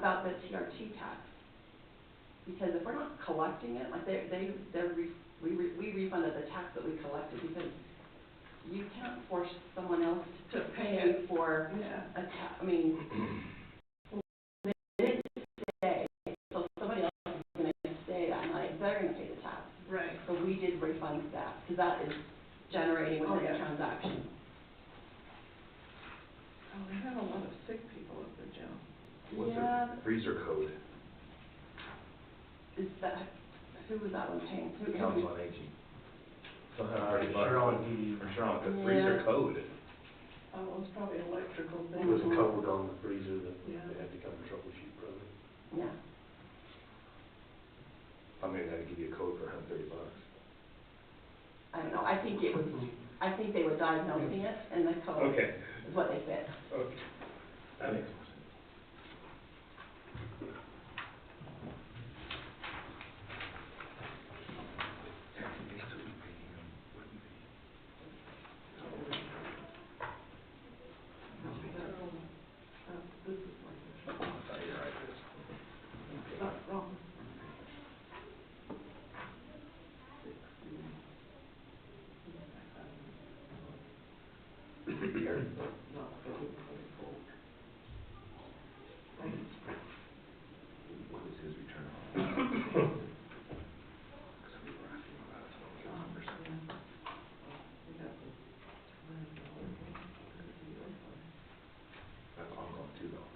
about the TRT tax? Because if we're not collecting it, like we refunded the tax that we collected, because you can't force someone else to pay for a tax. I mean, they didn't stay, so somebody else is going to stay that night. They're going to pay the tax. Right. So we did refund that, because that is generating within the transaction. Oh, we have a lot of sick people at the gym. What's the freezer code? Is that, who was that one paying? The Council on Aging. For sure, The freezer code. Oh, it's probably electrical thing. It was a code on the freezer that they Yeah. had to come troubleshoot probably. Yeah. I mean, they had to give you a code for $130. I don't know, I think they were diagnosing it, and the code Okay. is what they fit. Okay. That makes more sense. This is like not wrong. 60. Not really full. What was his return on? Because we were asking about it, so we got numbers. That's ongoing too, though.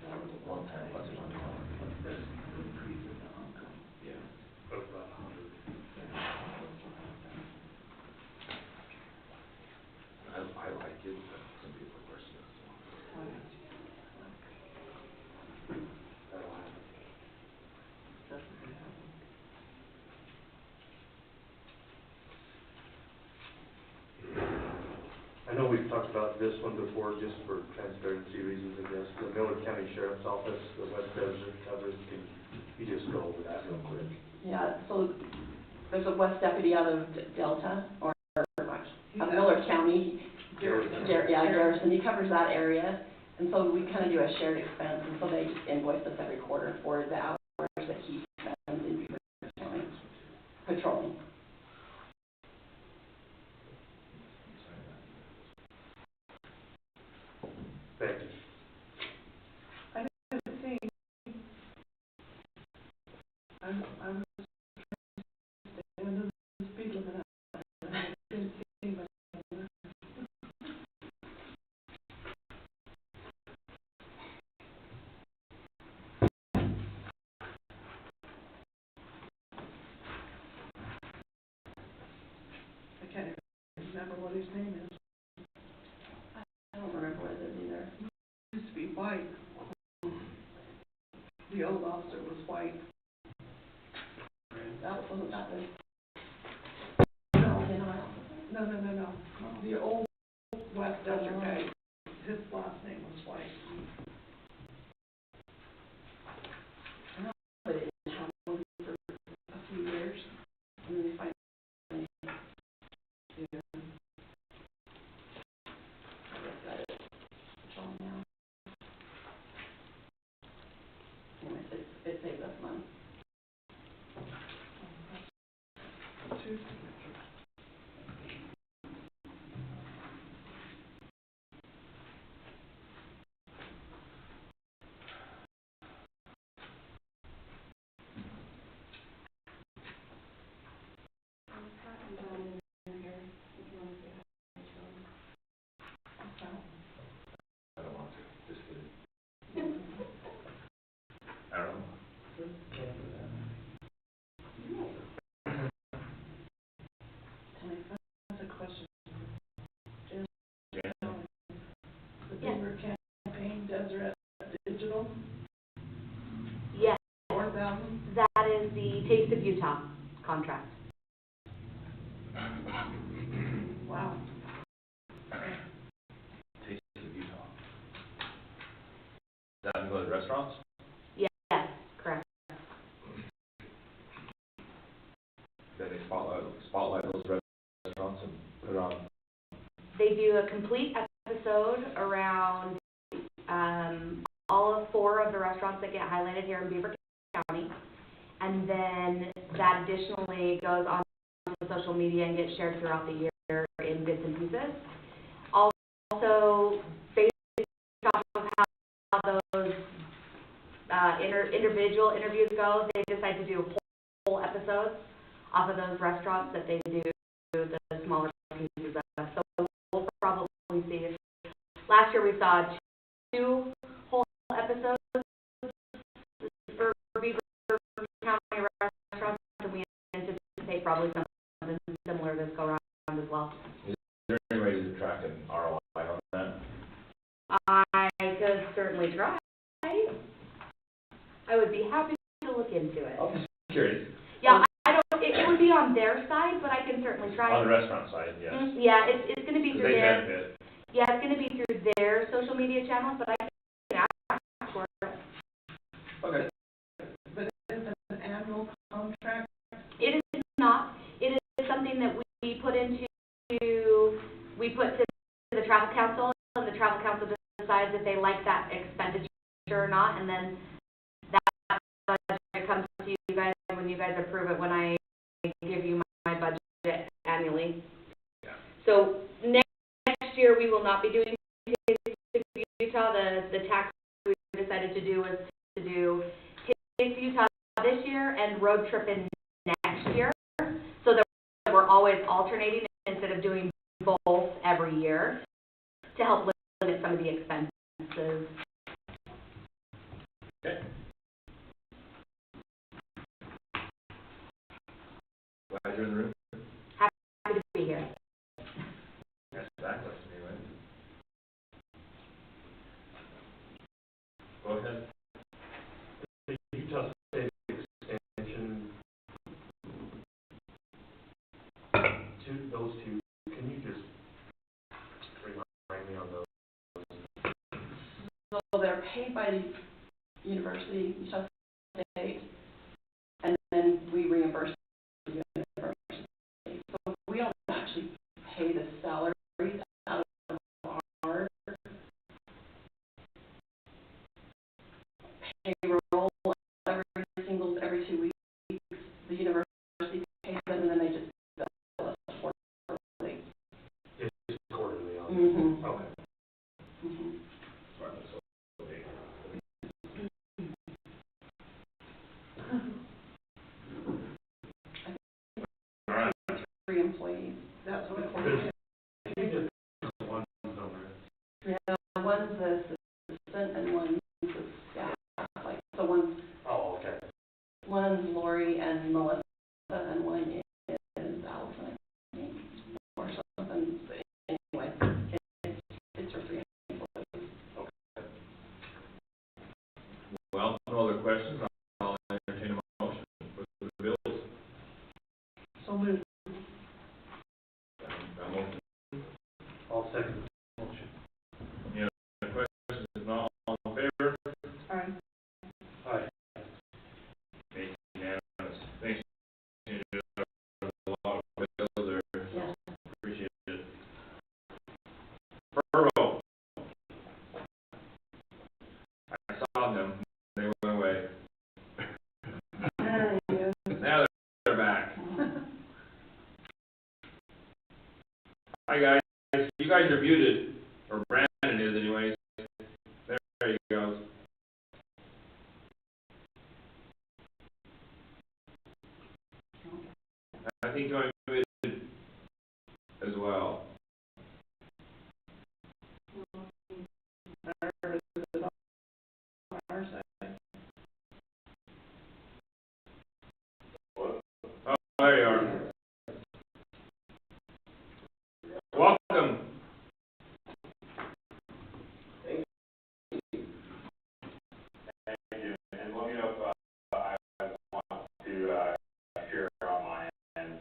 That was a long time. Plus it's ongoing. This increase in the ongoing. Yeah. Of about 100. I like it, but some people question it, so. That'll happen. Definitely happen. I know we've talked about this one before, just for transparency reasons, I guess. The Miller County Sheriff's Office, the West Desert coverage, can you just go over that real quick? Yeah, so there's a West deputy out of Delta, or Miller County. Garrison, he covers that area, and so we kind of do a shared expense, and so they just invoice us every quarter for the hours that he spends in Beaver County patrolling. Thank you. I didn't see. I was trying to stay under the speed limit. I didn't see anybody. I can't even remember what his name is. I don't remember what it is either. It used to be white. The old officer was white. That wasn't that big. No. The old West Desert guy, his last name was white. But it didn't have one for a few years, and then they finally, Yeah. I guess that is patrol now. Anyways, it saves us money. Two signatures. I don't want to, just kidding. I don't know. That's a question. Jan? The Beaver campaign, Deseret Digital, Yes, 4,000. that is the Taste of Utah contract. Wow. Taste of Utah. Does that include restaurants? Yes, correct. Then they spotlight those restaurants and put it on. They do a complete episode around all 4 of of the restaurants that get highlighted here in Beaver County. And then that additionally goes on to social media and gets shared throughout the year in bits and pieces. Also, based off of how those individual interviews go, they decide to do whole episodes off of those restaurants that they do the smaller pieces of. So we'll probably see. Last year we saw 2 whole episodes for Beaver County restaurants, and we anticipate probably something similar this go around as well. Is there any way to track an ROI on that? I could certainly try. I would be happy to look into it. I'm just curious. Yeah, I don't, it would be on their side, but I can certainly try. On the restaurant side, yes. Yeah, it's gonna be through They their, benefit. yeah, it's gonna be through their social media channels, but I can ask for it. Okay. But it's an annual contract? It is not. It is something that we put to the travel council, and the travel council decides if they like that expenditure or not, and then that budget comes to you guys when you guys approve it, when I give you my budget annually. Yeah. So next year, we will not be doing Taste of Utah. The tax we decided to do was to do Taste of Utah this year and Road Trip in next year, so that we're always alternating instead of doing both every year to help limit some of the expenses. Okay. Glad you're in the room. Happy to be here. That's that question anyway. Go ahead. The Utah State Extension, those two, can you just remind me on those? So they're paid by the university, Utah State, and then we reimburse the university. So we don't actually pay the salaries out of our payroll every 2 weeks. The university pays them, and then they just bill us quarterly. It's quarterly on. Mm-hmm. Okay. Mm-hmm. All right. 3 employees. That's what it There's was. one over. Yeah, one's the assistant and one's the staff. Like, so Oh, okay. one's Lori and Melissa, and one is Allison, I think, or something. Anyway, it's for 3 employees. Well, no other questions. I'll entertain a motion for the bills. So moved. A motion. I'll second the motion. Any other questions? If not, all in favor? Aye. Aye. Make unanimous. Thanks. A lot of bills there. Yeah. Appreciate it. Furbo. I saw them. They went away. There you go. Now they're back. Hi, guys. You guys are muted, or Brandon is anyways. There he goes. I think you're muted as well. Or is it on our side? Oh, there you are. Welcome. Thank you, and let me know if I want to share on my end.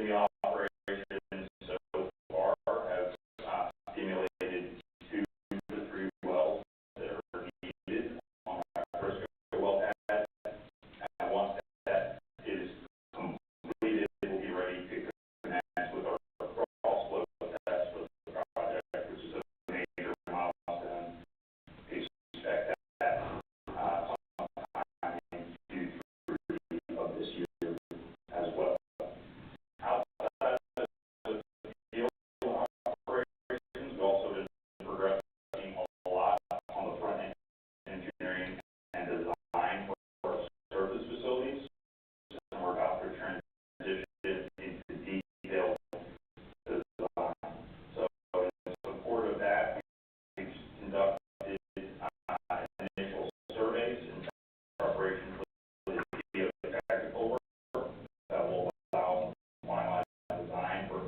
in the operation so far have stimulated 2 to 3 wells that are needed on our first well pad. And once that is completed, we'll be ready to commence with our crawl slope test for the project, which is a major milestone. We expect that sometime in Q3 of this year as well. Outside of the field operations, we've also been progressing a lot on the front end engineering and design for our surface facilities. And we're about to transition into detailed design. So in support of that, we've conducted initial surveys in preparation for the geotechnical work that will allow finalized design for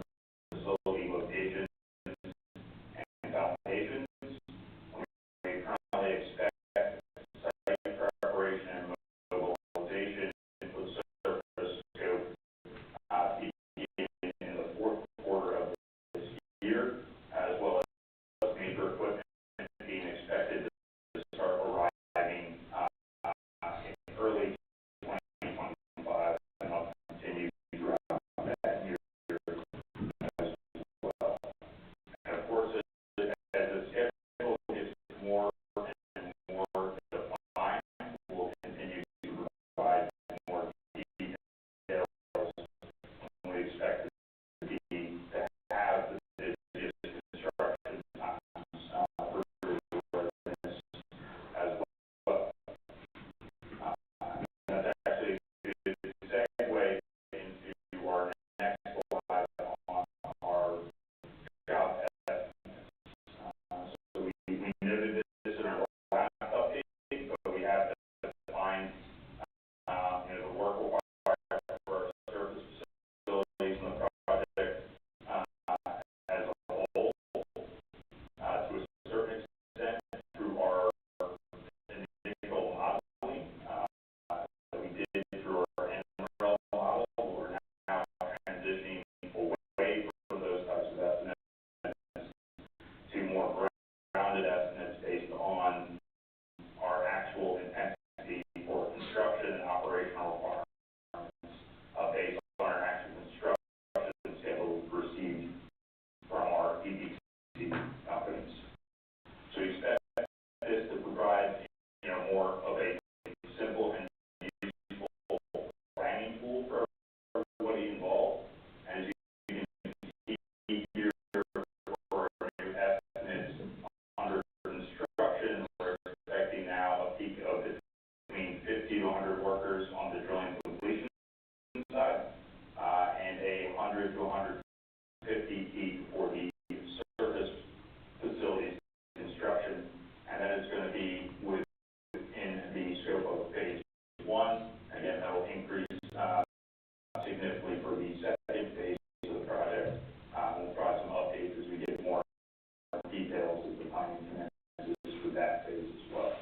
facility locations and foundations. We currently expect site preparation and mobilization for the surface scope to begin in the fourth quarter of this year, as well as major equipment being expected to start arriving in early 2025, and I'll continue throughout that year as well. And of course, as the schedule gets more and more defined, we'll continue to provide more details. We expect to have the busiest construction times for this as well. That's actually a good segue into our next slide on our job estimates. So we noted this in our last update, but we have defined the work required for our surface facilities and the project as a whole to a certain extent through our initial modeling that we did through our NRL model. We're now transitioning away from those types of estimates to more grounded estimates based on our actual intensity for construction and operational requirements, based on our actual construction schedule received from our EPC companies. So we expect this to provide, more of a simple and useful planning tool for everybody involved. As you can see here, for new estimates under construction, we're expecting now a peak of between 50 to 100 workers on the drilling completion side, and 100 to 150 peak for the surface facilities construction, and then it's going to be within the scope of phase 1. Again, that will increase significantly for the second phase of the project. We'll provide some updates as we get more details as the timing commences for that phase as well.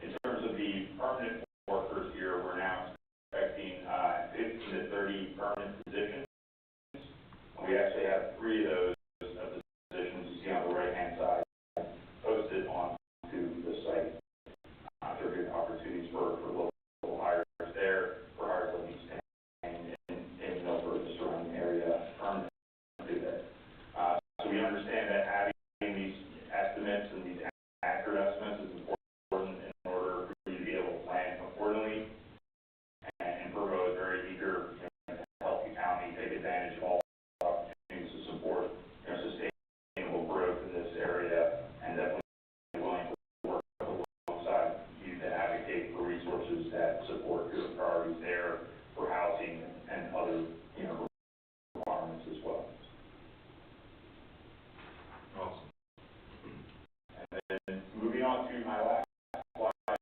In terms of the permanent workers here, we're now expecting 15 to 30 permanent positions. We actually have 3 of those positions you see on the right-hand side posted onto the site. There are good opportunities for local hires there, for hires looking to stay in Milford, the surrounding area, permanently there. So we understand that having these estimates and these accurate estimates is important in order for you to be able to plan accordingly. And Provo is very eager to help the county take advantage of all opportunities to support sustainable growth in this area, and definitely willing to work alongside you to advocate for resources that support your priorities there for housing and other requirements as well. Awesome. And then moving on to my last slide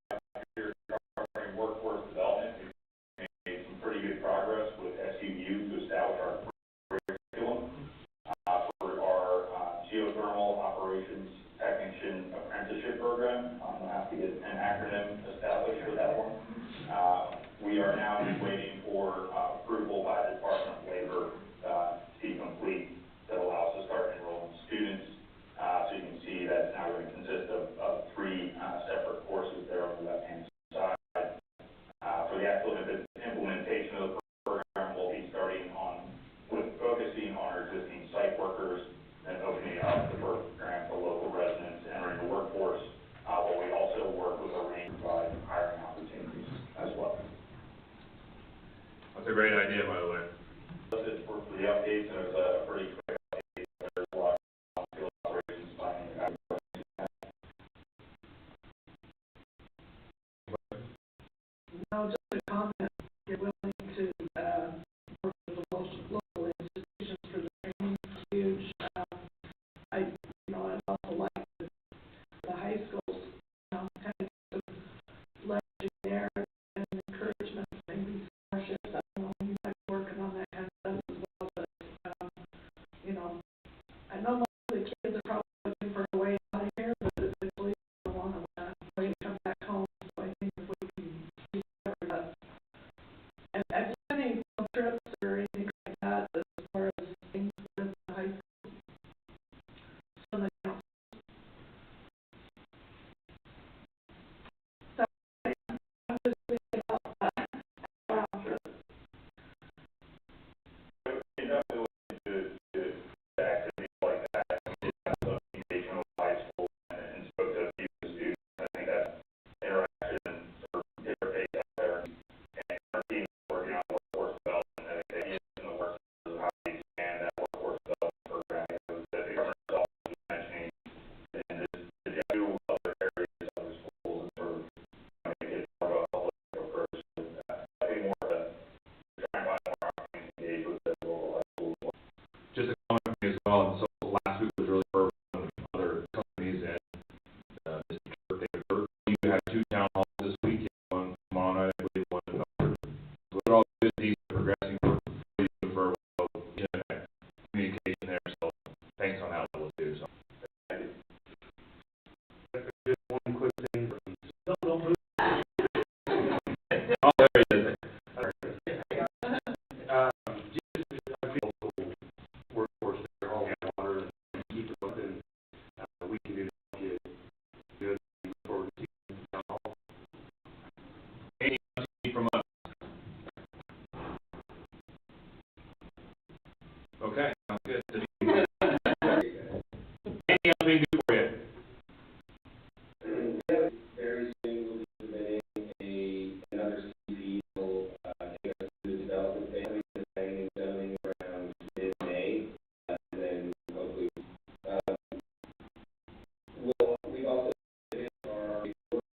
here, covering workforce development. We've made some pretty good progress with SUU to establish our curriculum for our geothermal operations technician apprenticeship program. I'm going to have to get an acronym established for that one. We are now waiting for approval by the Department of Labor updates, and it was a pretty quick update. There's a lot of field operations planning. Now, just a comment, you're willing to, work with the local institutions for the training, is huge. I'd also like the high schools, kind of some leveraging there and encouragement, maybe scholarships, I don't know, you might be working on that kind of stuff as well, but, I know most of the kids are probably looking for a way out of here, but eventually they want a way to come back home, so I think if we can keep that. And have you had any field trips or anything like that as far as things with the high school? So the council. So I'm just thinking about that. Wow. You know, to activities like that, of engagement with high school and spoke to a few students. I think that interaction for different days out there, and our team working on workforce development, and they use in the work of how we expand that workforce development program. That the government is also mentioning, and the do other areas, other schools, and sort of make it more of a holistic approach. I think more to try and find more opportunities to engage with the local high schools. Just a comment from me as well, so last week was really perfect with other companies and, Mr. David, you had 2 town halls this week, one tomorrow night, I believe, one in October. So they're all good, these are progressing for communication there, so thanks on that level too, so. Just one quick thing. Don't move. Oh, there he is. Just, I feel workforce there, all the water, and keep it open. We can do that, get good, forward to town hall. Anything else you need from us? Okay, sounds good. Anything else we can do for you? Very soon, we'll be submitting another CP, will take us through the development phase, designing and zoning around mid-May, and then hopefully, we've also submitted our report,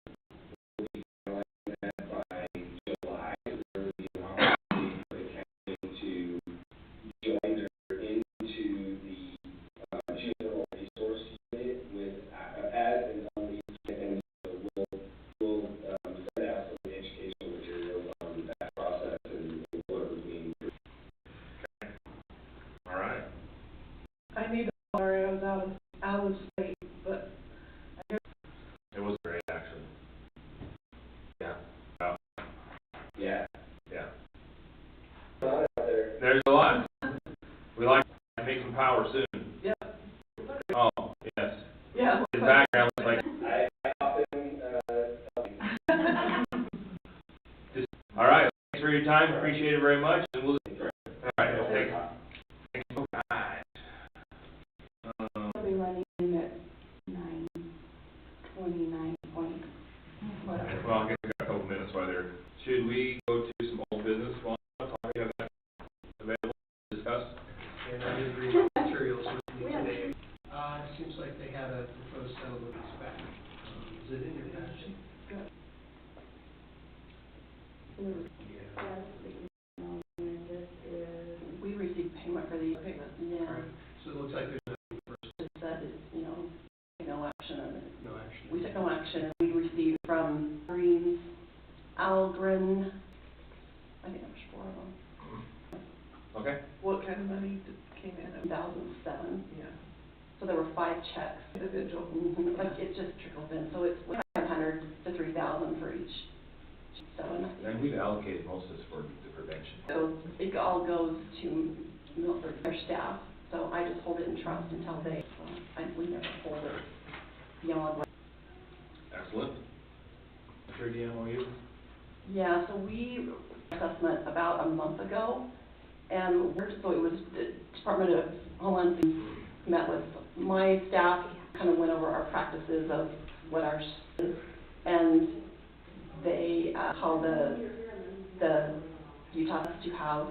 we'll be finalizing that by July, so there will be an opportunity for the county to join or into the juvenile resource unit with, as and on these things. We'll send out some educational materials on that process and what it would mean. All right. I need a area, I was out of state, but It was great, actually. Yeah. Wow. Yeah. Yeah. A lot out there. There's a lot. We like to make some power soon. yeah. Oh, yes. Yeah. His background was like, I often, all right, thanks for your time, appreciate it very much, and we'll, all right, we'll take, thank you. All right. I'll be running in at 9:29 whatever. Well, I guess we got a couple minutes while they're, should we go to some old business while I'm talking? You have that available to discuss? And I did read the materials with you today. It seems like they had a proposed settlement back. Is it in your package? We received payment for the payment. Yeah. So it looks like there's nothing first, It said, no action on it. no action. We took no action, and we received from Greens, Algren, I think there was 4 of them, Okay. What kind of money came in? 2007. Yeah. So there were 5 checks. Individual. Like, it just trickles in, so it's 500 to 3,000 for each. So, And we've allocated most of this for the prevention. so it all goes to Milford, their staff, so I just hold it in trust until they, we never hold it beyond what. Excellent. Sure, the MOU? Yeah, so we, assessment about a month ago, and so it was the Department of Homeland Security met with my staff, kind of went over our practices of what our, and they, how the Utah has to have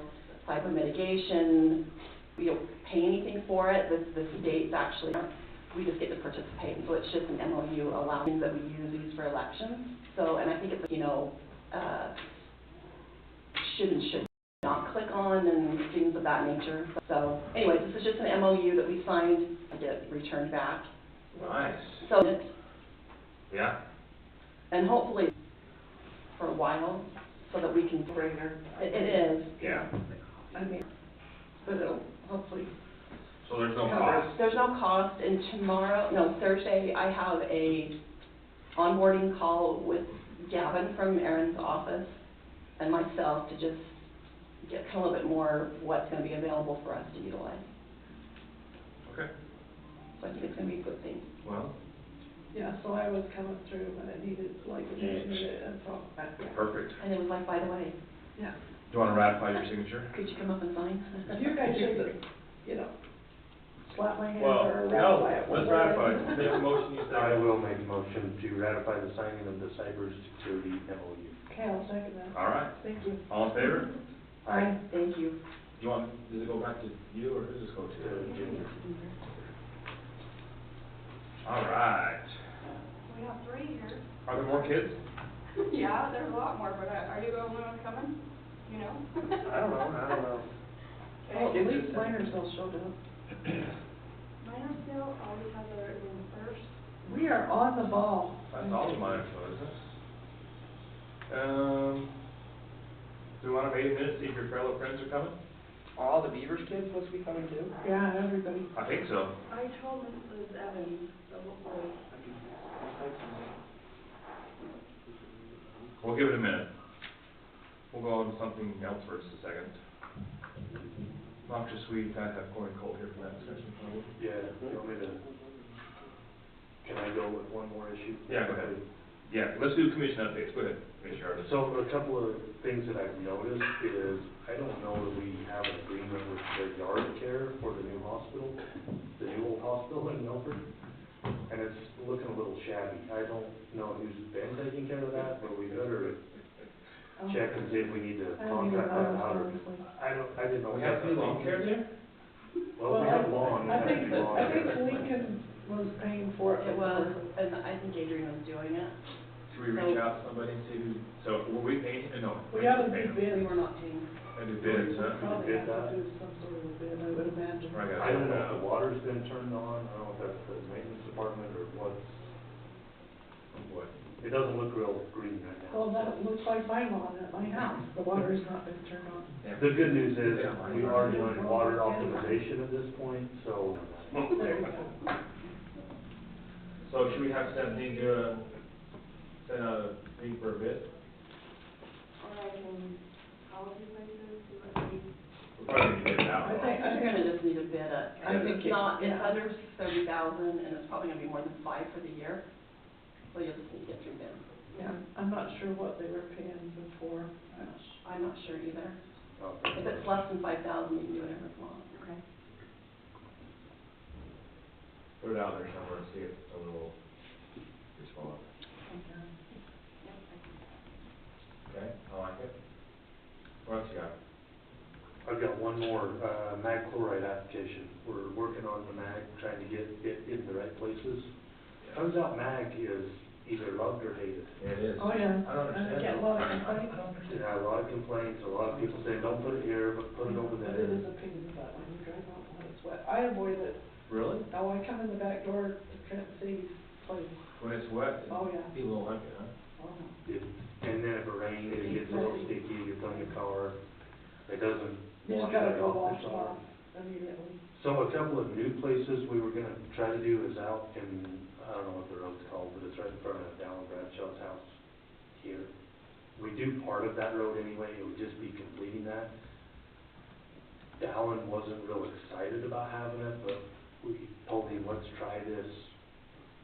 cyber mitigation, we don't pay anything for it, the state's actually, we just get to participate, so it's just an MOU allowing that we use these for elections. So, and I think it's, should not click on and things of that nature. So, anyways, this is just an MOU that we signed, I get returned back. Nice. So, Yeah. and hopefully for a while, so that we can, it is. Yeah. I mean, but it'll hopefully. So there's no cost? There's no cost, and Thursday, I have a onboarding call with Gavin from Aaron's office and myself to just get a little bit more what's gonna be available for us to utilize. Okay. So I think it's gonna be a good thing. Well, Yeah, so I was coming through and it needed, like, it needed, and so, perfect. And it was like, by the way, yeah. Do you want to ratify your signature? could you come up and sign? You guys should, slap my hand Well, or no, ratify it. let's ratify it. Make a motion, you I second. will make a motion to ratify the signing of the cybersecurity MOU. Okay, I'll second that. All right. Thank you. All in favor? Aye. Thank you. You want, does it go back to you, or does this go to Jimmy? All right. We have 3 here. Are there more kids? Yeah, there's a lot more, but are you the only one coming? You know? I don't know. Well, at least Minersville showed up. Minersville always has their room first. We are on the ball. That's all of mine, so isn't it? Do we want to wait a minute, see if your fellow friends are coming? Are all the Beavers kids supposed to be coming too? Yeah, everybody. I think so. I told Mrs. Evans, so hopefully. We'll give it a minute. We'll go on to something else for just a second. Noxious weed, Pat, have Corey Cole here for that discussion, probably. Yeah, you want me to, can I go with one more issue? Yeah, go ahead. Yeah, let's do commission updates. Go ahead, Commissioner Artis. So a couple of things that I've noticed is, I don't know that we have an agreement with the yard care for the new hospital, the new old hospital in Milford. And it's looking a little shabby. I don't know who's been taking care of that, but we better check and see if we need to I don't even contract that know, out. honestly. I didn't know. We have any lawn care there? Well, we have lawn. I think lawn care. Lincoln was paying for it. It was, and I think Adrian was doing it. Should we reach out to somebody and see who, so were we paying, no. We haven't paying. bid. We were not paying. And do bids, huh? Probably Bid have that? to do some sort of a bid, I would imagine. I got I don't know if it. the water's been turned on, I don't know if that's the maintenance department or what's, What? it doesn't look real green right now. Well, that looks like my lawn at my house. The water has not been turned on. The good news is, we are doing water optimization at this point, so. There you go. So should we have Stephanie do send out a thing for a bid? Or I can call a few places, see what they. We'll probably need to bid it out. I think- You're gonna just need a bid it. I think It's not, it's yeah. under 30,000, and it's probably gonna be more than 5 for the year. So you'll just need to get 3 bids. Yeah, I'm not sure what they were paying before. I'm not sure either. Okay. If it's less than 5,000, you can do whatever you want. Okay. Put it out there somewhere and see if someone will respond. Okay, I like it. What else you got? I've got one more, mag chloride application. We're working on the mag, trying to get it in the right places. Turns out mag is either loved or hated. It is. Oh, yeah. I don't understand. I get a lot of complaints. I don't understand. Yeah, a lot of complaints, a lot of people saying, don't put it here, but put it over But there. it is a pain in the butt when you drive out when it's wet. I avoid it. Really? Now, I come in the back door to Trent City's place. When it's wet? Oh, yeah. People don't like it, huh? Oh, no. And then if it rains, it gets a little sticky, it gets on your car. It doesn't You just wash gotta right go off wash the it car. off immediately. So a couple of new places we were gonna try to do is out in, I don't know what the road's called, but it's right in front of Dallin Bradshaw's house here. We do part of that road anyway, it would just be completing that. Dallin wasn't real excited about having it, but we told him, let's try this.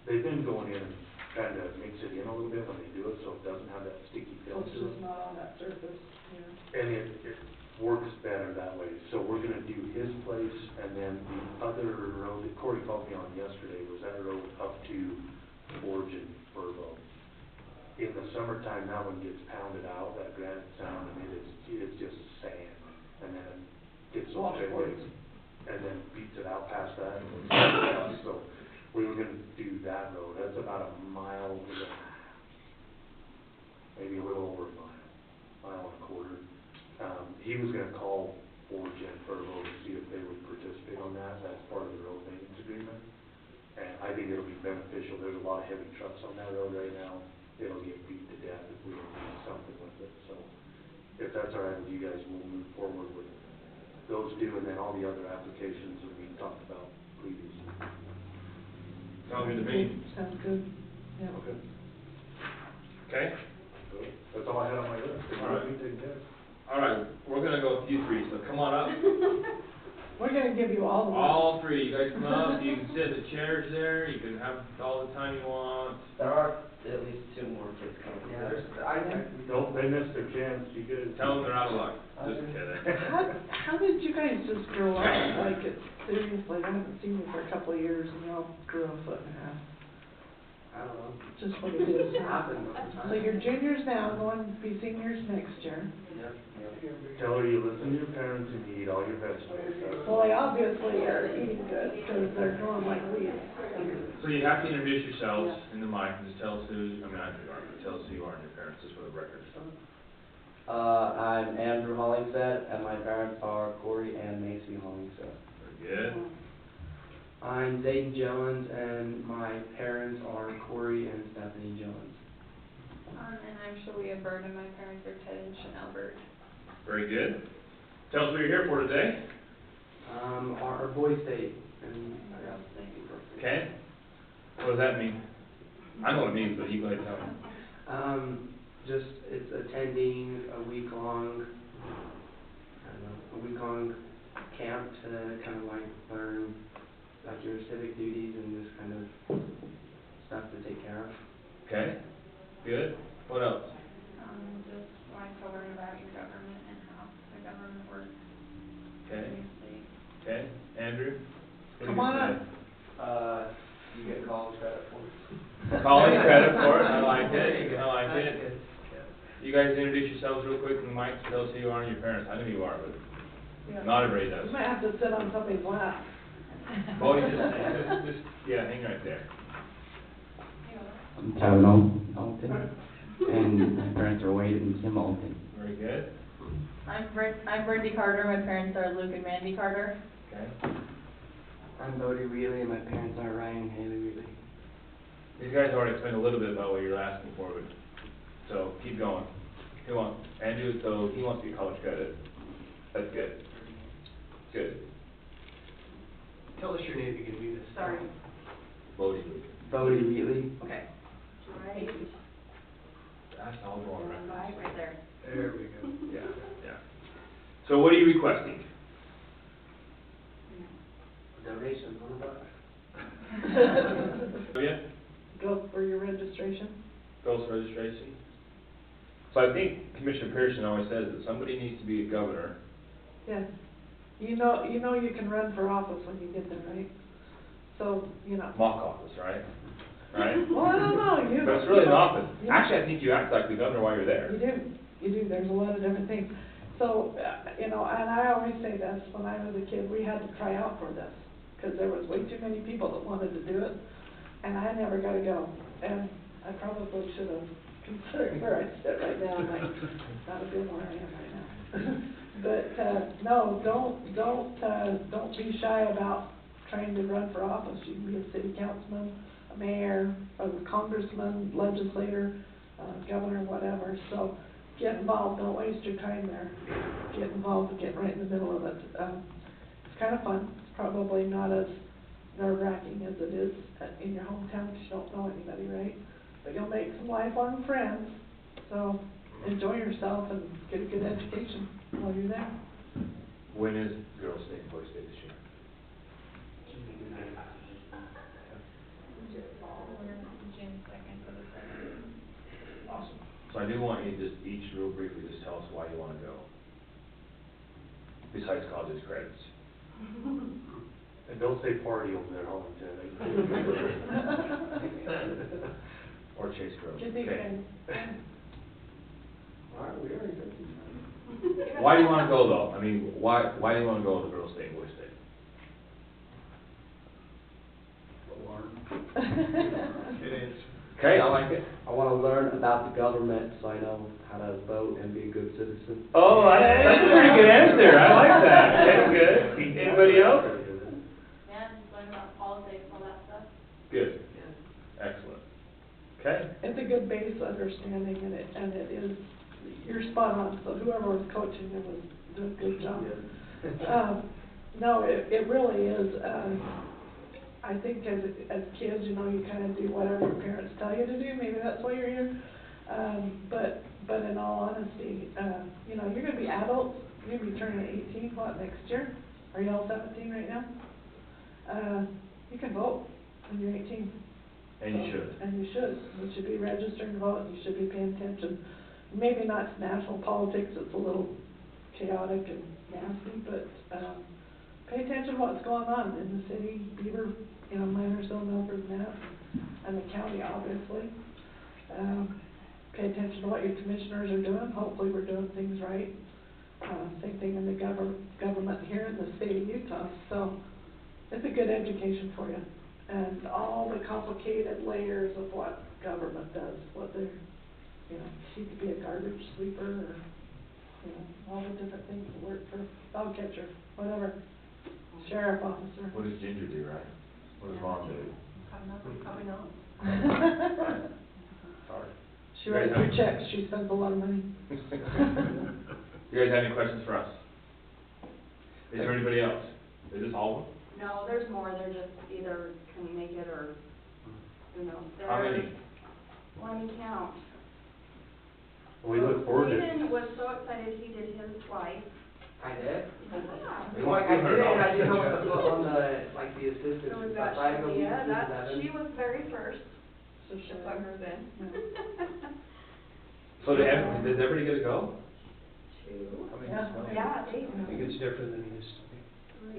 They've been going in and trying to mix it in a little bit when they do it, so it doesn't have that sticky So film it's to it. just not on that surface, yeah. And it works better that way. So we're gonna do his place, and then the other road that Corey called me on yesterday was that road up to Forge and Furbo. In the summertime, that one gets pounded out, that granite sound, and it's just sand, and then it gets so Washboards. big. and then beats it out past that, and goes somewhere else. So we were gonna do that road, that's about a mile and a half, maybe a little over a mile and a quarter. He was gonna call Origin Furlough to see if they would participate on that, that's part of the road maintenance agreement. And I think it'll be beneficial, there's a lot of heavy trucks on that road right now, it'll get beat to death if we don't do something with it, so. If that's all right with you guys, we'll move forward with those two, and then all the other applications that we talked about previously. Sounds good to me. Sounds good, yeah. Okay. Okay? That's all I had on my list. All right. We take care. All right, we're gonna go with you three, so come on up. We're gonna give you all the. All three, you guys come up, you can sit in the chairs there, you can have all the time you want. There are at least two more kids coming. Yeah, I Nope, they missed their chance, you guys. Tell them they're out of luck, just kidding. How did you guys just grow up, like, it's seriously, I haven't seen you for a couple of years, and y'all grew a foot and a half, don't know. just what it is. It happens over time. So you're juniors now, going to be seniors next year. Yep. Tell her you listen to your parents and you eat all your vegetables. Well, they obviously are eating good, because they're growing like weeds. So you have to introduce yourselves in the mic, and just tell us who, tell us who you are and your parents, just for the record. I'm Andrew Hollingsett, and my parents are Corey and Macy Hollingsett. Very good. I'm Zayden Jones, and my parents are Corey and Stephanie Jones. And I'm Shalia Bird, and my parents are Ted and Chanel Bird. Very good. Tell us what you're here for today. Our boys' state, and Okay? What does that mean? I know what it means, but you go ahead and tell me. just, it's attending a week-long, camp to kind of like learn like your civic duties and just kind of stuff to take care of. Okay? Good. What else? Just wanting to learn about your government and how the government works Okay. in your state. Okay. Andrew? What do Come you on say? up. You get college credit for it. College credit for it, I like it, I like That's it. good. You guys introduce yourselves real quick, and Mike, tell us who you are and your parents. I know you are, but Yeah. not everybody does. You might have to sit on somebody's lap. Oh, you just, yeah, hang right there. I'm Tyrone Alton, and my parents are Wade and Tim Alton. Very good. I'm Brittany Carter, my parents are Luke and Mandy Carter. Okay. I'm Bodie Wheatley, and my parents are Ryan and Haley Wheatley. These guys already explained a little bit about what you're asking for, but, so, keep going. Who wants, Andrew, so he wants to get college credit. That's good. Good. Tell us your name again, we missed. Sorry. Bodie. Bodie Wheatley. Okay. Right. That's all going right. Right there. There we go. Yeah, yeah. So what are you requesting? Donation, $100. Oh, yeah? Go for your registration. Girls registration? So I think Commissioner Pearson always says that somebody needs to be a governor. Yes. You know you can run for office when you get there, right? So, Mock office, right? Right? Well, I don't know, But it's really an office. Yeah. Actually, I think you act like the governor while you're there. You do, there's a lot of different things. So, and I always say this, when I was a kid, we had to try out for this, because there was way too many people that wanted to do it, and I never got to go. And I probably should have considered where I sit right now, like, not a bit where I am right now. But, no, don't be shy about trying to run for office. You can be a city councilman, a mayor, a congressman, legislator, governor, whatever. So get involved, don't waste your time there. Get involved and get right in the middle of it. It's kind of fun. It's probably not as nerve-wracking as it is in your hometown because you don't know anybody, right? But you'll make some lifelong friends. So enjoy yourself and get a good education while you're there. When is Girls' Day and Boys' Day this year? June 2nd to the 7th. Awesome. So I do want you to just each real briefly just tell us why you want to go. Besides college's credits. And don't say party over there, Holland, Or Chase Grove. Get the Okay. All right, we already did. Why do you want to go though? I mean, why do you want to go to Girls' Day and Boys' Day? It is. Okay, I like it. I wanna learn about the government so I know how to vote and be a good citizen. Oh, that's a pretty good answer. I like that. Okay, good. Anybody else? Yeah, just learn about politics, all that stuff. Good. Excellent. Okay. It's a good base understanding, and it is, you're spot on, so whoever was coaching it was doing a good job. No, it really is, I think as kids, you know, you kind of do whatever your parents tell you to do, maybe that's why you're here. But in all honesty, you know, you're gonna be adults, you're gonna be turning 18, next year? Are you all 17 right now? You can vote when you're 18. And you should. And you should. You should be registering to vote, you should be paying attention. Maybe not to national politics, it's a little chaotic and nasty, but, pay attention to what's going on in the city, Beaver, you know, Minersville, Milford, and the county, obviously. Pay attention to what your commissioners are doing, hopefully we're doing things right. Same thing in the government here in the state of Utah, so it's a good education for you. And all the complicated layers of what government does, what they're, you know, she could be a garbage sweeper or, you know, all the different things that work for dog catcher, whatever, sheriff officer. What does Ginger do, right? What does Mom do? Probably not. Sorry. She writes her checks, she spends a lot of money. You guys have any questions for us? Is there anybody else? Is this all of them? No, there's more, they're just either can make it or, you know, they're. How many? Let me count. We look forward to. Hayden was so excited he did his twice. I did? Yeah. Well, I did, I didn't know what to put on the, like, the assistance. So we've stuff. got I go Shalia, to that, 7. she was very first, So she put hers in. So does everybody get to go? Two. How many Yeah. just go? Yeah, they. I think it's different than it used to be.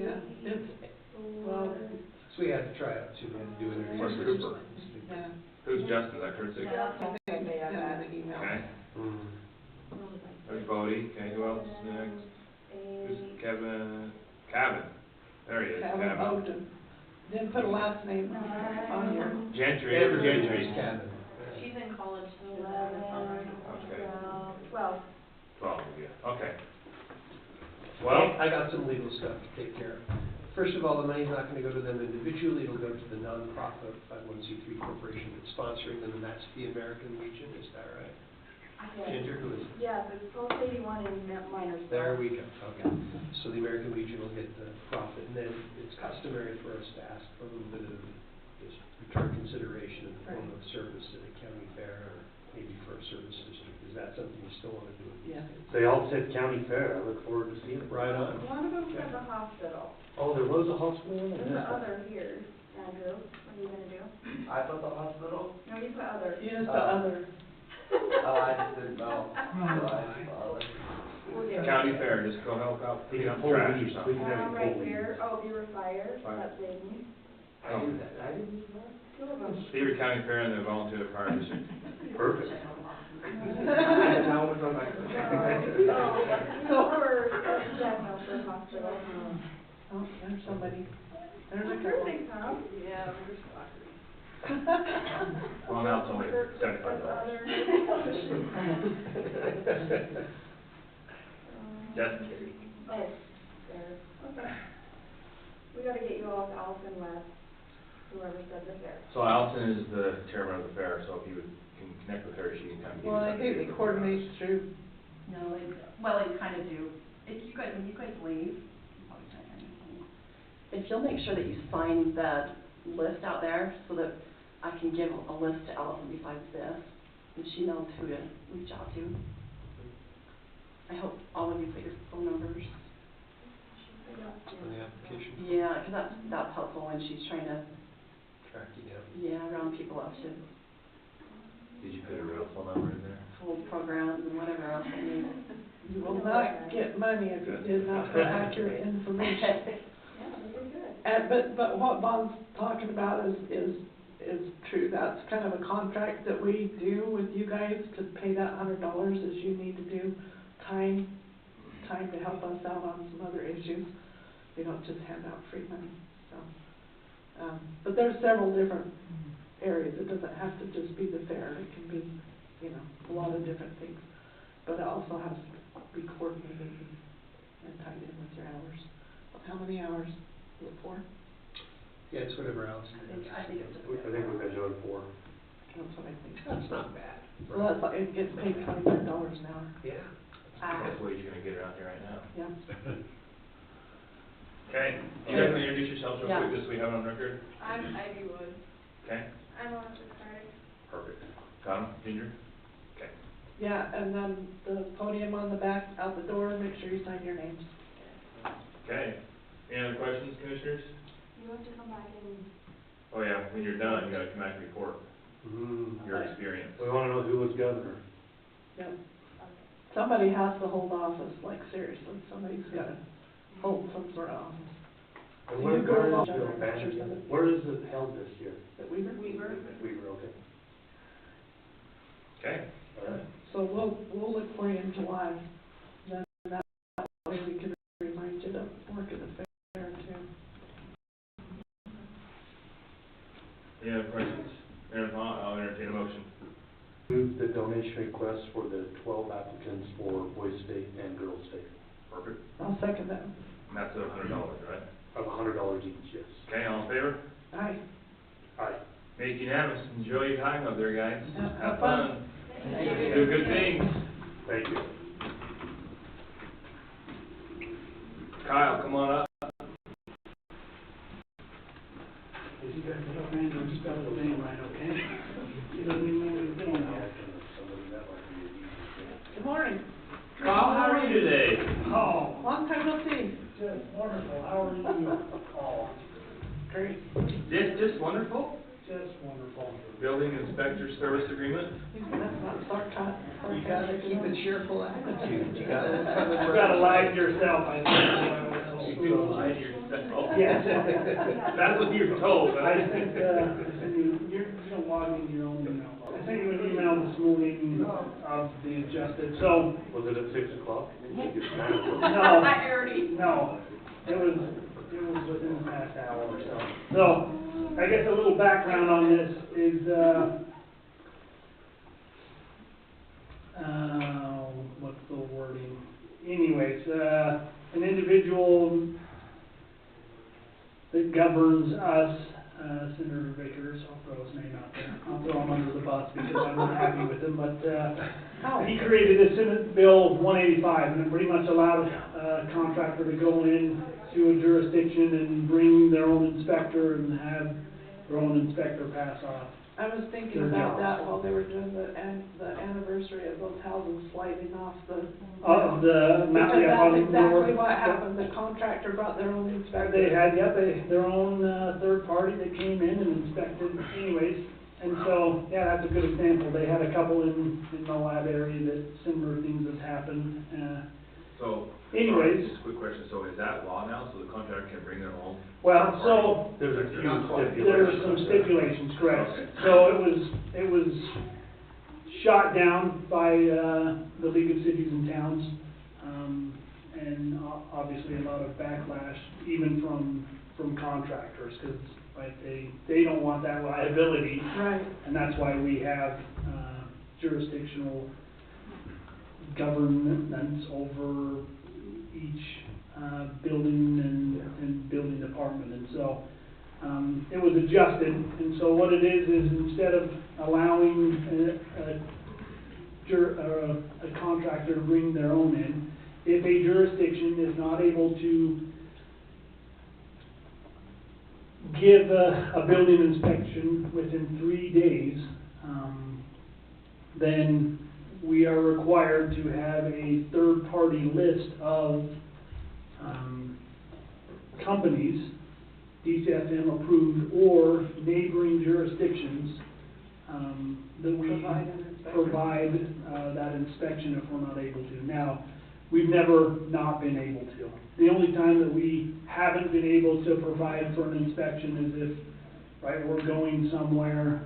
Yeah, it's, well, So we had to try out too, we had to do it. Where's Cooper? yeah. Who's Justin? Is that Kurt Sig? Yeah. Send me the email. Okay. There's Bodie. Okay, who else is next? Who's Kevin? Kevin. There he is, Kevin Kevin. Ogden. Didn't put a last name on here. Gentry, Everybody's Gentry. cabin. She's in college, she's in 12, 12. 12 of you. Okay. Well, I got some legal stuff to take care of. First of all, the money's not gonna go to them individually, it'll go to the nonprofit 501c3 corporation that's sponsoring them, and that's the American Legion, is that right? Ginger, who is it? Yes, it's Post 81 in Minersville. There we go, okay. So the American Legion will get the profit, and then it's customary for us to ask for a little bit of this return consideration in the form of service at a county fair, or maybe for a service district. Is that something you still wanna do? Yeah. They all said county fair, I look forward to seeing it. Right on. One of them's at the hospital. Oh, there was a hospital in There's there? the other here, Andrew, what are you gonna do? I thought the hospital? No, you put other. You just the other. Oh, I just didn't know. We'll get county fair, just go help out, We clean can up pull trash or weeds, we something. can have it Right pull weeds. here, oh, Beaver Fire, Fire. that's Hayden. I didn't know. Two of them. Beaver County Fair and the volunteer fire district. Perfect. Now we're going back to So, for Daniel for hospital. Oh, there's somebody. There's a I'm couple. sure they come. Yeah, we're Well, now it's only $75. Just kidding. Oh, there, okay. We gotta get you all with Allison West, whoever said the fair. So Allison is the chairman of the fair, so if you can connect with her, she can kind of give you Well, I some think ideas they of coordinate through, No, well, they kind of do. If you guys, when you guys leave, you probably can't hear anything. If you'll make sure that you sign that list out there so that I can give a list to Allison besides this, and she knows who to reach out to. I hope all of you put your phone numbers. On the application. Yeah, because that's helpful when she's trying to, Track you down. round people up to Did you put a real phone number in there? full programs and whatever else they need. you will not get money if you did not put accurate information. Yeah, they did good. But what Bob's talking about is true. That's kind of a contract that we do with you guys to pay that $100 as you need to do time to help us out on some other issues. We don't just hand out free money, so. But there's several different areas. It doesn't have to just be the fair. It can be, you know, a lot of different things. But it also has to be coordinated and tied in with your hours. How many hours is it for? Yeah, it's whatever else. I think it's just. I think we've been doing 4. That's what I think. That's not bad. Well, that's, like- it gets paid $25 an hour. Yeah. That's what you're gonna get around here right now. Yeah. Okay, you guys wanna introduce yourselves real Yeah. quick, just so we have it on record? I'm Ivy Wood. Okay, I'm electric card. perfect. Tom, Ginger? Okay. Yeah, and then the podium on the back, out the door, make sure you sign your names. Okay, any other questions, commissioners? You have to come back and. Oh yeah, when you're done, you gotta come back and report your Right. experience. We wanna know who was governor. Yep. Somebody has to hold office, like seriously, somebody's gotta hold some sort of office. And So where, you go where along is with the it, band make sure again? that- Where is it held this year? That Weaver? Beaver. Weaver, okay. Okay, All right. So we'll look for you in July, then that way we can remind you to work at the fair too. any other questions? If not, I'll entertain a motion. Move the donation request for the 12 applicants for Boys State and Girls State Perfect. I'll second that. And that's $100, right? of $100 each, yes. Okay, all in favor? Aye. Aye. Make unanimous. Enjoy your time up there, guys. Yeah, Have fun. Do good things. Thank you. Kyle, come on up. If you guys don't mind, I'll spell the name right, okay? You don't even know what you're doing now. Good morning. Kyle, how are you today? Oh, Long time no see. just wonderful, how are you all? Great. Just wonderful. Just wonderful. Building Inspector Service Agreement. That's not sarcastic. You gotta keep a cheerful attitude, you gotta. You gotta lie to yourself, I think. You do lie to yourself. Yes. That's what you're told, I right? sent, you don't log into your own email. I sent you an email this morning of the adjusted, so, Was it at 6 o'clock? no, I already. no, it was within the past hour or so. So, I guess a little background on this is, what's the wording? Anyways, an individual that governs us, Senator Vickers, I'll throw his name out there. I'll throw him under the bus because I'm not happy with him, but, he created a Senate Bill 185, and it pretty much allowed a contractor to go in to a jurisdiction and bring their own inspector and have their own inspector pass off. I was thinking Their about jobs. that while they were doing the anniversary of those houses sliding off the. Of the map, Because yeah, that's on the exactly north. what happened, the contractor brought their own inspector. They had, their own, third party that came in and inspected anyways. And so, yeah, that's a good example. They had a couple in the lab area that similar things have happened, So, anyways. just a quick question. So is that law now, so the contractor can bring their own? Well, so, There's a few stipulations. there's some stipulations, correct. So it was shot down by, the League of Cities and Towns, and obviously a lot of backlash, even from contractors, because, like, they don't want that liability, Right. and that's why we have, jurisdictional governance over each, building and building department, and so, it was adjusted, and so what it is instead of allowing a contractor to bring their own in, if a jurisdiction is not able to give a building inspection within 3 days, then we are required to have a third-party list of companies, DCFM approved, or neighboring jurisdictions, that we Provide an inspection. provide that inspection if we're not able to. Now, we've never not been able to. The only time that we haven't been able to provide for an inspection is if, right, we're going somewhere,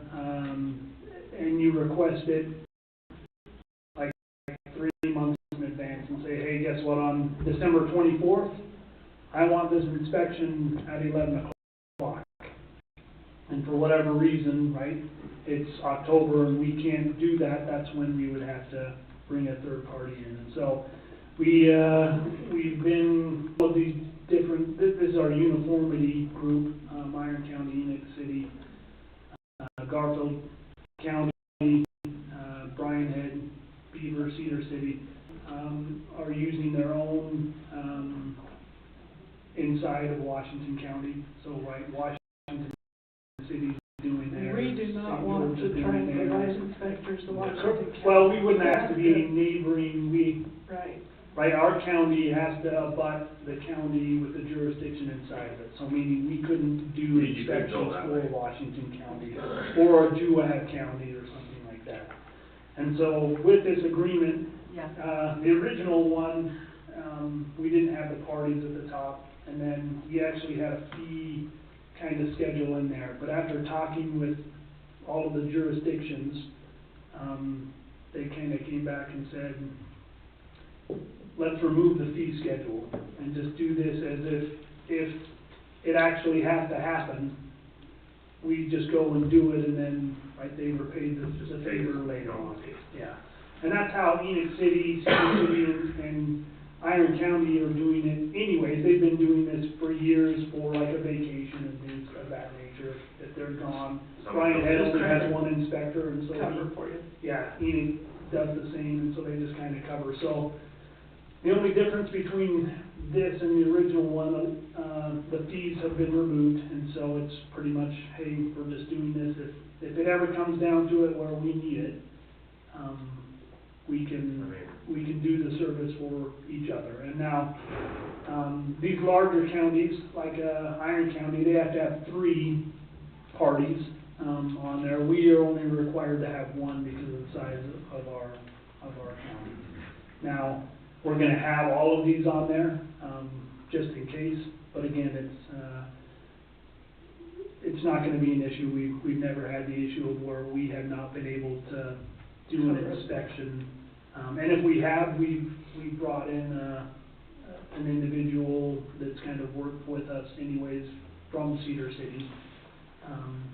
and you request it like 3 months in advance and say, hey, guess what, on December 24th, I want this inspection at 11 o'clock. and for whatever reason, right, it's October and we can't do that, that's when we would have to bring a third party in. And so we've been, all these different, this is our uniformity group, Iron County, Enoch City, Garfield County, Bryan Head, Beaver, Cedar City, are using their own inside of Washington County. So like Washington City's doing theirs. We do not St. want George to is try doing and provide theirs. inspectors to Washington County. Well, we wouldn't have to be neighboring, Right. our county has to abut the county with the jurisdiction inside of it. So meaning we couldn't do You couldn't go inspections that for way. Washington County or a Juab County or something like that. And so with this agreement, the original one, we didn't have the parties at the top, and then we actually had a fee kind of schedule in there. But after talking with all of the jurisdictions, they kind of came back and said, let's remove the fee schedule and just do this as if it actually has to happen, we just go and do it, and then, right, they were paid the favor later on. Yeah. And that's how Enoch City, Cedar City, and Iron County are doing it anyways. They've been doing this for years for like a vacation and things of that nature, if they're gone. Bryan Head only has one inspector, and so Cover for you. yeah, Enoch does the same, and so they just kind of cover. So the only difference between this and the original one, the fees have been removed, and so it's pretty much, hey, we're just doing this. If it ever comes down to it where we need it, we can do the service for each other. And now, these larger counties, like Iron County, they have to have 3 parties on there. We are only required to have 1 because of the size of our county. Now, we're gonna have all of these on there, just in case, but again, it's not gonna be an issue. We've never had the issue of where we have not been able to do an inspection. And if we have, we've brought in an individual that's kind of worked with us anyways from Cedar City,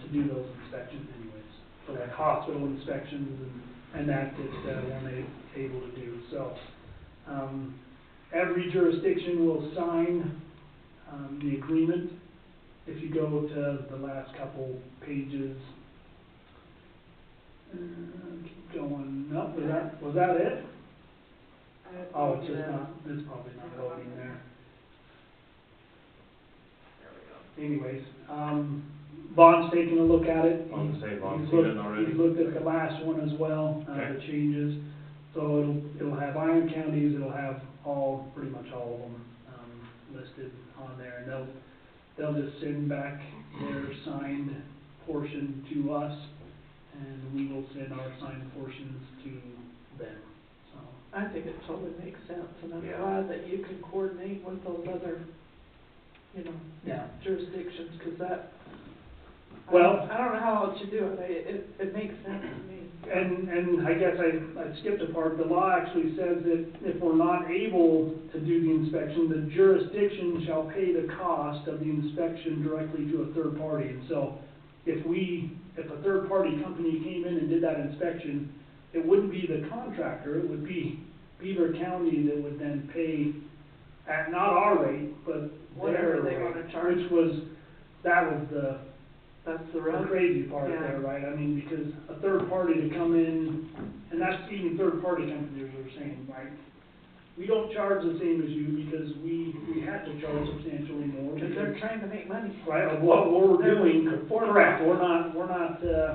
to do those inspections anyways. So like hospital inspections and that we're able to do. So, every jurisdiction will sign, the agreement. If you go to the last couple pages, keep going, no, was that it? Oh, it's just not, it's probably not loading there. Anyways, Von's taking a look at it. On the same, Von's He's seen looked- it already? He's looked at the last one as well, Okay. the changes. So it'll have Iron Counties, it'll have pretty much all of them, listed on there. And they'll just send back their signed portion to us, and we will send our signed portions to them, so. I think it totally makes sense, and I'm Yeah. glad that you can coordinate with those other, Yeah. jurisdictions, because that, Well- I don't know how else you do it, it makes sense to me. And I guess I skipped a part. The law actually says that if we're not able to do the inspection, the jurisdiction shall pay the cost of the inspection directly to a third party. And so if a third party company came in and did that inspection, it wouldn't be the contractor, it would be Beaver County that would then pay at not our rate, but Whatever their they rate, wanna charge. that was the That's the the rub. crazy part Yeah. there, right? I mean, because a third party to come in, and that's even third party companies are saying, right? We don't charge the same as you because we had to charge substantially more. Because they're trying to make money. Right, of what we're They're doing, performing. correct,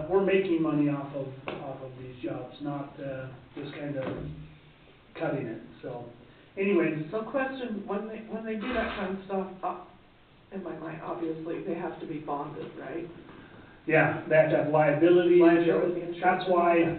we're making money off of these jobs, not, just kind of cutting it, so. Anyways, So question, when they do that kind of stuff, in my mind, obviously, they have to be bonded, right? yeah, they have to have liability Liability insurance. insurance. That's why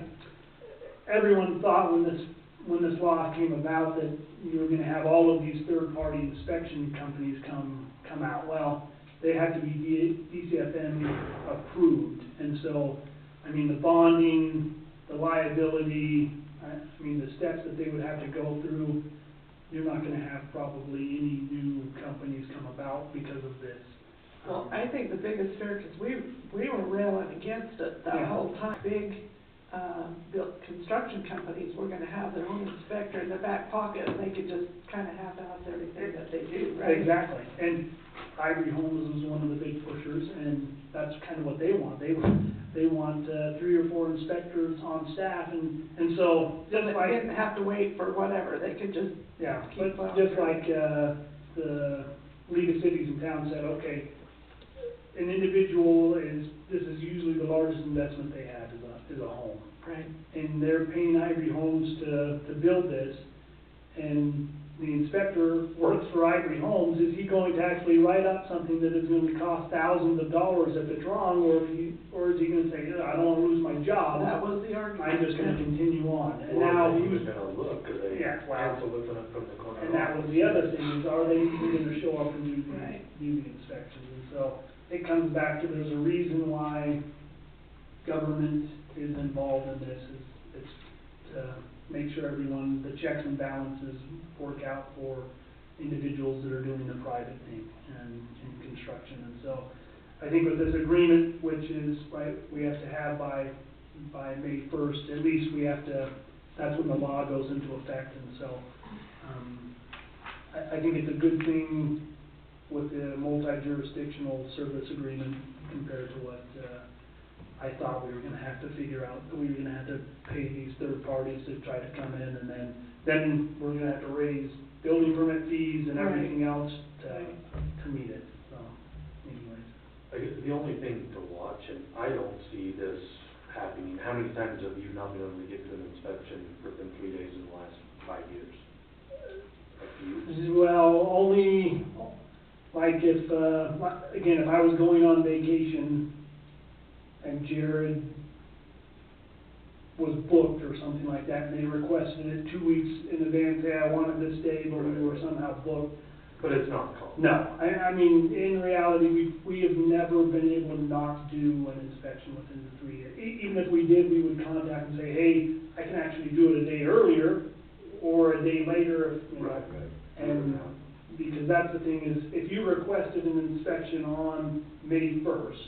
everyone thought when this law came about that you were gonna have all of these third-party inspection companies come out. Well, they had to be DCFM approved, and so, I mean, the bonding, the liability, I mean, the steps that they would have to go through, you're not gonna have probably any new companies come about because of this. Well, I think the biggest fear, because we were railing against it the Yeah. whole time. Big, construction companies were gonna have their own inspector in their back pocket, and they could just kind of half-ass everything that they do, right? Exactly, and Ivory Homes was one of the big pushers, and that's kind of what they want. They want 3 or 4 inspectors on staff, and so, So just they like, didn't have to wait for whatever, they could just, yeah, keep but on. just like, the League of Cities and Towns said, okay, an individual this is usually the largest investment they have is a home. right, And they're paying Ivory Homes to build this, and the inspector works for Ivory Homes, is he going to actually write up something that is going to cost thousands of dollars if it's wrong, or is he gonna say, I don't wanna lose my job, that was the argument. I'm just gonna continue on, and Well, now, he was gonna look, cause they Yeah, well- cancel looking up from the corner. and that was the other thing, is are they even gonna show up and Right. do the inspections, and so, it comes back to, there's a reason why government is involved in this, it's to make sure everyone, the checks and balances work out for individuals that are doing the private thing and in construction. And so, I think with this agreement, which is, right, we have to have by May 1st, at least we have to, that's when the law goes into effect. And so, I think it's a good thing with the multi-jurisdictional service agreement compared to what, I thought we were gonna have to figure out, that we were gonna have to pay these third parties to try to come in, and then we're gonna have to raise building permit fees and everything else to meet it, so, anyways. I guess the only thing to watch, and I don't see this happening, how many times have you not been able to get to an inspection within 3 days in the last 5 years? A few? Well, only, like if, again, if I was going on vacation and Jared was booked or something like that, and they requested it 2 weeks in advance, hey, I wanted this day, but we were somehow booked. But it's not called. No, I mean, in reality, we have never been able to not do an inspection within the 3 years. Even if we did, we would contact and say, hey, I can actually do it a day earlier, or a day later, you know. Right. And, because that's the thing is, if you requested an inspection on May 1st,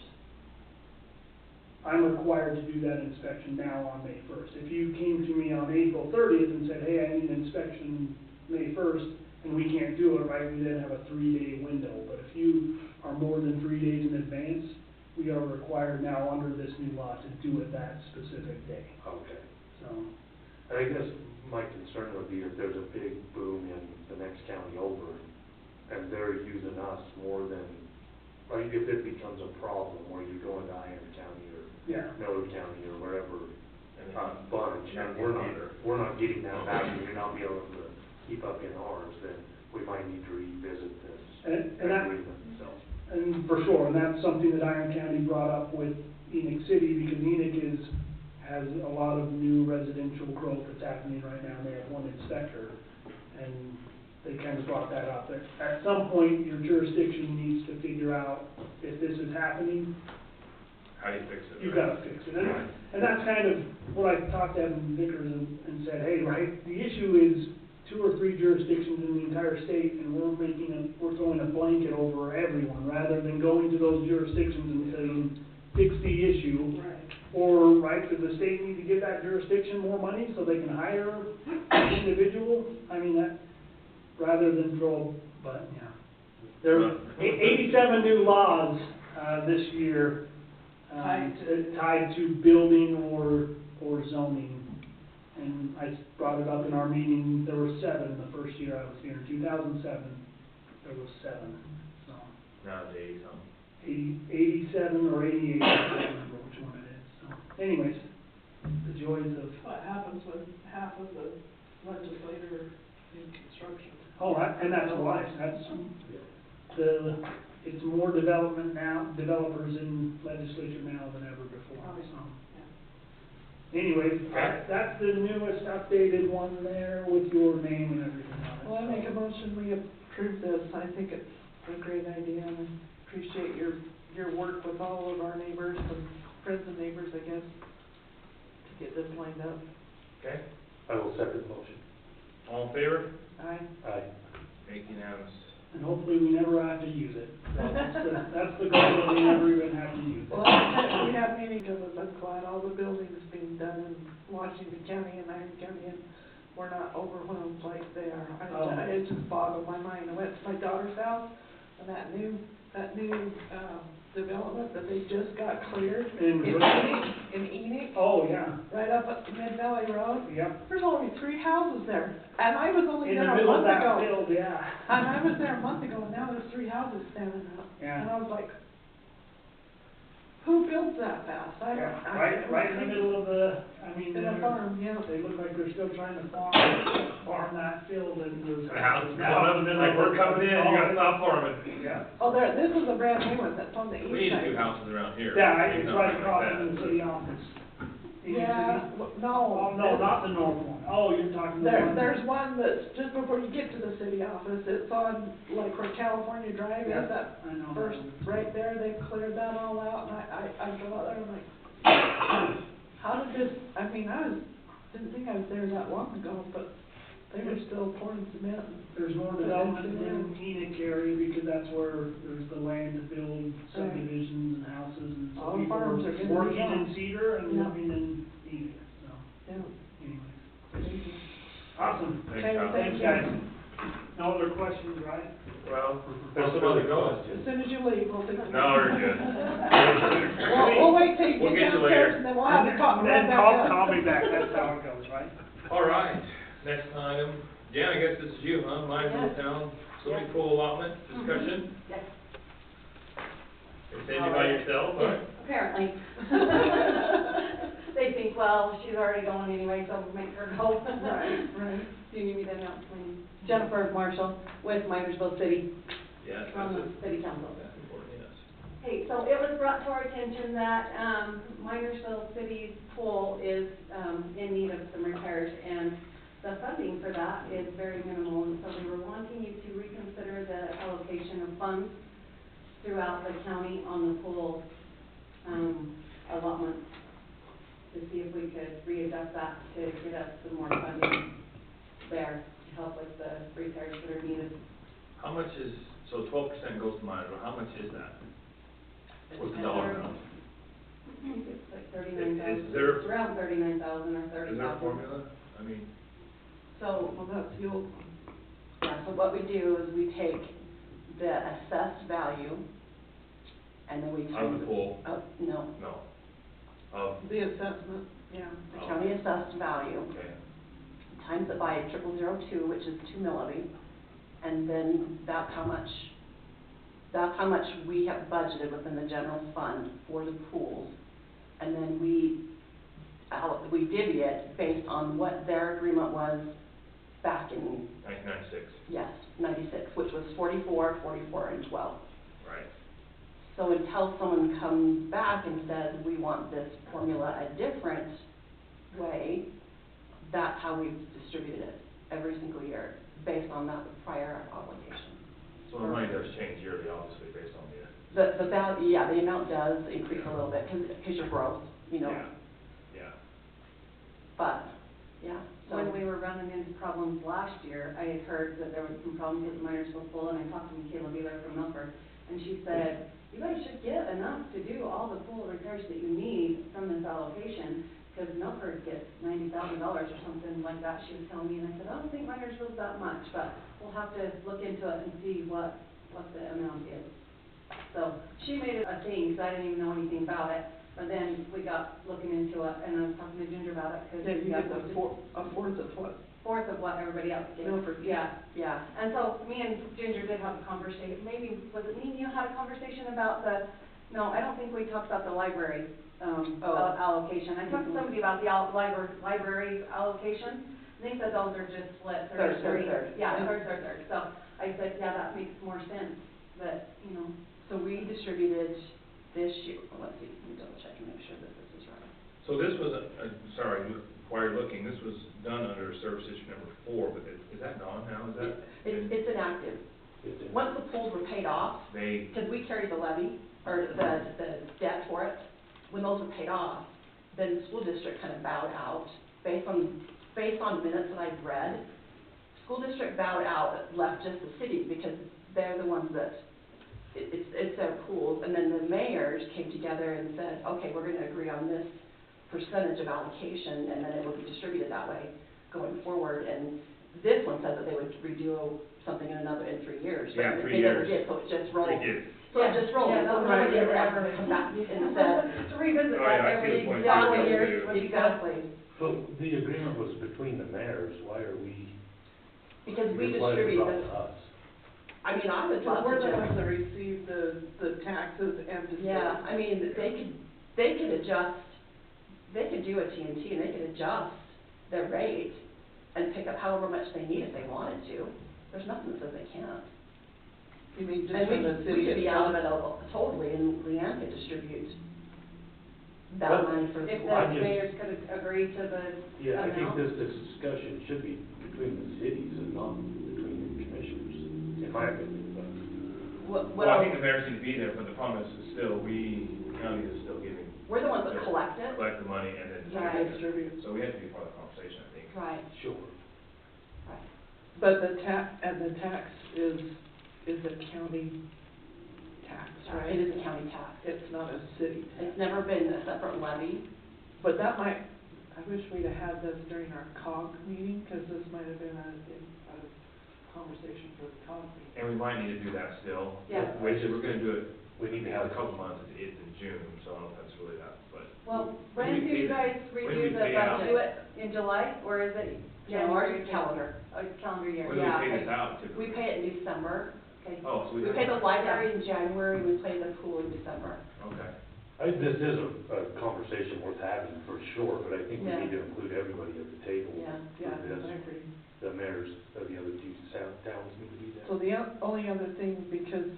I'm required to do that inspection now on May 1st. If you came to me on April 30th and said, hey, I need an inspection May 1st, and we can't do it, right, we then have a 3-day window. But if you are more than 3 days in advance, we are required now under this new law to do it that specific day. Okay. So, And I guess my concern would be if there's a big boom in the next county over, and they're using us more than, or if it becomes a problem where you go into Iron County or yeah. Miller County or wherever, bunch, and we're not getting that value, you're not being able to keep up in ours, then we might need to revisit this And that, agreement, so. and for sure, and that's something that Iron County brought up with Enoch City, because Enoch has a lot of new residential growth that's happening right now, and they have one inspector, and they kind of brought that up. At some point, your jurisdiction needs to figure out if this is happening, How do you fix it? you've got to fix it. And that's kind of what I talked to Evan Vickers and said, hey, right, the issue is 2 or 3 jurisdictions in the entire state, and we're throwing a blanket over everyone, rather than going to those jurisdictions and saying, fix the issue. Right. Or, right, does the state need to give that jurisdiction more money so they can hire an individual? I mean, that, rather than throw, but, yeah. There are 87 new laws, this year, tied to building or zoning. And I brought it up in our meeting, there were 7 the first year I was here. In 2007, there was 7, so. Nowadays, huh? 87 or 88, I can't remember which one it is, so. Anyways, the joys of, What happens when half of the legislator in construction? oh, and that's why, it's more development now, developers in legislature now than ever before, so. Anyways, that's the newest updated one there with your name and everything on it. Well, I make a motion, we approve this, I think it's a great idea, and I appreciate your work with all of our neighbors and friends and neighbors, I guess, to get this lined up. Okay, I will second the motion. all in favor? Aye. Aye. Make unanimous. and hopefully we never have to use it. So that's the goal, that we never even have to use it. Well, we have meetings of us, I'm glad all the buildings being done in Washington County and Iron County, and we're not overwhelmed like they are. Oh. It just boggled my mind. I went to my daughter's house, and that new, development that they just got cleared In Enid, Oh, yeah, right up at Mid Valley Road. yep. There's only 3 houses there, and I was only In there the a middle of month that ago. field, yeah. And I was there a month ago, and now there's 3 houses standing up. Yeah. And I was like, who builds that fast? I Yeah, don't. right in the middle of the, I mean, In a they're- farm, yeah. they look like they're still trying to farm that field and those. The house is Now, going up, like, we're coming in, you gotta stop farming. Yeah. Oh, this is a brand new one that's on the east side. We need 2 houses around here. Yeah, Ain't it's nothing right like across that. from the city office. Yeah, Oh, no, not the north one. Oh, you're talking the one. There's one that's just before you get to the city office. It's on, like, where California Drive Yeah, is, that I know. first, right there, they've cleared that all out, and I go out there, and I'm like, how did this, I mean, didn't think I was there that long ago, but they were still pouring cement. There's more development in Enoch area because that's where there's the land to build subdivisions and houses and so All people farms are getting working in developed. Cedar and Yeah. living in Enoch, so Yeah. anyways. Awesome. Thanks, Okay, Al. thank Thanks, guys. No other questions, right? Well, there's some other going. As soon as you leave, we'll take. No, we're good. We'll wait till you We'll get get you downstairs, later. and then we'll have the cotton Then right back call up. me back, that's how it goes, right? All right, next item, Jan, I guess this is you, huh, live in Yes. town, swimming pool allotment discussion. Yes. They send you by yourself, or? Yes, apparently. They think, well, she's already going anyway, so we'll make her go. Right, right. Do you need me to announce my name? Jennifer Marshall with Myersville City, Yes, from the that's city council. important, yes. Hey, so it was brought to our attention that, Myersville City's pool is, in need of some repairs, and the funding for that is very minimal, and so we were wanting you to reconsider the allocation of funds throughout the county on the pool, allotment, to see if we could readjust that to get us some more funding there to help with the repairs that are needed. How much is, so 12% goes to Myersville, how much is that? What's the dollar amount? I think it's like 39,000. Is there- It's around 39,000 or 30,000. Is there a formula? I mean, So, Well, that's the old one. Yeah, so what we do is we take the assessed value, and then we out of times the it. pool? No, No. Of, The assessment, yeah. the county assessed value, okay, times it by 0002, which is 2 milliliter, and then that's how much we have budgeted within the general fund for the pools. And then we divvy it based on what their agreement was back in, 1996, yes, 96, which was 44, 44, and 12. right. So until someone comes back and says, we want this formula a different way, that's how we've distributed it every single year, based on that prior obligation. So the money does change yearly, obviously, based on the. The value, yeah, the amount does increase a little bit, because your growth, you know, Yeah. but, yeah, so. when we were running into problems last year, I had heard that there was some problems with the Myersville pool, and I talked to Michaela Beaver from Milford, and she said, you guys should get enough to do all the pool repairs that you need from this allocation, because Milford gets $90,000 or something like that, she was telling me, and I said, I don't think Myersville's that much, but we'll have to look into it and see what the amount is. So, she made it a thing, because I didn't even know anything about it, but then we got looking into it, and I was talking to Ginger about it, because. Yeah, you get the a fourth of what? Fourth of what everybody else gets. Milford. Yeah, yeah. And so me and Ginger did have a conversation, maybe, was it me and you had a conversation about no, I don't think we talked about the library, allocation. I talked to somebody about the library allocation, and they said those are just split. Third. Yeah, third. So I said, yeah, that makes more sense, but, you know. So we distributed this year, let's see, let me double check and make sure that this is right. So this was, sorry, while you're looking, this was done under service issue number 4, but is that gone now? Is that? It's inactive. Once the pools were paid off, They, because we carried the levy, or the debt for it, when those were paid off, then the school district kind of bowed out, based on minutes that I've read, school district bowed out, left just the city, because they're the ones that, it's their pools, and then the mayors came together and said, okay, we're gonna agree on this percentage of allocation, and then it will be distributed that way going forward, and this one said that they would redo something in 3 years. Yeah, but 3 they never years. did, so it just rolled. 3 years. So it just rolled, Yeah, so right, nobody ever right. come back and said, To revisit Oh, yeah, that I see every the point. couple of Exactly. years would be good. exactly, So the agreement was between the mayors, why are we? because we why is it distribute brought this, to us? I mean, I would Because love to we're the just. ones that receive the taxes and distribute. Yeah, I mean, they could adjust, they could do a TNT and they could adjust their rate and pick up however much they need if they wanted to. There's nothing that says they can't. You mean just And from the we city could be out of itself? it totally, and Leanne could distribute that But money for the If pool. I the just- mayors could agree to the Yeah, I think amount. this discussion should be between the cities and not between the commissioners, in my opinion, What Well, I else? think the mayor needs to be there, but the problem is still, the county is still giving. We're the ones that collect it. Collect the money and then Right. distribute it. So we have to be part of the conversation, I think. Right, Sure. right. But the tax is a county tax, right? It is a county tax. It's not a city tax. It's never been a separate levy. But that might, I wish we'd have had this during our COG meeting, because this might have been a conversation for the COG meeting. And we might need to do that still. Yeah. Which, we're gonna do it, We need to in have a couple months, it's in June, so I don't know if that's really that, but. Well, When when do do we you pay guys the- when do review we the pay out? budget? Do it in July, or is it No, ours January? is calendar. Oh, it's calendar year. When do we Yeah, pay like, this out typically? We pay it in December. Okay. Oh, so we. We pay the library in January, we pay the pool in December. Okay. This is a conversation worth having for sure, but I think we Yeah. need to include everybody at the table. Yeah. Yeah, For this. I agree. The mayors of the other two towns need to be there. So the only other thing, because,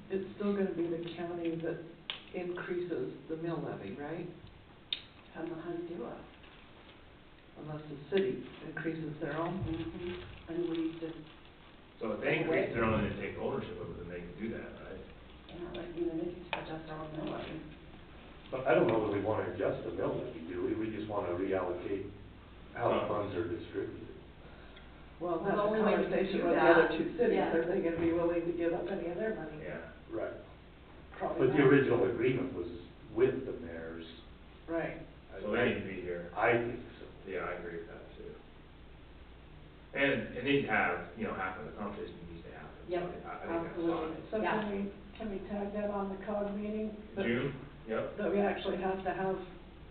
it's still gonna be the county that increases the mill levy, right? Depends on how you do it. Unless the city increases their own. Mm-hmm. And we just, So if they increase their own and take ownership of it, then they can do that, right? like, they can adjust our own mill levy. But I don't know that we want to adjust the mill levy, do we? We just want to reallocate how the funds are distributed. Well, The that's a only way we can conversation do with the that- other two cities. yeah. Are they gonna be willing to give up any of their money? Yeah. Right. Probably But the not. original agreement was with the mayors. Right. So they need to be here. I think so. Yeah, I agree with that too. And they need to have, half of the conversation needs to happen. So Yep, I think that's absolutely. fine. So Yeah. can we tag that on the COG meeting? That- June, yep, That we actually have to have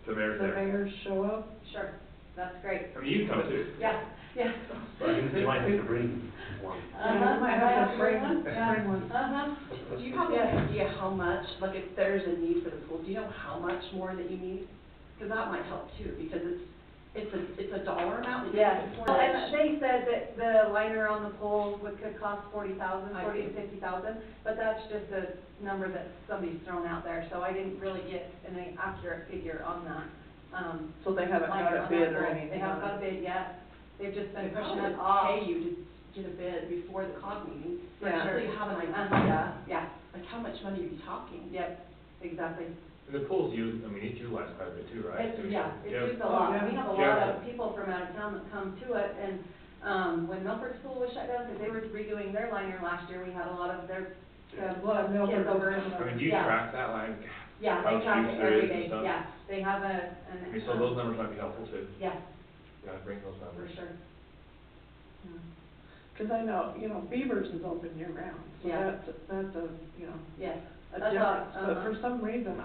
the mayor's the there. mayors show up? Sure, that's great. I mean, you can come too. Yeah, yeah. But you might have to bring one. Yeah, we might have to bring one. one. Uh-huh. Do you have any idea how much, like, if there's a need for the pool, do you know how much more that you need? Because that might help too, because it's a dollar amount that you Yes, can well, afford. and they said that the liner on the pole could cost 40,000, I 40 to see. 50,000, but that's just a number that somebody's thrown out there, so I didn't really get an accurate figure on that. So they haven't got liner a on bid that or pole. anything They haven't on got a it? bid yet, they've just They been pushing probably it would off. pay you to get a bid before the COG meeting, Yeah. so you have an Uh-huh. idea, Yeah, like how much money you're talking. yep, exactly. And the pool's used, it's utilized quite a bit too, right? It's, yeah, it's Yeah. used a lot. yeah. We have a Yeah. lot of people from out of town that come to it, and, when Milford's pool was shut down, because they were redoing their liner last year, we had a lot of their, A lot of Milford kids over. coming up. I mean, do you Yeah. track that, like, Yeah, how they much track use it there every is and day, stuff? yeah, they have I mean, so those numbers might be helpful too. Yeah, Yeah, bring those for numbers. sure. Because I know, Beavers is open year round, so Yeah. that's a, Yes, a That's difference. all, But uh-huh. for some reason,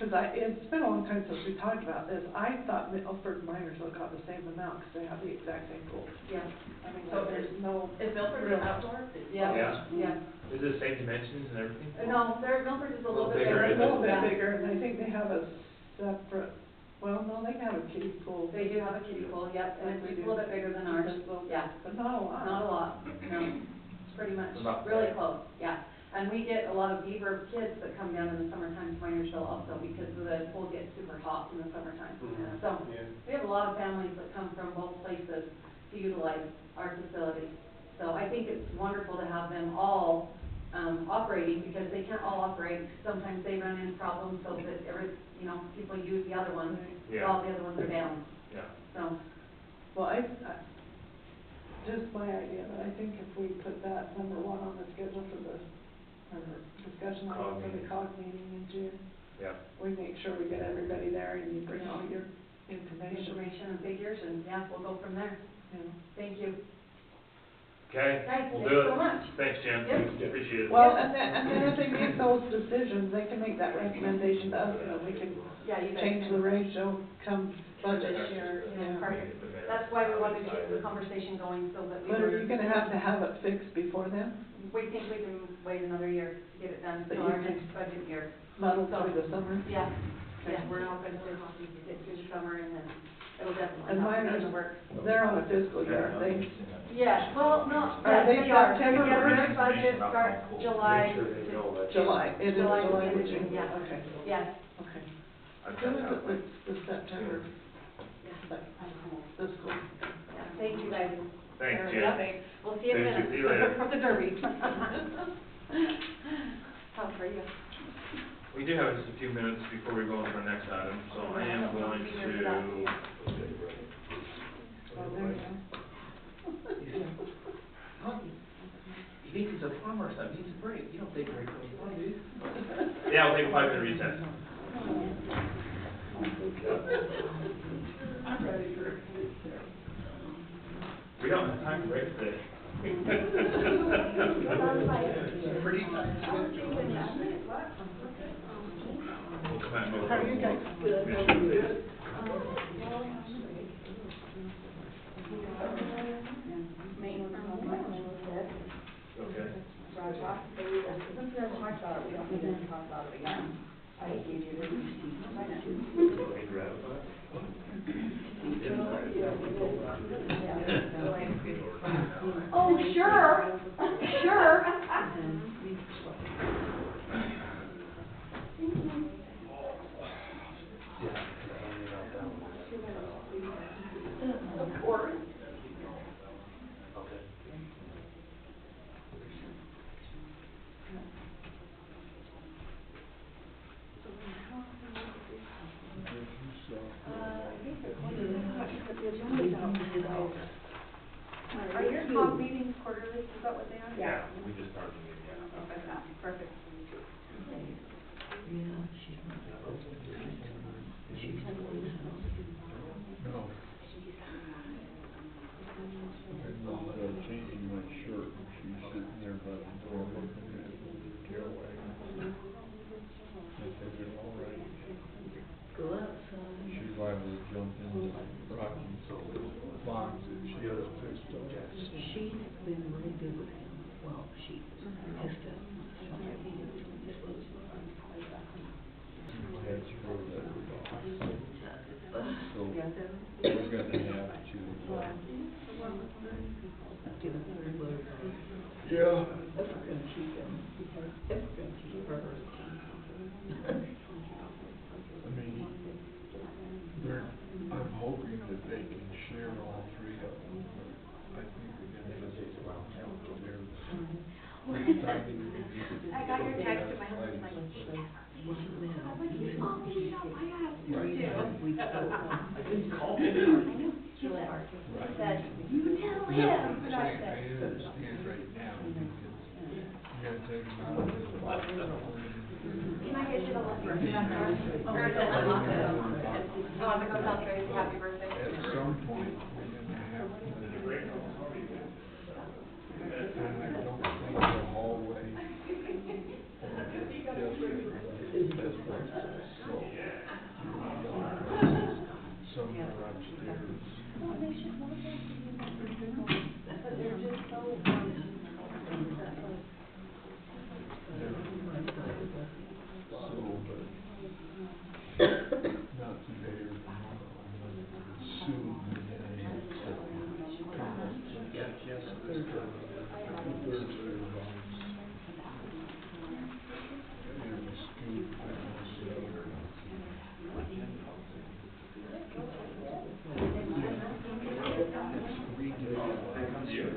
it's been a long time since we talked about this, I thought Milford and Minersville got the same amount, because they have the exact same pool. Yeah, I mean, So there's no. Is Milford real- outdoor? yeah, Yeah. yeah. Is it same dimensions and everything? No, Milford is a little bit bigger, bigger. A little bit Yeah. bigger, and I think they have a separate, well, no, they have a kiddie pool. They do have a kiddie pool, yep, and Like we it's a do. little bit bigger than ours. Just a little bit, Yeah, but not a lot. not a lot, no, it's pretty much, About really there. close, yeah. And we get a lot of Beaver kids that come down in the summertime to Minersville also, because the pool gets super hot in the summertime. Mhm. So, Yeah. we have a lot of families that come from both places to utilize our facility. So I think it's wonderful to have them all, operating, because they can't all operate. Sometimes they run into problems, so that people use the other one, Yeah. while the other ones are down, Yeah. so. Well, just my idea, but I think if we put that number one on the schedule for the, or discussion item for the COG meeting in June, Yeah. we make sure we get everybody there and you bring all your information. Information and figures, and yeah, we'll go from there. You know. Thank you. Okay, Guys, we'll thanks do it. so much. Thanks, Jen. Yep. Appreciate it. Well, and then if they make those decisions, they can make that recommendation to us, and then we can Yeah, you guys change can- the ratio come budget. This year, Yeah. perfect. That's why we wanted to get the conversation going, so that we But are were, you gonna have to have it fixed before then? we think we can wait another year to get it done, But so you our can- next budget year. Muddle through the summer? Yeah, yeah, we're not gonna get through the summer, and then it'll definitely And have mine to be in are, the works. they're on a fiscal year, aren't they? Yeah, well, no, Are they yes, they are. September Yeah, their first? budget starts July. Make sure they know that. July, it is July July, to to June, June, yeah. okay, Yes. okay. I've Who got is that. it, the September, this school? Yeah, thank you guys. Thanks, Or, Jen. yeah, we'll see you in a Thank you. minute. See you later. For the derby. How for you? We do have just a few minutes before we go on to our next item, so I am going to, Oh, there you go. You think he's a plumber or something, he's a break, you don't take breaks when you plumb, do you? yeah, we'll take a 5-minute recess. I'm ready for it. We don't have time to break today. Pretty tight. We'll come back and How are you guys? Good. Okay. Oh, sure, sure. Of course. Are your COG meetings quarterly, is that what they are? Yeah, we just started the meeting, yeah. Okay, perfect. No. I was changing my shirt, and she's sitting there by the door looking at the tail wagging. I said, "You're all right." She liable to jump into Rocky's box if she has a pistol. She's been really good with him. Well, she just, Had to go to that box. So, we're gonna have to, give him a little, yeah. if we're gonna keep him, if we're gonna keep her. I mean, I'm hoping that they can share all three of them, but I think we're gonna have to go out there. I got your text and my husband's like, I'm like, you called me, no, I asked you to. I didn't call him. He said, you tell him, and I said, I understand right now, because you gotta take them out of his box. can I get you the list of that? Or is it unlocked? You want to go tell Tracy happy birthday? At some point, we're gonna have to, and I don't think the hallway or the guest room is so, some are upstairs. So, not today or tomorrow, but soon, we're gonna have to. Yeah, yes, Thursday box. And the scoop Did they come to you?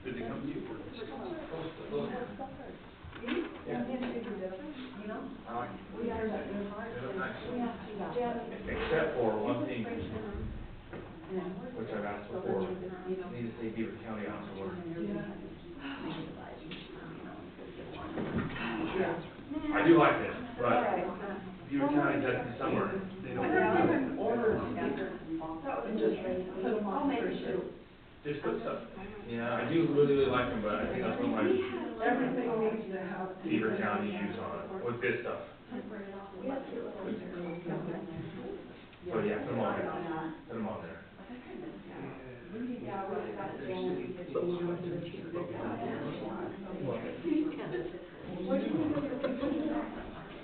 Did they come to you? around somewhere. Yeah. I do like it, but Beaver County does it somewhere. They don't. Order speakers and just put them on for sure. Just put stuff, yeah, I do really like them, but I think that's what my Everything needs to have. Beaver County use on it, with this stuff. So, yeah, put them on there, put them on there.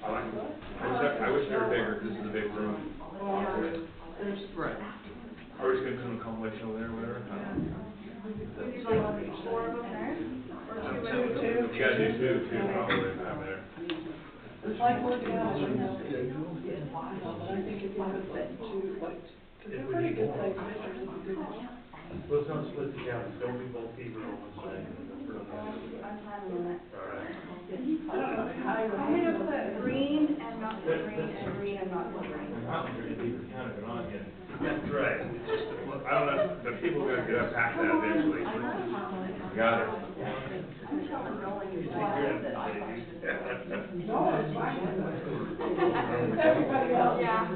I like them. I wish they were bigger, this is a big room. Right. Are we just gonna put them in compilation over there or whatever? I don't know. Would you like 4 of them there? You gotta do two, probably, down there. It's like working out, you know. But I think if you could put two, like, cause they're pretty good sized pictures if you do that. Let's not split the county, don't be both Beaver on one side and Milford on the other. I'm planning on it. All right. I don't know how you. I'm gonna put green and not the green and green and not the green. The mountains are in Beaver County, they're not in. That's right. I don't know, the people are gonna get up past that eventually. Got it. No, it's fine. Everybody else. Yeah.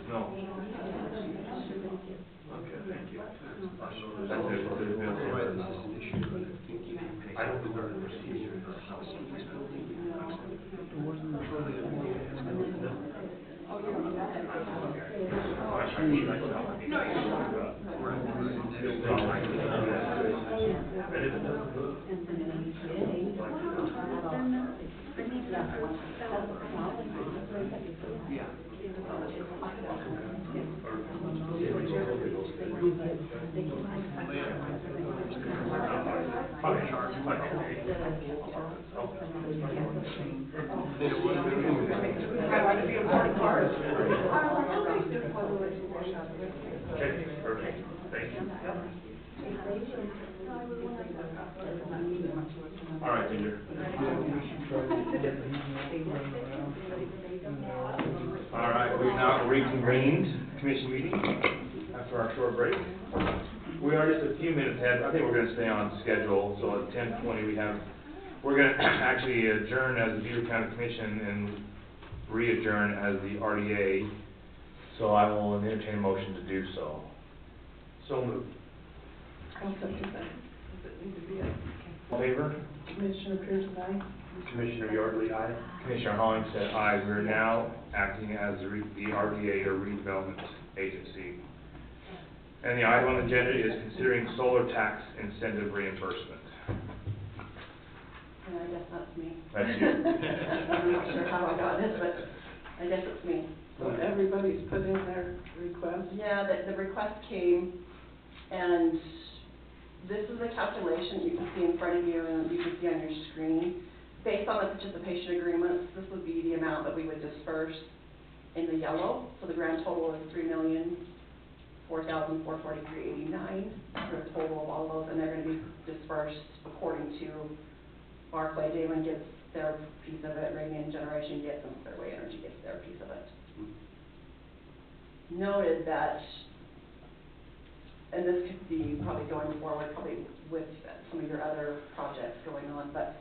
No. Okay, thank you. That's it. I don't know where the procedure is. Okay, perfect, thank you. All right, Ginger. All right, we've now reconvened commission meeting after our short break. We are just a few minutes ahead. I think we're gonna stay on schedule, so at 10:20 we're gonna actually adjourn as the Beaver County Commission and re-adjourn as the RDA. So I will entertain a motion to do so. So moved. I'll second that. Does it need to be a All in favor? Commissioner Pearson, aye? Commissioner Yardley, aye. Commissioner Holling said aye. We are now acting as the RDA, or redevelopment agency. And the item on the agenda is considering solar tax incentive reimbursement. And I guess that's me. That's you. I'm not sure how I got this, but I guess it's me. So everybody's put in their request? Yeah, the request came, and this is a calculation you can see in front of you and you can see on your screen. Based on the participation agreements, this would be the amount that we would disperse in the yellow. So the grand total is $3,004,443.89 for a total of all those, and they're going to be dispersed according to Barclay. Damon gets their piece of it, Radiant Generation gets, and Fairway Energy gets their piece of it. Noted that, and this could be probably going forward, probably with some of your other projects going on, but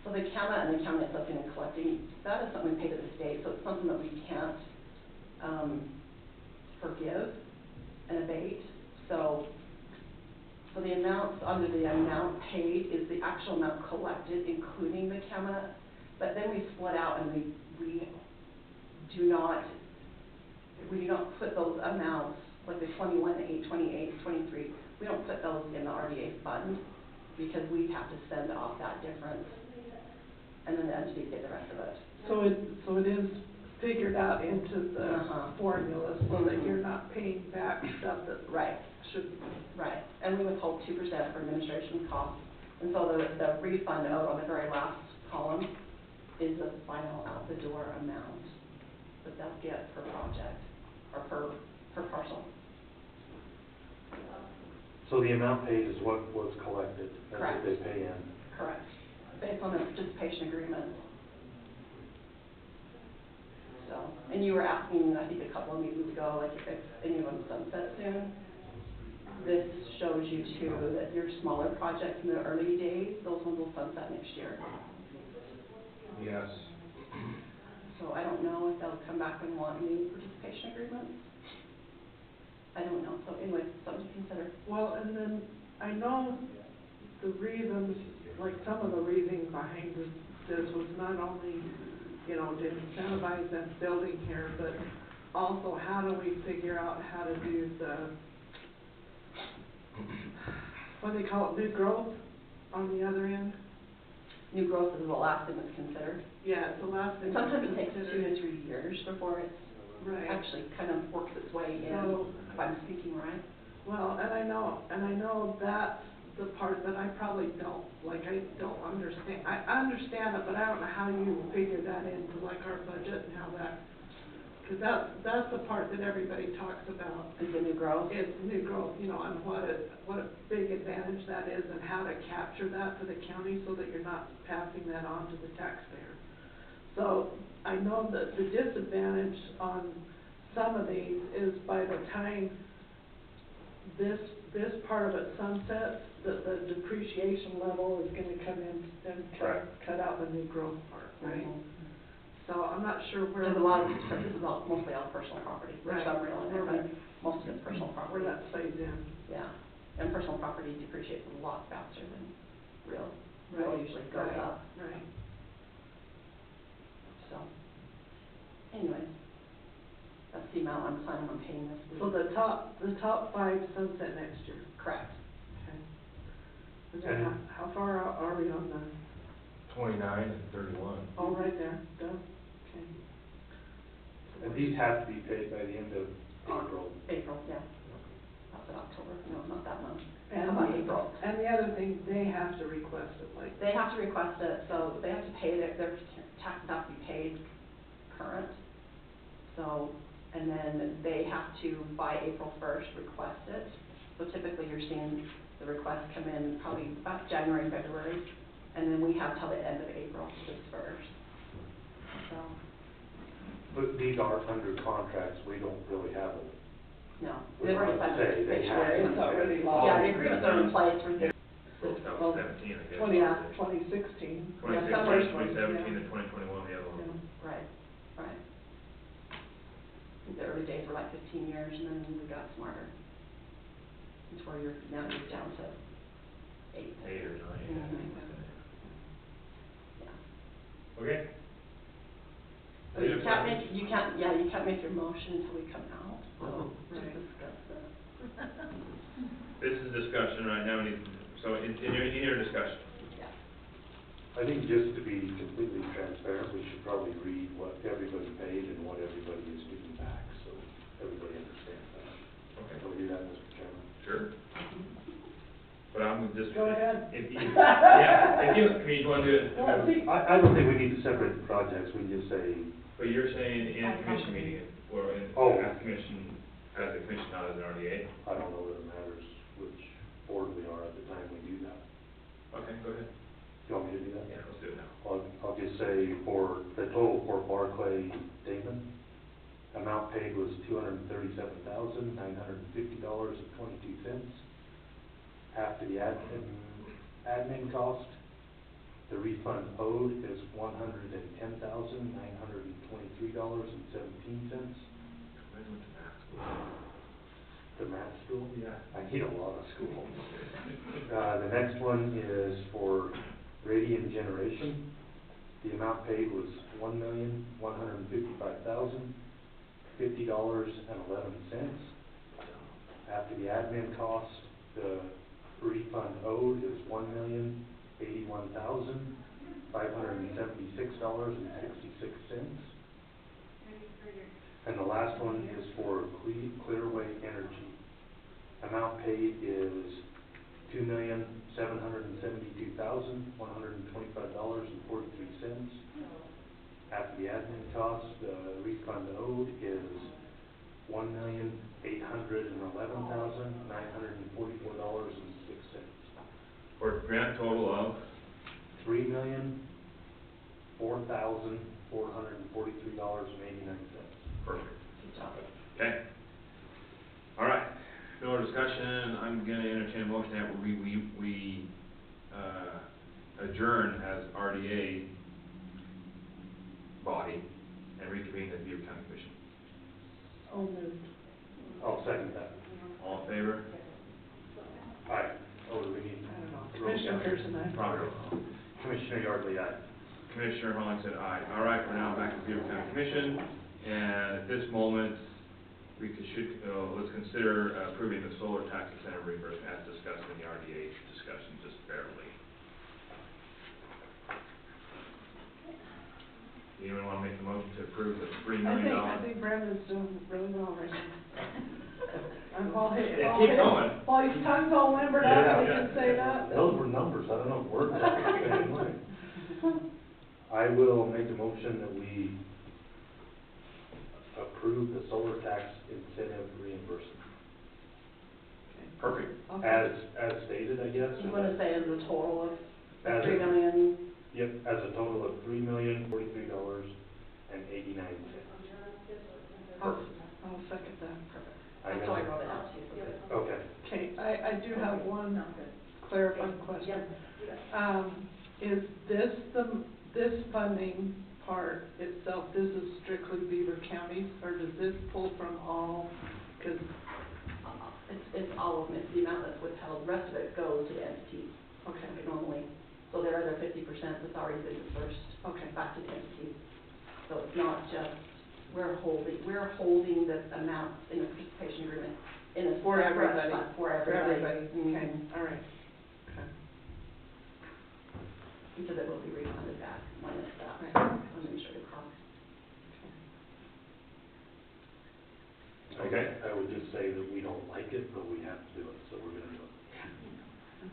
so the CAMA and the county assessing and collecting, that is something we pay to the state, so it's something that we can't forgive and abate. So the amounts, under the amount paid is the actual amount collected, including the CAMA, but then we split out and we do not put those amounts, like the 21, the 828, 23, we don't put those in the RDA fund because we have to send off that difference, and then the entities get the rest of it. So it is figured out into the formula so that you're not paying back stuff that Right. should be. Right, and we withhold 2% for administration costs, and so the refund owed on the very last column is the final out the door amount that they'll get per project, or per parcel. So the amount paid is what was collected, that's Correct. what they pay in. Correct. Based on the participation agreement. So, and you were asking, I think a couple of meetings ago, like if any of them sunset soon. This shows you too that your smaller projects in the early days, those ones will sunset next year. Yes. So I don't know if they'll come back and want new participation agreements. I don't know, so anyway, something to consider. Well, and then I know the reasons, like some of the reasoning behind this was not only, you know, to incentivize them building here, but also how do we figure out how to do the, what do they call it, new growth on the other end? New growth is the last thing that's considered. Yeah, it's the last thing. And sometimes it takes 2 considered. to 3 years before it's Right. actually kind of works its way in, So- if I'm speaking right. Well, and I know that's the part that I probably don't understand. I understand it, but I don't know how you figure that into like our budget and how that, because that's the part that everybody talks about. Is the new growth? Is new growth, you know, and what a big advantage that is and how to capture that for the county so that you're not passing that on to the taxpayer. So I know that the disadvantage on some of these is by the time this part of it sunsets, the depreciation level is gonna come in and cut out the new growth part, right? So I'm not sure where. There's a lot of, this is all, mostly all personal property. There's Right. some real in there, but most of it's personal property. Where that plays in. Yeah, and personal property depreciates a lot faster than real. Real Right, usually goes right, up, Right. so. Anyways, that's the amount I'm planning on paying this week. So the top 5 sunset next year. Correct. Okay. And then how far out are we on the, 29 and 31. oh, right there, done? Okay. And these have to be paid by the end of April. April, yeah. Not that October, no, not that month. And How about April? And the other thing, they have to request it, like. They have to request it, so they have to pay their taxes have to be paid current. So, and then they have to, by April 1st, request it. So typically you're seeing the request come in probably about January, February, and then we have till the end of April to disperse. So, But these are under contracts, we don't really have a. no, they've already signed Say they the have It's already law. Yeah, the agreements are in place for this. That was 17, I guess. 2016. 2016, 2017, and 2021, the other one. Right, right. I think the early days were like 15 years, and then we got smarter. It's where now you're down to 8. 8 or 9. Mhm. Yeah. Okay. So you can't make your motion until we come out, so just Right. discuss that. This is discussion right now, so in your discussion. Yeah. I think just to be completely transparent, we should probably read what everybody paid and what everybody is getting back, so everybody understands that. Okay. Can we do that, Mr. Chairman? Sure. But I'm just. Go ahead. If you, yeah, if you want to do it. Well, see, I don't think we need to separate the projects, we can just say, But you're saying in commission meeting, or in, Oh. as commission, not as an RDA? I don't know that it matters which board we are at the time we do that. Okay, go ahead. You want me to do that? Yeah, let's do it now. I'll just say for the total for Barclay Damon, amount paid was $237,950.22. After the admin cost, the refund owed is $110,923.17. The math school? Yeah. I need a lot of school. The next one is for radiant generation. The amount paid was $1,155,050.11. After the admin cost, the refund owed is $1,081,576.66. And the last one is for Clearway Energy. Amount paid is $2,772,125.43. After the admin costs, the refund owed is $1,811,944.06. For a grand total of, $3,004,443.89. perfect. Good job. Okay. All right, no more discussion, I'm gonna entertain a motion that we adjourn as RDA body and reconvene as Beaver County Commission. Oh, moved. I'll second that. All in favor? Aye. Oh, do we need? I don't know. Commissioner Pearson, aye. Probably. Commissioner Yardley, aye. Commissioner Holling said aye. All right, we're now back to Beaver County Commission, and at this moment, let's consider approving the solar tax incentive reimbursement as discussed in the RDA discussion, just barely. Anyone want to make the motion to approve the $3 million? I think Brandon's doing really well right now. And while Keep going. while his tongue's all limbered up, Yeah. he can say that. Those were numbers, I don't know if words are the same way. I will make a motion that we approve the solar tax incentive reimbursement. Perfect. Okay. As stated, I guess. You wanna say as a total of As a- $3 million? Yep, as a total of $3,043.89. I'll second that. That's how I wrote it out too. Okay. Okay, I do have one clarifying question. Is this this funding part itself, this is strictly Beaver County, or does this pull from all, because, It's all of it, it's the amount that's withheld, the rest of it goes to the entities. okay, Normally, so their other 50% that's already been dispersed okay, back to the entities. So it's not just, we're holding the amounts in the participation agreement in a For separate everybody. fund for for everybody. everybody, okay, all right. Okay. Because it will be refunded back minus that Right. administrative cost. Okay. I would just say that we don't like it, but we have to do it, so we're gonna do it.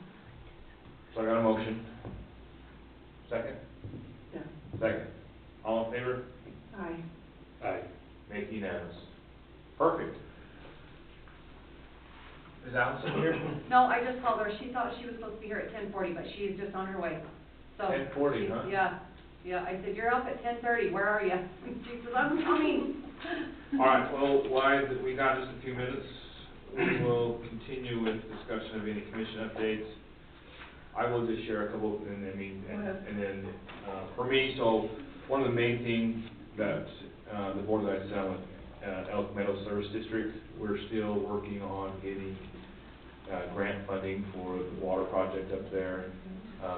So I got a motion. Second? Yeah, Second. All in favor? aye. Aye. Make unanimous. Perfect. Is Allison here? No, I just called her, she thought she was supposed to be here at 10:40, but she is just on her way, so. 10:40, huh? Yeah, I said, you're up at 10:30, where are you? She says, I'm coming. All right, well, we got just a few minutes. We will continue with discussion of any commission updates. I will just share a couple, and I mean, Go ahead. and then, for me, so one of the main things that, the board that I sit on with, Elk Meadow Service District, we're still working on getting, grant funding for the water project up there.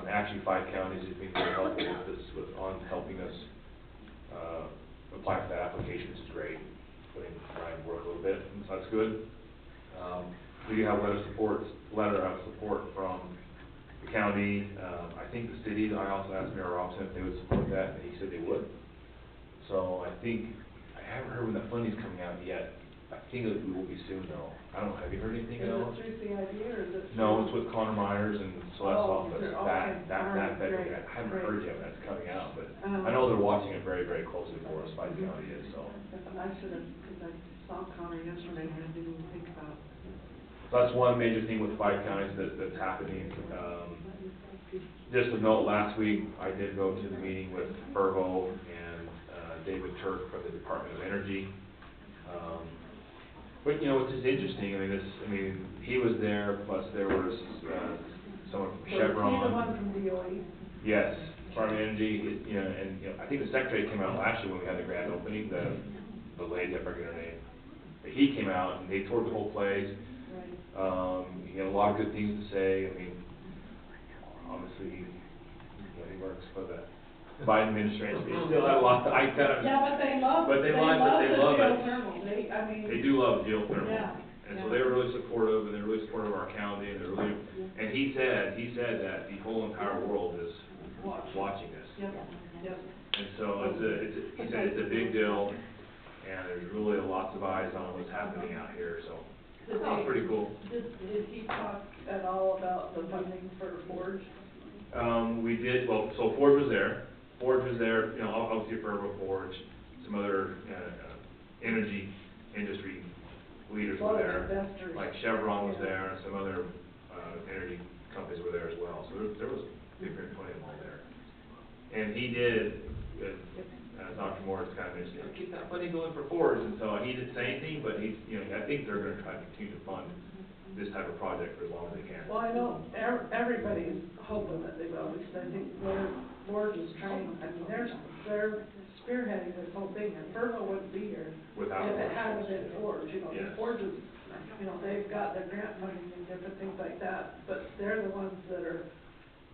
Actually, 5 counties have been very helpful with this, on helping us, apply for that application, which is great. Putting Ryan to work a little bit, and so that's good. We do have letter of support from the county, I think the city. I also asked Mayor Robinson if they would support that, and he said they would. So I think, I haven't heard when the funding's coming out yet. I think it will be soon though. I don't know, have you heard anything Is else? it through CID or is it? No, it's with Connor Myers and Celeste's Oh, office. okay, That, all right, I great, haven't great. heard yet when that's coming out, but Um, I know they're watching it very, very closely for us, Five County is, so. I should have, because I saw Connor yesterday and I didn't even think about it. So that's one major thing with 5 counties that's happening. Just a note, last week, I did go to the meeting with Fervo and, David Turk from the Department of Energy. But, you know, it's just interesting, he was there, plus there was, someone from Chevron. So he's the one from DOE? Yes, Department of Energy, I think the secretary came out last year when we had the grand opening, the lady, I forget her name. But he came out and they toured the whole place. Right. He had a lot of good things to say. Obviously, he works for the Biden administration, but he still had a lot to, Yeah, but they love, But they they love love it, they the love it. geothermal, They do love geothermal. Yeah, And so yeah. they were really supportive, and they're really supportive of our county, and they're really, and he said that the whole entire world is watching this. Yep, yep. And so he said it's a big deal, and there's really lots of eyes on what's happening out here, so Did that was they- pretty cool. Did he talk at all about the funding for Forge? We did, well, so Ford was there, Forge was there, you know, obviously Fervo Forge, some other, energy industry leaders were there. Investors. Like Chevron was there, and some other, energy companies were there as well, so there was 15 or 20 of them all there. And he did, Dr. Morris kind of mentioned, keep that money going for Forge, and so he didn't say anything, but he's, you know, I think they're gonna try to continue to fund this type of project for as long as they can. Well, I know everybody's hoping that they will, because I think Forge is trying, I mean, they're spearheading this whole thing, and Fervo wouldn't be here Without if it Forge. hadn't been Forge, you know, Yes. Forge is, you know, they've got their grant funding and different things like that, but they're the ones that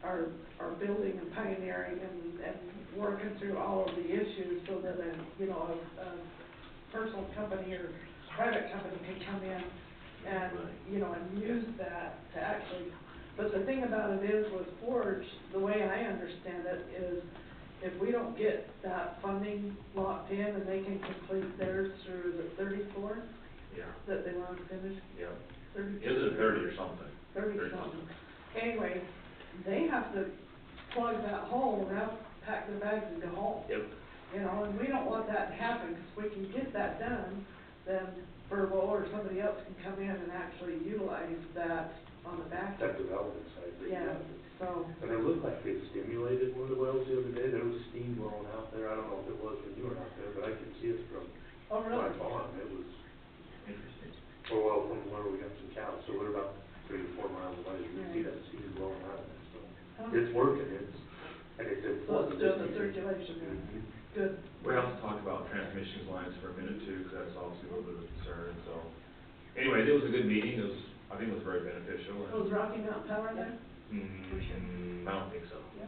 are building and pioneering and working through all of the issues so that a personal company or private company can come in and, you know, and use that to actually, but the thing about it is with Forge, the way I understand it is if we don't get that funding locked in and they can complete theirs through the 34 Yeah, that they want to finish, yeah. 30. It was a 30 or something. 30 something. Anyway, they have to plug that hole, now pack their bags and go home. Yep. You know, and we don't want that to happen, because if we can get that done, then Verbo or somebody else can come in and actually utilize that on the back. That development side. Yeah, so, And it looked like they stimulated one of the wells the other day, there was steam blowing out there, I don't know if it was when you were out there, but I could see it from oh, my really? farm, it was, Interesting. well, from where we got some cows, so we're about 3 to 4 miles away, you can see that steam blowing out of there, so. It's working, and it's So important. it's doing the circulation, yeah. Mhm. Good. We also talked about transmission lines for a minute too, because that's obviously a little bit of a concern, so. Anyways, it was a good meeting, I think it was very beneficial. And, Was Rocky Mountain Power there? I don't think so. Yeah.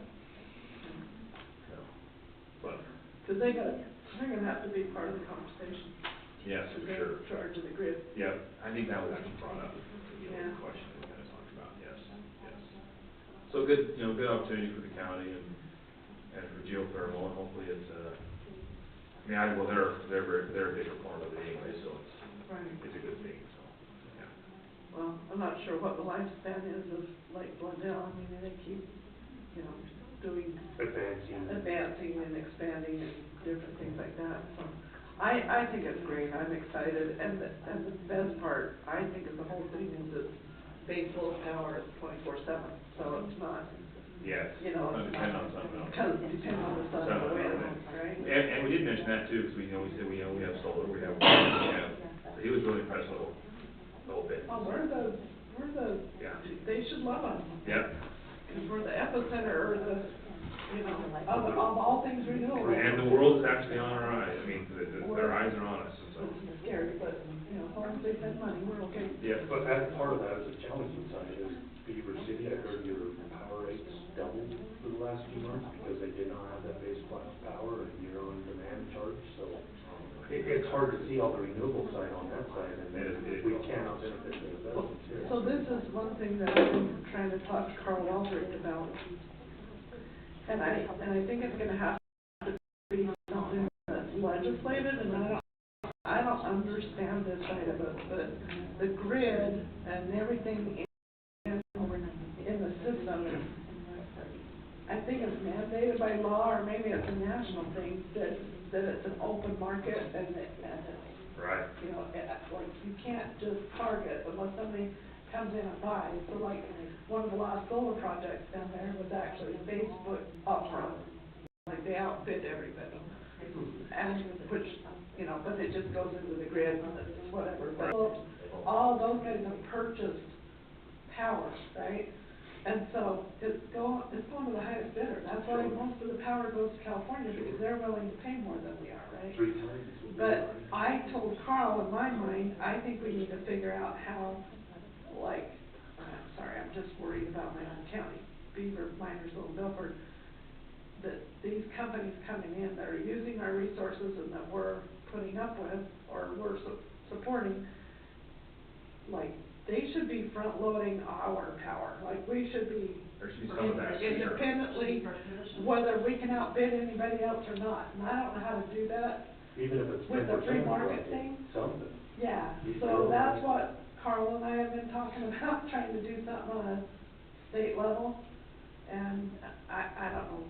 No. But, Because they're gonna have to be part of the conversation. yes, for Because they're sure. in charge of the grid. Yeah, I think that was actually brought up, Yeah. the question we kind of talked about, yes, yes. So good, good opportunity for the county and for geothermal, and hopefully it's, they're a big proponent of it anyway, so Right. it's a good thing, so, yeah. Well, I'm not sure what the lifespan is of Lake Blundell. I mean, they keep, you know, doing, advancing and expanding and different things like that. So I think it's great. I'm excited. And the best part, I think, of the whole thing is it's base load power is 24/7. So it's not, Yes. you know, Not it's depend not, on something else. because it depends on the sun and the wind, right? And we did mention that too, because we said we have solar, we have, so he was really impressed with the whole bit. Oh, we're the, Yeah. they should love us. Yep. Because we're the epicenter, or the, you know, of all things renewable. And the world is actually on our eyes, I mean, their eyes are on us, so. It's scary, but, you know, as long as they spend money, we're okay. Yeah. But as part of that, is a challenging side is Beaver City, I heard your power rates doubled for the last few months because they did not have that base class power or your own demand charge, so it's hard to see all the renewable side on that side, and then if we cannot benefit the investments here. So this is one thing that I've been trying to talk to Carl Aldrich about. And I think it's gonna have to be something that's legislated, and I don't understand this side of it, but the grid and everything in the system, I think it's mandated by law, or maybe it's a national thing, that it's an open market, and Right. you know, like, you can't just target unless somebody comes in and buys. So like, one of the last solar projects down there was actually Facebook upfront, like they outbid everybody. And which, you know, but it just goes into the grid, whatever, but all those guys have purchased power, right? And so it's going to the highest bidder. That's why most of the power goes to California, because they're willing to pay more than we are, right? 3 times. But I told Carl, in my mind, I think we need to figure out how, like, I'm sorry, I'm just worried about my own county, Beaver, Minersville, Milford, that these companies coming in that are using our resources and that we're putting up with, or we're supporting, like, they should be front-loading our power. Like, we should be There should be some of that, for sure. independently, whether we can outbid anybody else or not. And I don't know how to do that. Even if it's With the free 10%, market thing? something. Yeah, You so know, that's what Carl and I have been talking about, trying to do something on a state level. And I don't know,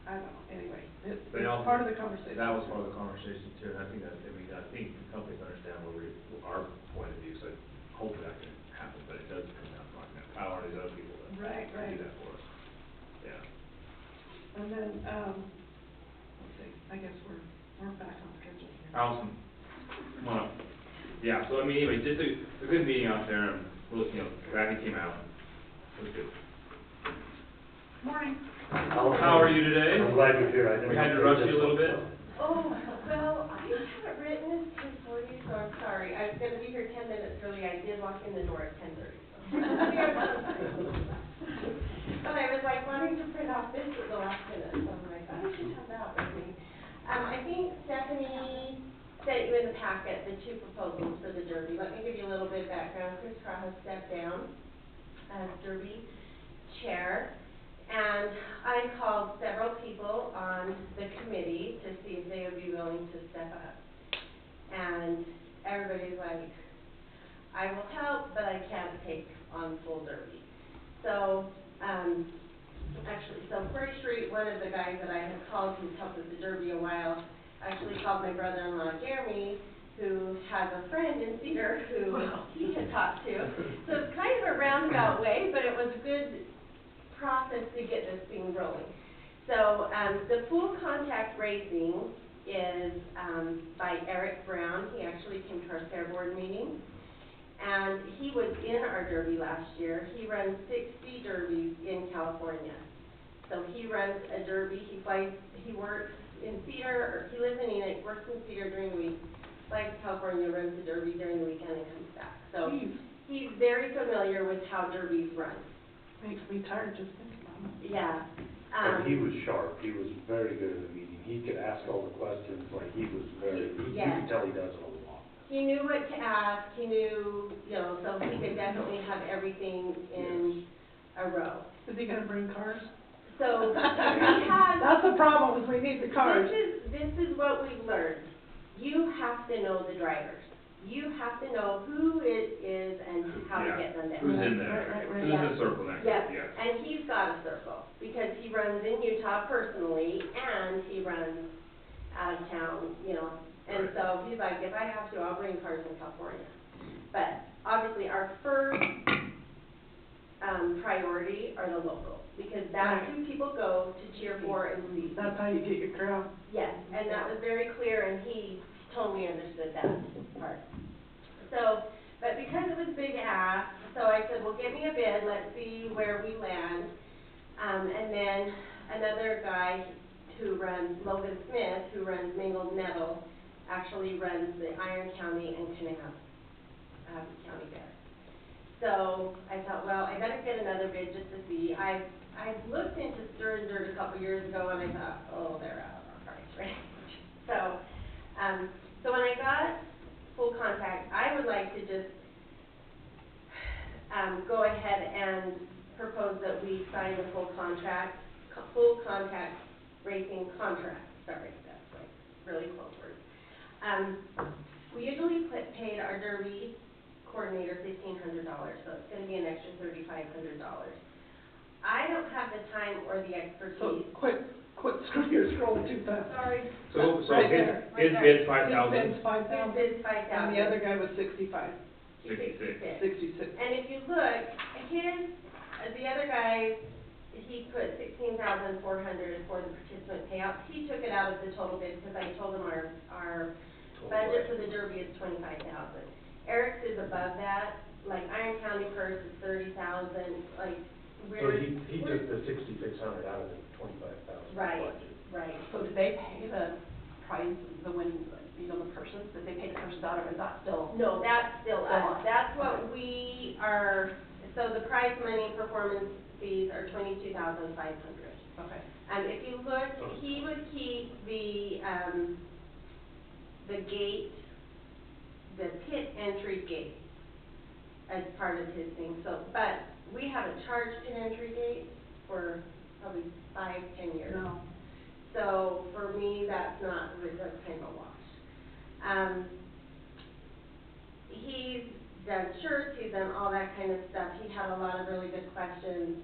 I don't know, anyway, it's But also, part of the conversation. that was part of the conversation too, and I think I think the companies understand our point of view, so hopefully that can happen, but it does come down to like that power to the other people that Right. do that for us. Yeah. And then, let's see, I guess we're back on schedule here. Allison, come on up. Yeah, so I mean, anyway, just a good meeting out there, and really, glad you came out. It was good. Morning. How are you today? I'm glad you're here. We had to rush you a little bit. Oh, well, I haven't written this thing for you, so I'm sorry. I was gonna be here 10 minutes early. I did walk in the door at 10:30. But I was like wanting to print off this at the last minute, so I'm like, oh, I should have that with me. I think Stephanie sent you in the packet the 2 proposals for the Derby. Let me give you a little bit of background. Chris Crow has stepped down as Derby chair. And I called several people on the committee to see if they would be willing to step up. And everybody's like, I will help, but I can't take on full Derby. So, so Prairie Street, one of the guys that I had called who's helped with the Derby a while, actually called my brother-in-law Jeremy, who has a friend in Cedar who he had talked to. So it's kind of a roundabout way, but it was a good process to get this thing rolling. So the full contact racing is by Eric Brown. He actually came to our fair board meeting, and he was in our Derby last year. He runs 60 derbies in California. So he runs a Derby. He works in Cedar, or he lives in Enid, works in Cedar during the week, flies to California, runs the Derby during the weekend, and comes back. So he's very familiar with how derbies run. Makes me tired just thinking about it. Yeah. And he was sharp, he was very good in the meeting, he could ask all the questions, like, he was very, you Yes. can tell he does it a lot. He knew what to ask, he knew, so he could definitely have everything in a row. Is he gonna bring cars? So, we had, That's the problem, is we need the cars. this is what we've learned. You have to know the drivers. You have to know who it is and how to get them there. Who's in there? Right. Who's in the circle next to Yes, it, yeah. and he's got a circle, because he runs in Utah personally, and he runs out of town, and Right. so he's like, if I have to, I'll bring cars in California. But obviously, our first, priority are the locals, because that's who people go to cheer for and see. That's how you get your crowd. Yes, and that was very clear, and he totally understood that part. So, but because it was a big ask, so I said, well, get me a bid, let's see where we land. And then another guy who runs, Logan Smith, who runs Mingled Metal, actually runs the Iron County and Kanab County Fair. So I thought, well, I better get another bid just to see. I looked into Stir and Dirt a couple years ago, and I thought, oh, they're out of our price range. So when I got full contact, I would like to just go ahead and propose that we sign the full contact racing contract. Sorry, that's like really close words. We usually paid our Derby coordinator $1,500, so it's going to be an extra $3,500. I don't have the time or the expertise. So, quit, you're scrolling too fast. Sorry. So Right his there. bid's 5,000? His bid's 5,000. His bid's 5,000. And the other guy was 65. 66. 66. And if you look, the other guy, he put $16,400 for the participant payouts. He took it out of the total bid, because I told him our budget for the Derby is $25,000. Eric's is above that, like Iron County purse is $30,000, like, So he took the 6,600 out of the 25,000 Right, budget. right. So did they pay the prize, the winning, the purses, did they pay the purses out, or is that still? No, that's still us. us. That's what we are, so the prize money performance fees are $22,500. Okay. If you look, he would keep the gate, the pit entry gate as part of his thing, so, but we haven't charged pit entry gate for probably 5-10 years. No. So for me, that's kind of a wash. He's done shirts, he's done all that kind of stuff. He had a lot of really good questions.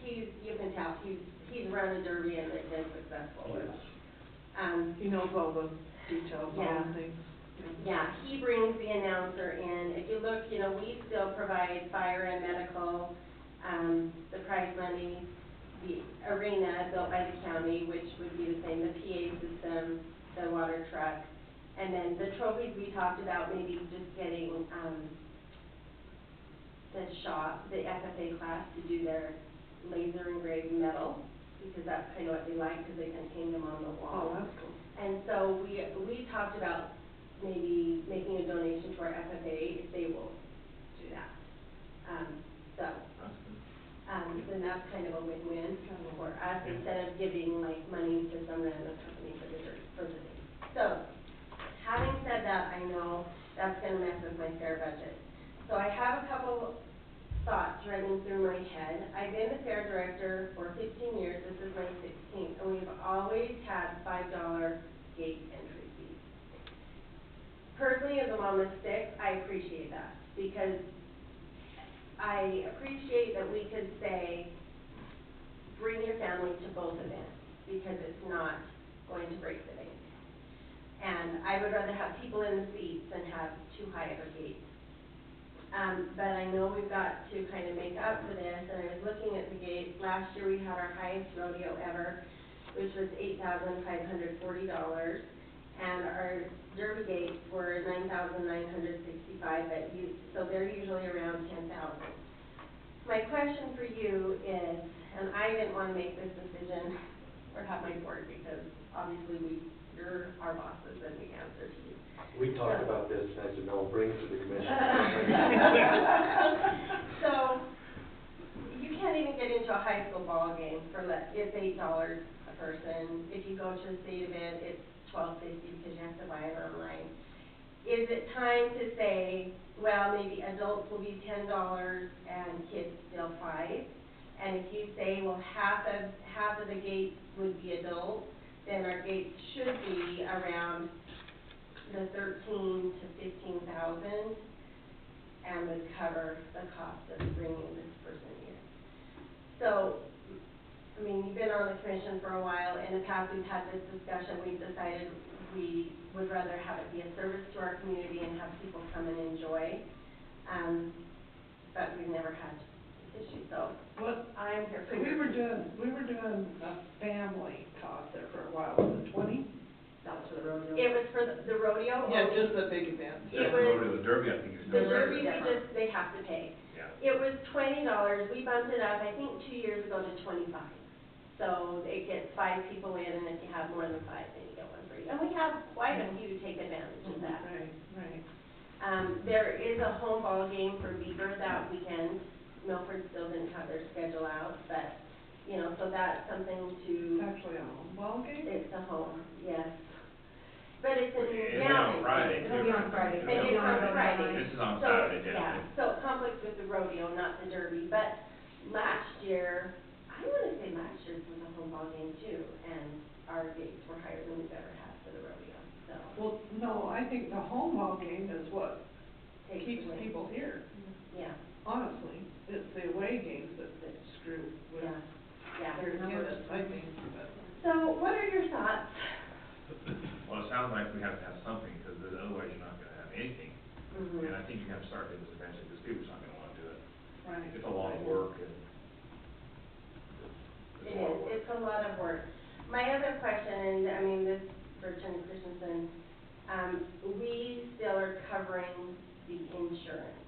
you can tell, he's run a derby and they've been successful with it. He knows all the details Yeah. on things. Yeah, he brings the announcer in. If you look, we still provide fire and medical, the prize money, the arena built by the county, which would be the same, the PA system, the water truck. And then the trophies we talked about, maybe just getting, the shop, the FFA class to do their laser engraved metal, because that's kind of what they like, because they can hang them on the wall. Oh, that's cool. And so we talked about maybe making a donation to our FFA if they will do that. Then that's kind of a win-win for us, instead of giving like money to some random company for the thing. So, having said that, I know that's gonna mess with my fair budget. So I have a couple thoughts running through my head. I've been the fair director for 15 years, this is my 16th, and we've always had $5 gate entry fees. Personally, as a mom of 6, I appreciate that, because I appreciate that we could say, bring your family to both events, because it's not going to break the bank. And I would rather have people in the seats than have too high of a gate. But I know we've got to kind of make up for this, and I was looking at the gates. Last year we had our highest rodeo ever, which was $8,540, and our derby gates were $9,965, so they're usually around $10,000. My question for you is, and I didn't want to make this decision or have my board, because obviously you're our bosses and we answer to you. We talked about this, and I said, no, bring it to the commission. So, you can't even get into a high school ball game for it's $8 a person. If you go to a state event, it's $12.50 because you have to buy it online. Is it time to say, well, maybe adults will be $10 and kids still $5? And if you say, well, half of the gates would be adults, then our gates should be around the 13 to 15,000, and would cover the cost of bringing this person here. So, I mean, you've been on the commission for a while. In the past, we've had this discussion. We've decided we would rather have it be a service to our community and have people come and enjoy. But we've never had this issue, so I'm here for We were doing a family cost there for a while, was it 20? That was for the rodeo. It was for the rodeo. Yeah, just the big event. It was, The derby, I think is. the derby, they have to pay. Yeah. It was $20, we bumped it up, I think 2 years ago, to $25. So it gets 5 people in, and if you have more than 5, then you get one free. And we have quite a few take advantage of that. Right. There is a home ball game for Beaver that weekend. Milford still didn't have their schedule out, but, so that's something to. It's actually a home ball game? It's a home, yes. But it's in It'll be down. on Friday. It'll be on Friday. And it's on Friday. This is on So, Saturday, yeah, so it conflicts with the rodeo, not the derby. But last year, I want to say last year's was a home ball game too, and our gates were higher than we've ever had for the rodeo, so. Well, no, I think the home ball game is what Takes keeps away. people here, Yeah, honestly. It's the away games that screw with yeah. their kids, I think, but. So what are your thoughts? Well, it sounds like we have to have something, because otherwise you're not gonna have anything. Mhm. And I think you have to start doing this eventually, because people's not gonna wanna do it. Right. It's a lot of work, and. It is, it's a lot of work. My other question, and I mean, this for Attorney Christensen, we still are covering the insurance.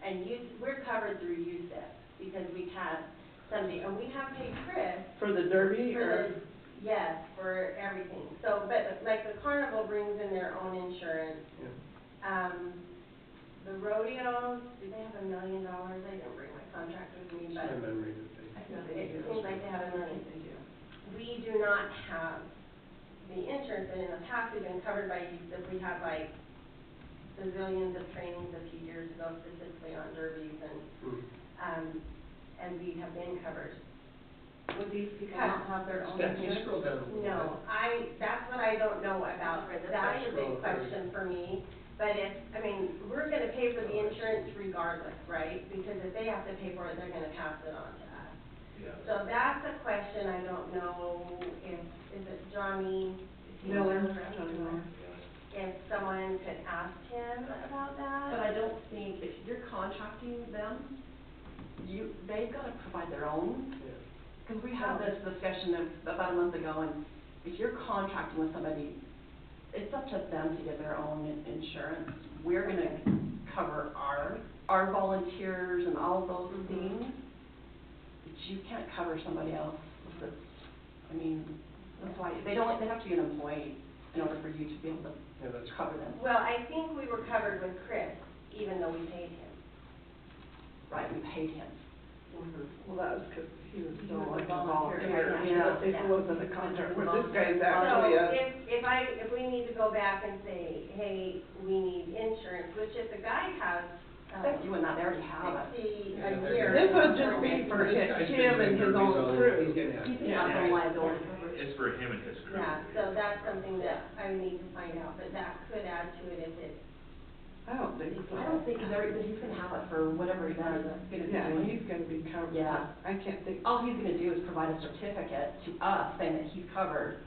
And we're covered through USIP, because we've had somebody, and we have paid Chris. For the derby For yes, for everything. So, but like the carnival brings in their own insurance. The rodeo, do they have $1 million? I didn't bring my contract with me, It's but. my memory that they. It seems like they have $1 million. We do not have the insurance, and in the past, we've been covered by USIP. We had like bazillions of trainings a few years ago, specifically on derbies, and we have been covered. Would these people not have their own Stephanie, insurance? scroll down a little bit. No, that's what I don't know about. That's a big question for me. But we're gonna pay for the insurance regardless, right? Because if they have to pay for it, they're gonna pass it on to us. Yeah. So that's a question, I don't know if, is it Johnny? Is he Miller, Miller? Johnny Miller. If someone could ask him about that? But I don't think, if you're contracting them, they've gotta provide their own. Because we had this discussion about a month ago, and if you're contracting with somebody, it's up to them to get their own insurance. We're gonna cover our volunteers and all of those things, but you can't cover somebody else. I mean, that's why, they have to be an employee in order for you to be able to cover them. Well, I think we were covered with Chris, even though we paid him. Right, we paid him. Well, that was because he was still was like a a volunteer, volunteer, yeah. if it wasn't a contract, He but was this guy's a actually So a. if we need to go back and say, hey, we need insurance, which if the guy has, That's you and that, they already have it. 60 Yeah, a they're year. This would just be for This guy's him and his own crew. He's gonna have. He's gonna have some liability coverage. It's for him and his crew. Yeah, so that's something that I need to find out, but that could add to it if it, I don't think so. I don't think he's gonna have it for whatever he does, it's gonna be Yeah, doing. he's gonna be covered. Yeah. I can't think. All he's gonna do is provide a certificate to us saying that he's covered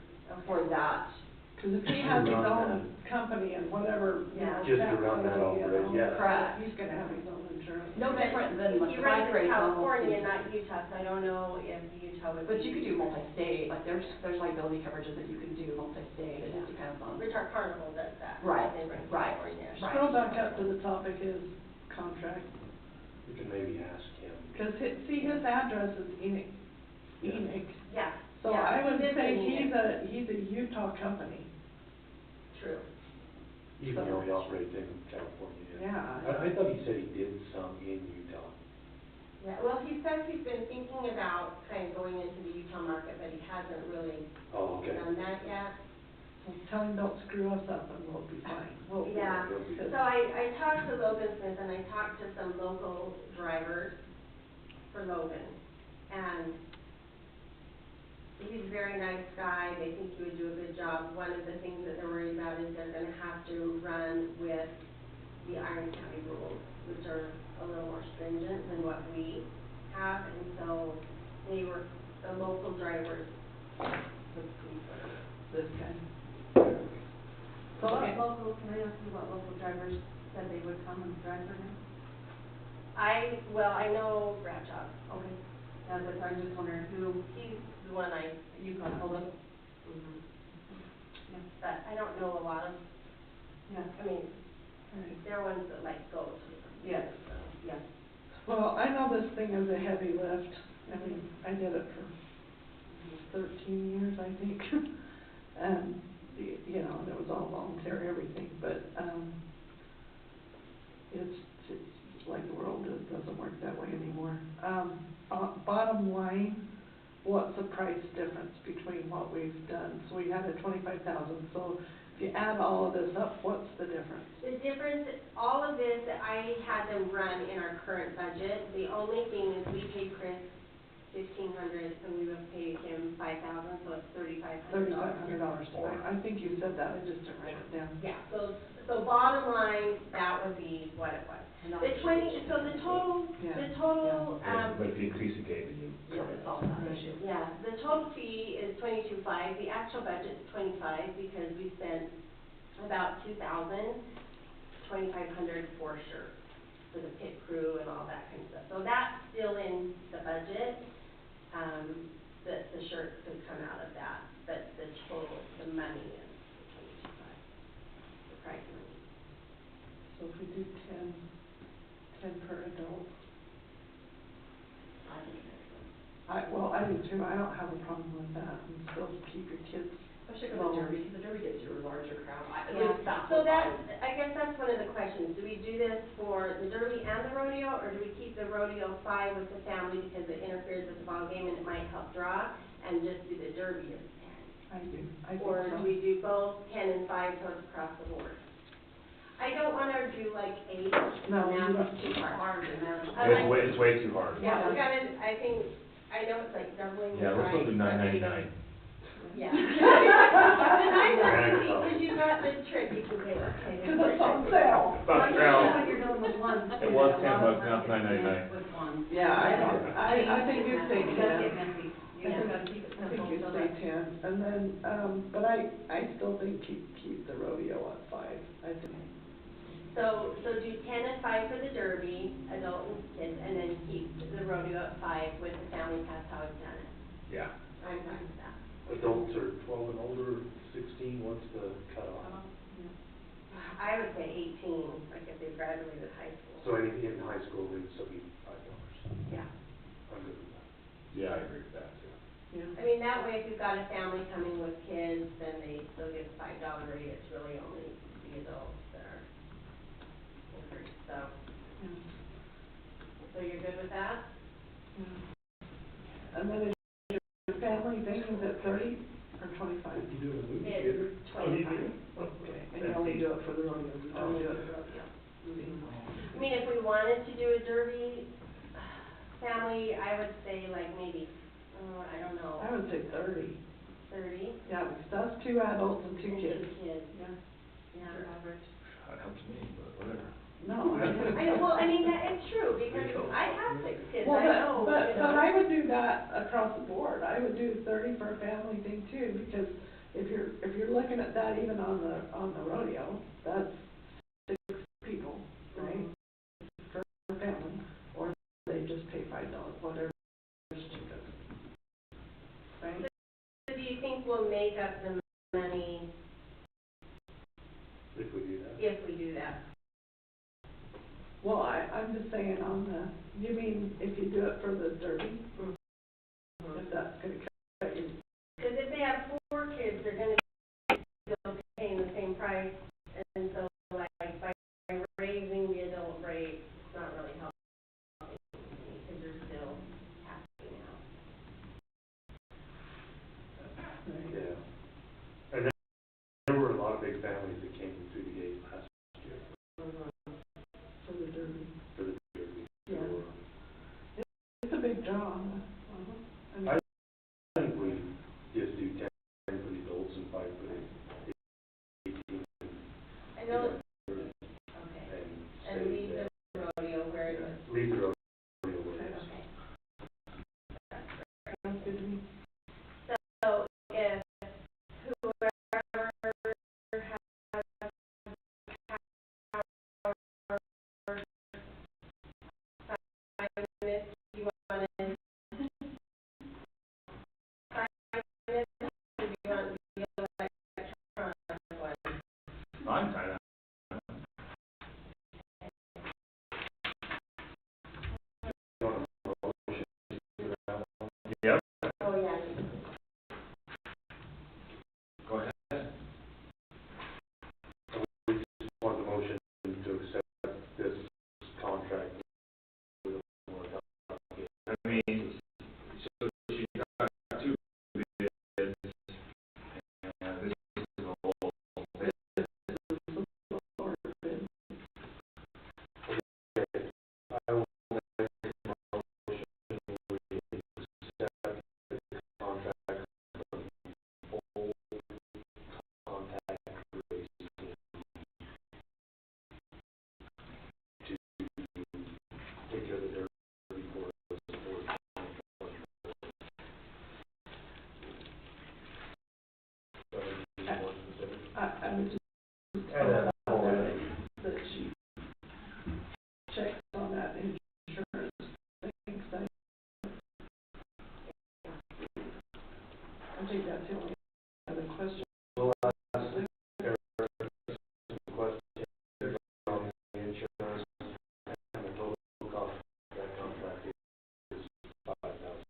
for that. Because if he has his own company and whatever, you know. Just to run that operation, yeah. Correct. He's gonna have his own insurance. No different than like he the runs bike in race. California, not Utah, so I don't know if Utah would be. But you could do multi-state, like there's liability coverages that you can do multi-state, it just depends on. Richard Carnival does that. Right, They run right, California. right. Scroll back up to the topic is contract, You can maybe ask him. because see, his address is Enoch. Enoch. Yeah. So yeah, I would he's say in he's a Utah company. True. Even though he operates in California. Yeah. I thought he said he did some in Utah. Yeah, well, he says he's been thinking about kind of going into the Utah market, but he hasn't really Oh, okay. done that yet. So tell him don't screw us up and we'll be fine. Yeah, He'll be- so I talked to Logan Smith and I talked to some local drivers for Logan. And he's a very nice guy, they think he would do a good job. One of the things that they're worried about is they're gonna have to run with the Iron County rules, which are a little more stringent than what we have. And so the local drivers would prefer. This guy. So what local, can I ask you what local drivers said they would come and drive for him? I know Bradshaw. Okay, yeah, but I'm just wondering who He's the one you got hold of. but I don't know a lot of, Yeah, I mean, Right. they're ones that like go to different Yes. places, so. yeah. Well, I know this thing is a heavy lift. I mean, I did it for 13 years, I think. And, you know, and it was all voluntary, everything, but, it's like the world doesn't work that way anymore. Bottom line, what's the price difference between what we've done? So we had a 25,000, so if you add all of this up, what's the difference? The difference, all of this, I had them run in our current budget. The only thing is we paid Chris $1,500, and we would pay him $5,000, so it's $3,500. $3,500. I think you said that, I just didn't write it down. Yeah, so bottom line, that would be what it was. The total, But if you increase the gate, then you cover It's that. all that issue. yeah, the total fee is $22,500, the actual budget's $25,000 because we spent about $2,000, $2,500 for shirts, for the pit crew and all that kind of stuff. So that's still in the budget, the shirts could come out of that, but the total, the money is $22,500, the price money. So if we do 10 per adult, I think it makes sense. I do too, I don't have a problem with that, and still keep your kids. Especially for the derby, because the derby gets you a larger crowd. At Yeah, least that's so what that's, I guess that's one of the questions, do we do this for the derby and the rodeo, or do we keep the rodeo 5 with the family because it interferes with the ball game and it might help draw, and just do the derby as 10? I think Or so. do we do both 10 and 5 so it's across the board? I don't wanna do like 8, No, and you that's don't. too hard, and then. It's way too hard. Yeah, we gotta, I think, I know it's like doubling the Yeah, let's price. go to but- $9.99. Yeah. The nice one is because you got the trip, you can say, okay. Cause it's on sale. About Especially now, when you're dealing with ones. it too, was a 10 lot of bucks, them now it's get messy $9.99. With ones. Yeah, I think you say It does get 10. messy, you just gotta keep it I think simple, you so say that. 10, and then, but I still think keep the rodeo at 5, I think. So do 10 and 5 for the derby, adult and kids, and then keep the rodeo at 5 with the family pass, how it's done it. Yeah. I'm fine with that. Adults are 12 and older, 16, what's the cutoff? I would say 18, like if they graduated high school. So in high school, they'd still be $5. Yeah. I'm good with that. Yeah, I agree with that, too. Yeah. I mean, that way, if you've got a family coming with kids, then they still get the $5 rate, it's really only the adults that are increased, so. So you're good with that? And then is your family thing, is it 30 or 25? You do a movie It's theater? 25. Okay, and you only do it for the rodeo, you don't do it for the rodeo. I mean, if we wanted to do a derby family, I would say like maybe, I don't know, I would say 30. 30. Yeah, because that's 2 adults and 2 And kids. 2 kids. Yeah. Yeah. That helps me, but whatever. No, Well, I mean, that is true, because I have 6 kids, Well, I know, but you know. I would do that across the board. I would do 30 for a family thing too, because if you're looking at that even on the rodeo, that's 6 people, right? For a family, or they just pay $5, whatever is cheapest. Right? So do you think we'll make up the money If we do that. if we do that? Well, I'm just saying you mean if you do it for the derby? If that's gonna cut you. Because if they have 4 kids, they're gonna be still paying the same price, and so like by raising the adult rate, it's not really helping, because they're still asking out. Yeah. And there were a lot of big families that came through the gate last year For the derby. for the derby. Yeah. So, It's a big draw. I mean, I think we just do 10 for the adults and 5 for the 18. I know, And okay, say and leave that- the rodeo where it was. Leave the rodeo where it is. Okay. sounds good to me. So if whoever has power, 5 minutes, you want to, 5 minutes, or do you want the electronic one? I'm kind of. Yep, Oh, yeah. go ahead. We just want the motion to accept this contract. with Illinois Health. I mean, so she got 2 bids, and this is the whole bid. I will make a motion to accept the contract from full contact racing to take care of the derby for us for 2024. I would just And then throw it out there that she checks on that insurance thing, 'cause I think that's the only other question. we'll ask Eric some questions on the insurance and the total cost of that contract is $5,000.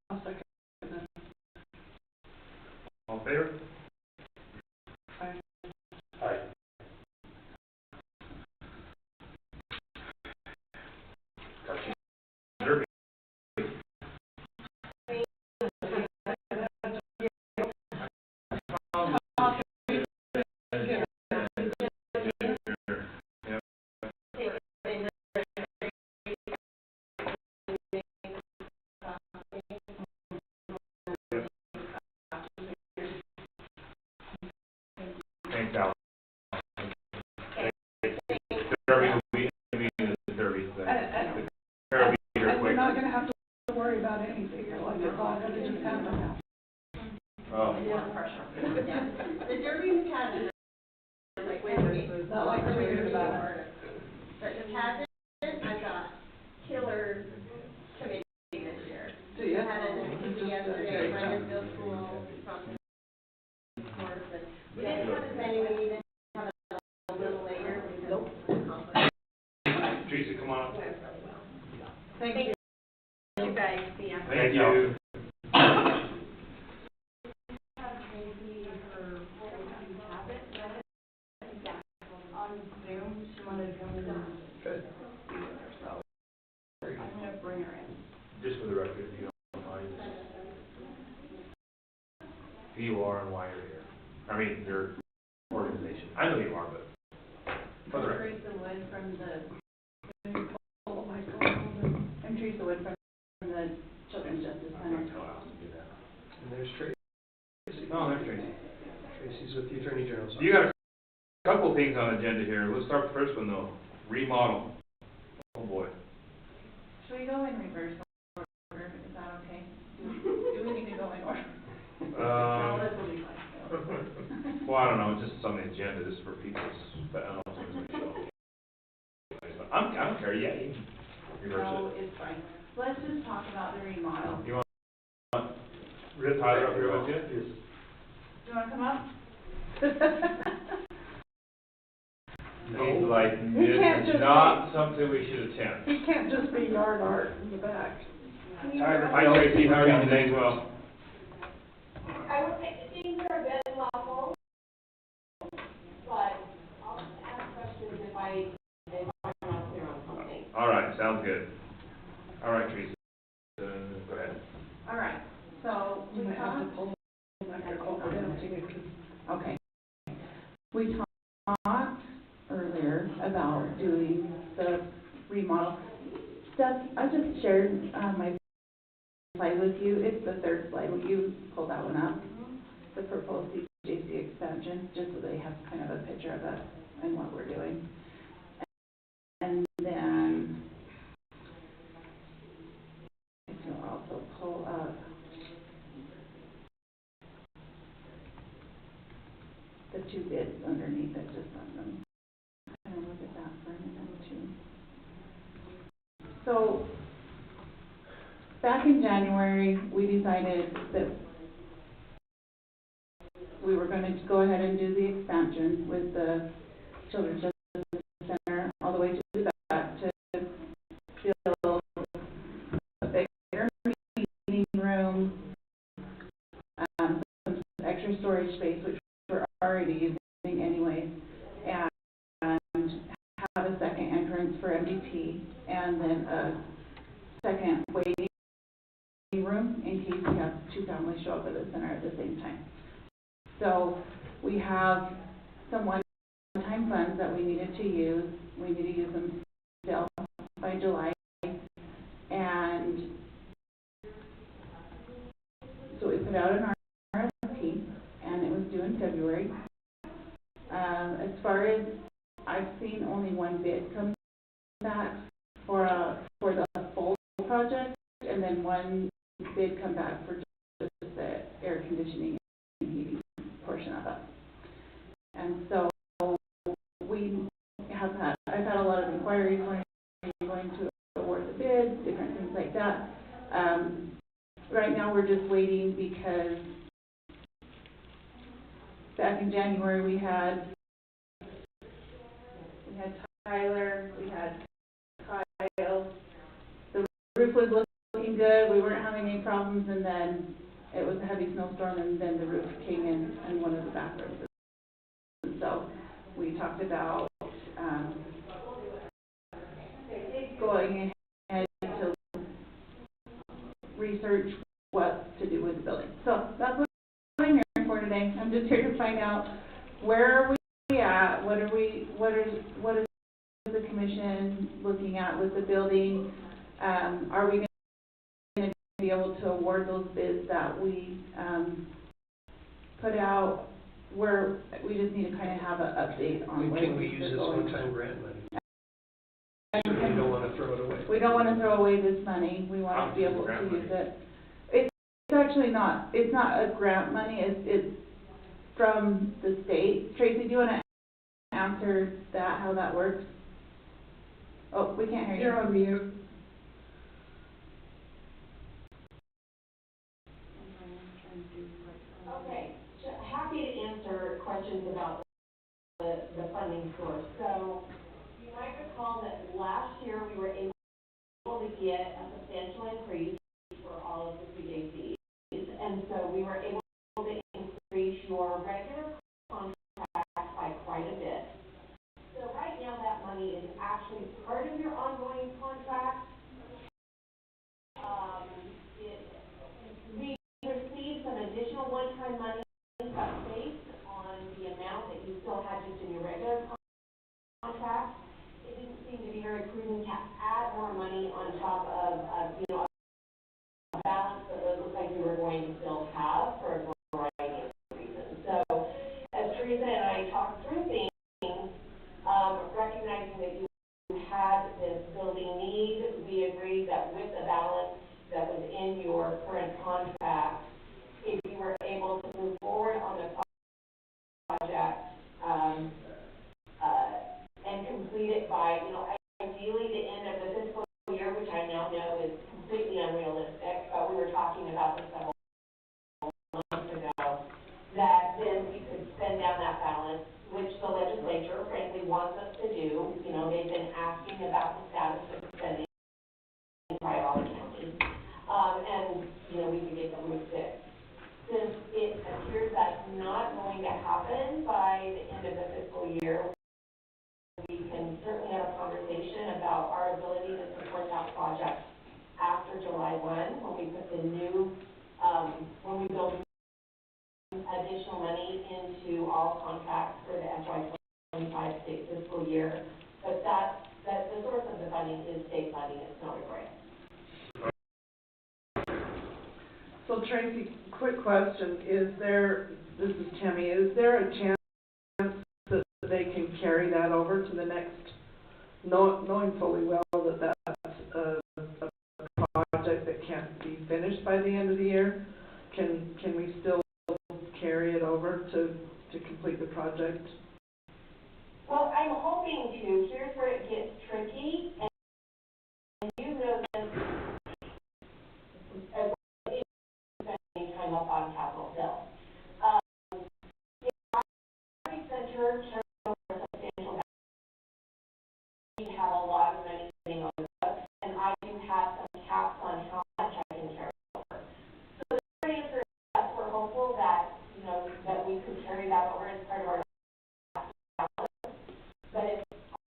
I'll second that. All in favor? Aye. Aye. Derby will be, the Derby, the And Derby here we're quick. not gonna have to worry about anything, like it's all gonna just happen now. Oh. Yeah, the Derby and the pageant are like, Not like the Beaver about it. But the pageant, I've got killer committee this year. Do you? I had an activity yesterday, Weathersfield School, from the course, and we didn't have as many, we even have a little later. Nope. Teresa, come on up. Thank you. You guys, see ya. Thank you. On Zoom, she wanted to come in and Good. be with her, so I'm gonna bring her in. Just for the record, if you don't mind. Who you are and why you're here. I mean, your organization. I know you are, but for the record. Teresa Wood from the, Oh, my God. I'm Teresa Wood from the Children's Justice I'm Center. not telling how to do that. And there's Tracy. No, there's Tracy. Tracy's with the Attorney General's office. You got a couple things on the agenda here. Let's start with the first one though. Remodel. Oh boy. Should we go in reverse order? Is that okay? Do we need to go in order? No, this will be fine. Well, I don't know, it's just on the agenda, this is for people's, but I don't know if someone's gonna show. I don't care, yeah, you can reverse No, it. it's fine. Let's just talk about the remodel. You want Tyler up here with you? Do you wanna come up? He's like, He can't it's just not something we should attend. He can't just be yard art in the back. Hi Tracy, how are you today? Well, I would say things are a bit lawful, but I'll ask questions if I'm not clear on something. all right, sounds good. All right, Teresa, go ahead. All right, so You we might have to talked, pull the microphone down to you, 'cause okay. We talked earlier about doing the remodel. Steph, I just shared, my slide with you. It's the third slide. Will you pull that one up? The proposed CJC expansion, just so they have kind of a picture of it and what we're doing. And then, if you'll also pull up the two bids underneath it, just on them. Kind of look at that for a minute too. So, back in January, we decided that we were going to go ahead and do the expansion with the Children's Justice Center all the way to the back to build a bigger meeting room, some extra storage space, which we're already using anyway, and have a second entrance for MDT, and then a second waiting room in case we have two families show up at the center at the same time. So we have some one-time funds that we needed to use. We need to use them still by July. And so we put out an RFP, and it was due in February. As far as I've seen, only one bid come back for the full project, and then one bid come back for just the air conditioning and heating portion of it. And so I've had a lot of inquiries when I'm going to award the bids, different things like that. Right now we're just waiting because back in January we had Tyler, we had Kyle. The roof was looking good, we weren't having any problems, and then it was a heavy snowstorm, and then the roof came in one of the bathrooms. And so we talked about going ahead to research what to do with the building. So that's what I'm here for today. I'm just here to find out where are we at, what is the commission looking at with the building? Are we going to be able to award those bids that we put out? Where we just need to kind of have an update on where Can we things use are this going. one-time grant money? don't wanna throw away this money, we wanna be able to use it. It's actually not, it's not a grant money, it's from the state. Tracy, do you wanna answer that, how that works? Oh, we can't hear you. You're on mute. Okay, happy to answer questions about the funding source. So you might recall that last year we were able to get a substantial increase for all of the CJCs. And so we were able to increase your regular contract by quite a bit. So right now that money is actually part of your ongoing contract. We received some additional one-time money, but based on the amount that you still had just in your regular contract, it didn't seem to be very prudent to add more money on top of, a balance that it looked like we were going to still have for a variety of reasons. So, as Teresa and I talked through things, recognizing that you had this building need, we agreed that with the balance that was in your current contract, if you were able to move forward on the project, and complete it by, ideally the end of the fiscal year, which I now know is completely unrealistic, but we were talking about this several months ago, that then we could spend down that balance, which the legislature frankly wants us to do. They've been asking about the status of spending by all counties. We could get the roof fixed. Since it appears that's not going to happen by the end of the fiscal year, we can certainly have a conversation about our ability to support that project after July 1, when we put the new, when we build additional money into all contracts for the FY25 state fiscal year. But the source of the funding is state funding, it's not a grant. So Tracy, quick question, this is Tammy, is there a chance that they can carry that over to the next, knowing fully well that that's a project that can't be finished by the end of the year? Can we still carry it over to complete the project? Well, I'm hoping to. Here's where it gets tricky, and you know this as well as spending time up on Capitol Hill. If our center carries over a substantial balance, we have a lot of money sitting on the books, and I do have some caps on how much I can carry over. So the short answer is yes, we're hopeful that, that we could carry that over as part of our balance. But if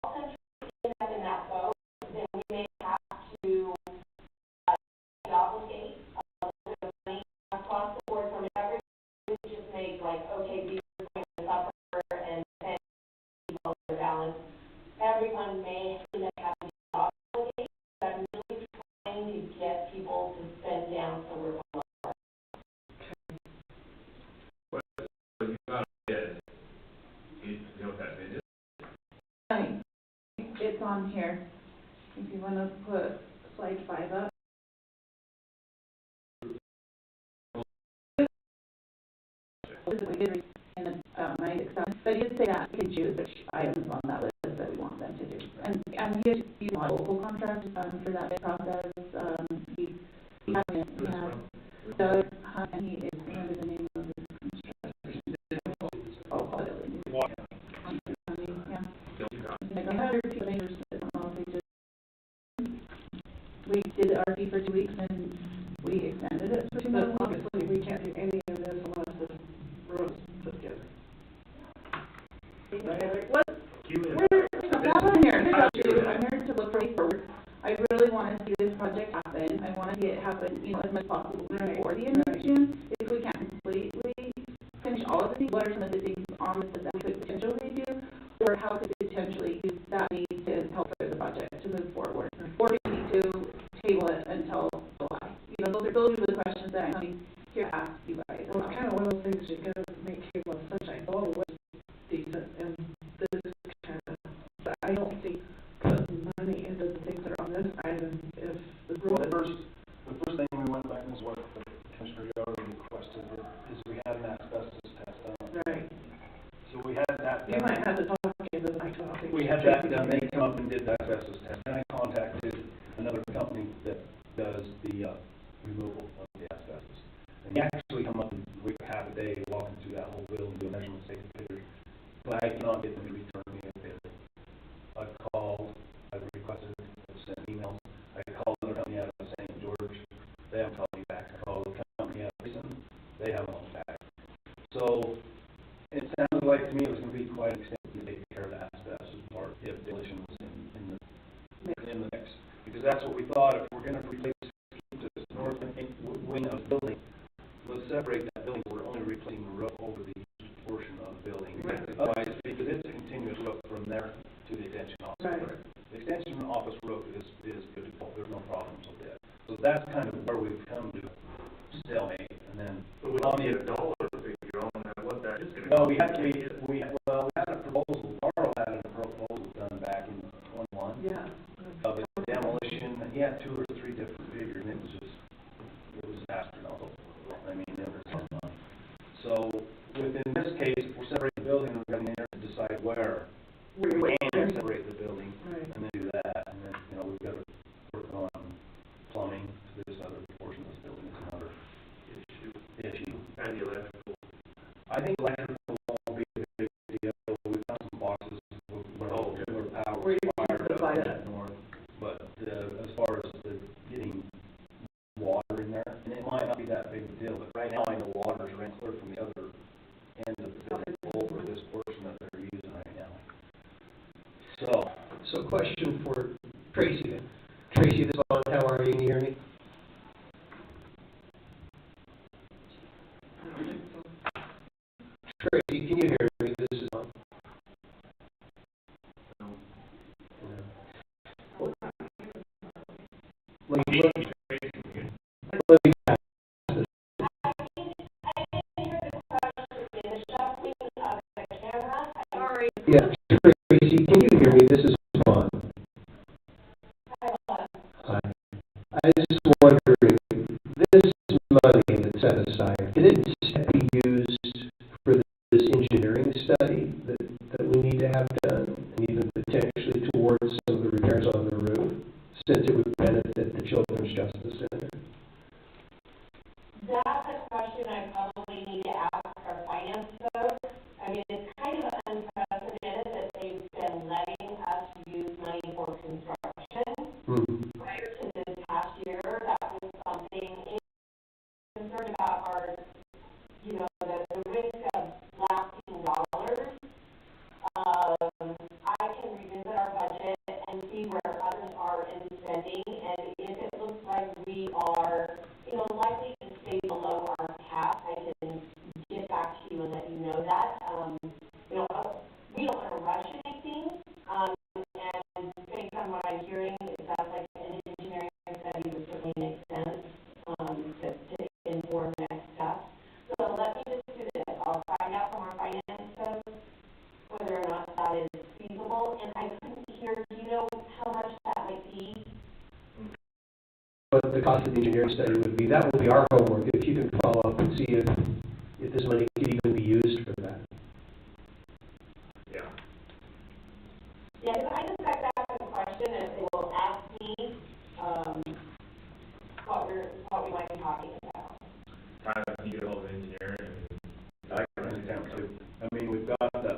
all centers end up in that boat, then we may have to obligate a little bit of money across the board from every, just make okay, Beaver is going to suffer and people the balance. Everyone may end up having to obligate, but I'm really trying to get people to spend down so we're below. But you got a bid. You know what that bid is? It's on here, if you wanna put slide 5 up. We did in the, but you say that we can choose which items on that list that we want them to do. And we use local contracts, for that bid process, we have Doug, and he is, remember the name of his construction. Like 100 people, I don't know if they just, we did the RP for 2 weeks and we extended it for 2 months. Obviously, we can't do any of this unless the road's put together. I'm not here I'm here to look for way forward. I really want to see this project happen. I want to see it happen, as much as possible before the end of June. If we can't completely finish all of the things, what are some of the things on the list that we could potentially do? Or how could we potentially use that need to help further the project to move forward? Or do we need to table it until July? Those are the questions that I'm coming here to ask you guys. Well, it's kind of one of those things you gotta make hay while the sunshine. The other was decent, and this is kind of, I don't see putting money into the things that are on this item had that done, they come up and did the asbestos test, and I contacted another company that does the, removal of the asbestos. And he actually come up and wait half a day, walking through that whole building, do a measurement, take pictures, but I cannot get them to return me a bid. I've called, I've requested, I've sent emails, I called another company out of St. George, they haven't called me back, I called a company out of Mason, they haven't called me back. So, it sounded like to me it was gonna be quite extensive to take care of the asbestos part, if demolition was in the mix. Because that's what we thought, if we're gonna replace this north wing of the building, let's separate that building, we're only replacing the roof over the portion of the building. Otherwise, because it's a continuous roof from there to the extension office. Right. The extension office roof is good to go, there's no problems with that. So that's kind of where we've come to stalemate, and then. But we don't need a dollar figure on what that is gonna. Well, we had a proposal, Carl had a proposal done back in 21. Yeah. Of a demolition, he had 2 or 3 different figures, and it was astronomical. I mean, it was, so, within this case, if we're separating the building, we're going to decide where we can separate the building, Right. and then do that, and then, you know, we've got to work on plumbing, this other portion of this building is another issue. And the electrical. I think electrical won't be a big deal, we've got some boxes where power Where you can wired supply up that. north, but, as far as the getting water in there, and it might not be that big a deal, but right now I know water's ran clear from the other end of the building over this portion that they're using right now. So, question for Tracy then. Tracy, this is on, how are you, can you hear me? Tracy, can you hear me? This is on. Let me Sorry. Yeah, Tracy, can you hear me? This is Vaughn. Hi. I was just wondering, this money that's set aside, can it be used for this engineering study that we need to have done, and even potentially towards some of the repairs on the roof, since it would benefit the Children's Justice Center? That's a question I probably need to ask our finance folks. I mean, it's kind of unprecedented that they've been letting us use money for construction. Mm-hmm. Prior to this past year, that was something concerned about our, you know, the risk of lasting dollars. I can revisit our budget and see where others are in spending, and if it looks like we are, you know, likely to stay below our cap, I can get back to you and let you know that. You know, we don't want to rush anything, and based on what I'm hearing, it sounds like an engineering study would certainly make sense, to inform next steps. So let me just do this. I'll find out from our finance folks whether or not that is feasible, and I couldn't hear, do you know how much that might be? What the cost of the engineering study would be, that would be our homework, if you can follow up and see if this money could even be used for that. Yeah. Yeah, I just got back to the question, and they will ask me, what we might be talking about. Kind of need all the engineering. I can understand too. I mean, we've got that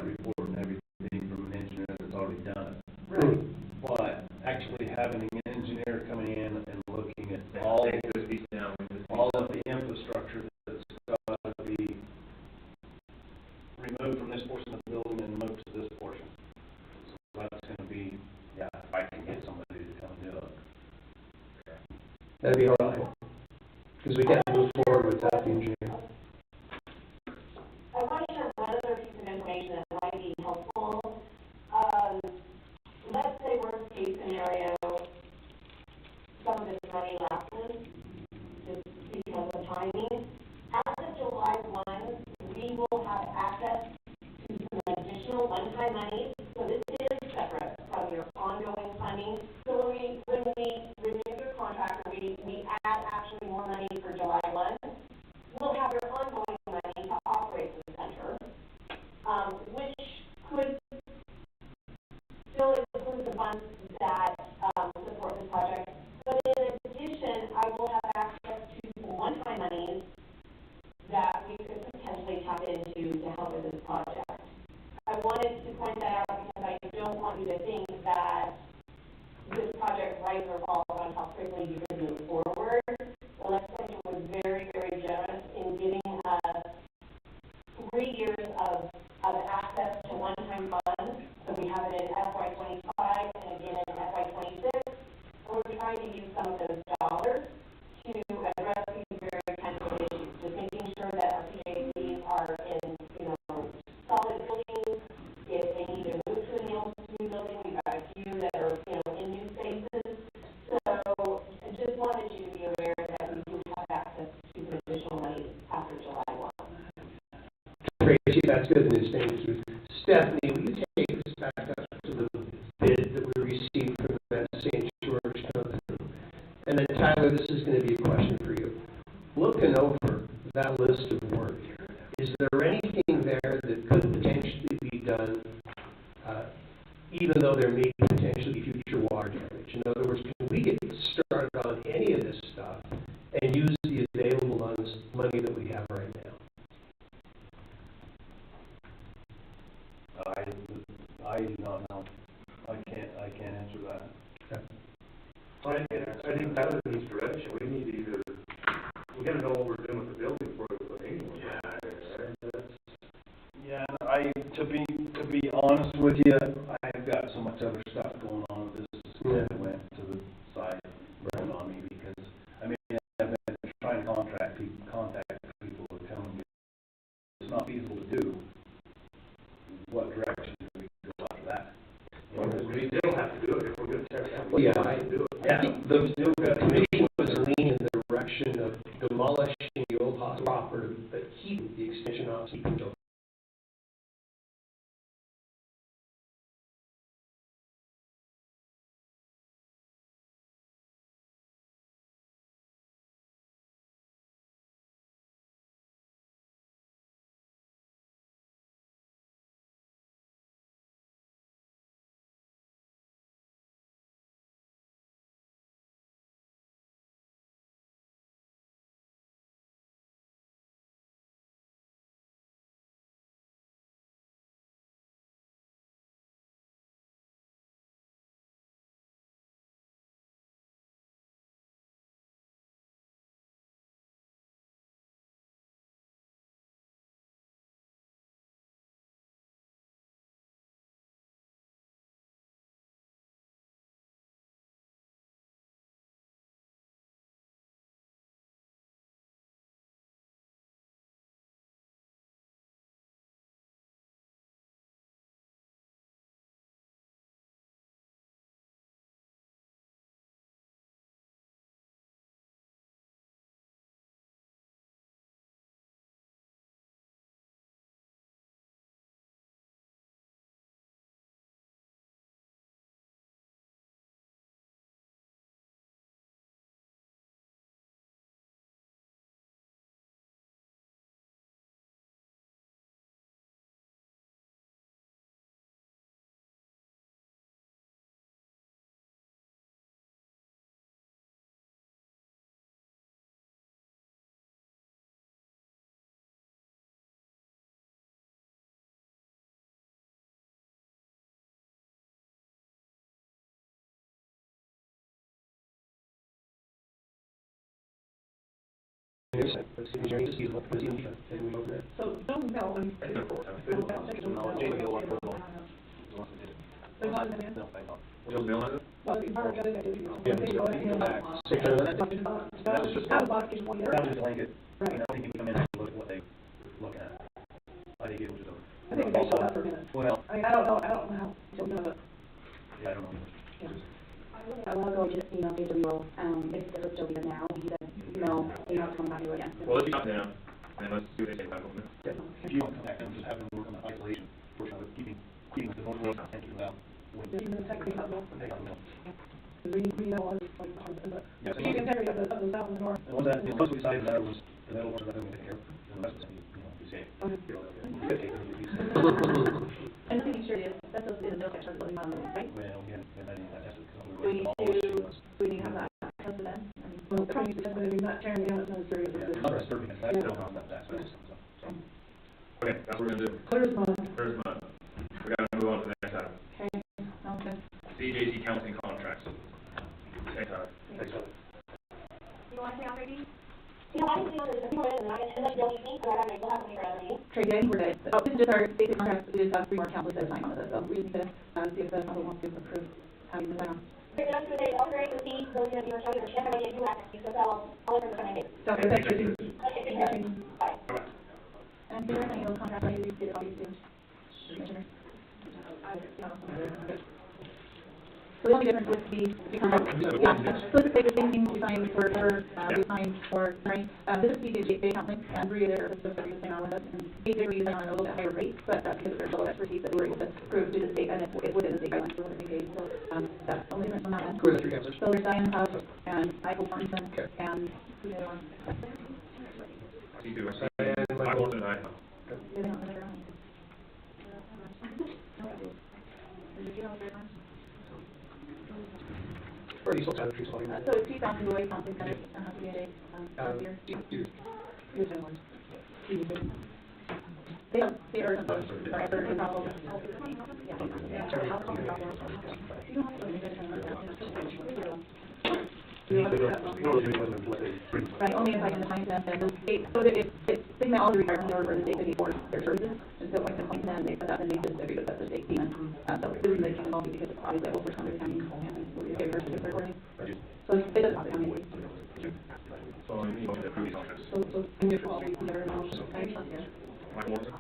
report and everything from an engineer that's already done it. Right. But actually having an engineer coming in and looking at all of the infrastructure that's got to be removed from this portion of the building and moved to this portion. So that's going to be, yeah, if I can get somebody to come and do it. That'd be all right. Because we can't move forward without the engineer. I want to share one other piece of information that might be helpful. Let's say worst case scenario, some of this money lapses just because of timing. As of July 1, we will have access to some additional one-time money. So this is separate from your ongoing funding. So when we renew your contract, or we add actually more money for July 1, we'll have your ongoing money to operate the center, which could point that out because I don't want you to think that this project rise or falls on how quickly you can move forward. The legislature was very, very generous in giving us 3 years of access to one-time funds. So we have it in FY '25 and again in FY '26. And we're trying to use some of those dollars to address these very kinds of issues, just making sure that our PJCs are in, solid buildings. If they need to move to a new building, we've got a few that are, in new spaces. So I just wanted you to be aware that we do have access to some additional money after July 1. Tracy, that's good news, thank you. Stephanie, will you take us back up to the bid that we received from that St. George company? And then Tyler, this is going to be a question for you. Looking over that list of work, is there anything there that could potentially be done, even though there may potentially be future water damage? In other words, can we get started on any of this stuff and use the available money that we have right now? I do not know. I can't answer that. Okay. I think that needs direction. We need to either, we gotta know what we're doing with the building before we put anyone out there, right? To be honest with you, I've got so much other stuff going on with this that went to the side right on me because, I've been trying to contact people to tell me it's not feasible to do. What direction do we go after that? We still have to do it if we're gonna tear it down. Well, yeah, We have to do it. I think the commission was leaning in the direction of demolishing the old hospital property, but keeping the extension office, keeping the So, don't know. They're not in the man? Joe Mill has it? Well, you've already got it. That was just, Out of box is one year. that was just blanket. Right. I don't think you can come in and look at what they look at. I think it was just I think they saw that for a minute. well, I mean, I don't know how, you'll know it. yeah, I don't know. A while ago, just emailed JW, if this was still there now, he said, no, you have to come back to you again. Well, let's talk to them, and let's see what they say about it. If you don't contact them, just have them work on the isolation portion of it, keeping the phone close, thinking about when Even the technical level. they have them. We know all this, like, but Yes. the integrity of the south and the north. And once that, once we decided that was, the metal part of that we take care of, and the rest of it, be safe. Okay. I'm pretty sure that's those in the bill section, right? Well, again, I didn't have tested, because Do we we need were all those to, ones. do we need to have that close to them? Well, the problem is that if you're not tearing it down, it's not as serious as Yeah, this. not disturbing it, that's still not that, so. Okay, that's what we're gonna do. Clear as mud. First month. We gotta move on to the is just our basic contract, we just have 3 more counselors that sign on with it, so we need to, see if the council wants to approve having them sign on. Great, that's good. I'll create the fee, those are your county, but I get you have to, so I'll look for the Monday. So, okay, thank you. Okay, thank you. Bye. And here, I know contract, I usually get copies to commissioners. So the only difference would be, so let's say the same thing we signed for, we signed for, right, this is PCJ counseling, and Bria there, it's just everything on with us, and basically we signed on a little bit higher rate, but that's because of their level of expertise that we were able to prove to the state, and it's within the state guidelines for what they paid, so, that's the only difference on that one. Who are the 3 counselors? So there's Diane Huff, and Michael Thornton, and, who's the other one? You do, and Michael and I. They don't know their own. Or are you supposed to have the trees falling? So it's 2,000 away, something kind of, we had a, year. They don't, they are supposed to, sorry, they're probably. Right, only if I can find them, and so it's, they met all the requirements in order for the state to be for their services, and so like the point then, they put that, and they just agree with that the state payment, so the reason they can't involve because it's obviously over 100 counties, and we're here first, recording. So it does not county. So, you want to approve these contracts? So, in your all three, there are no, Michael Morrison,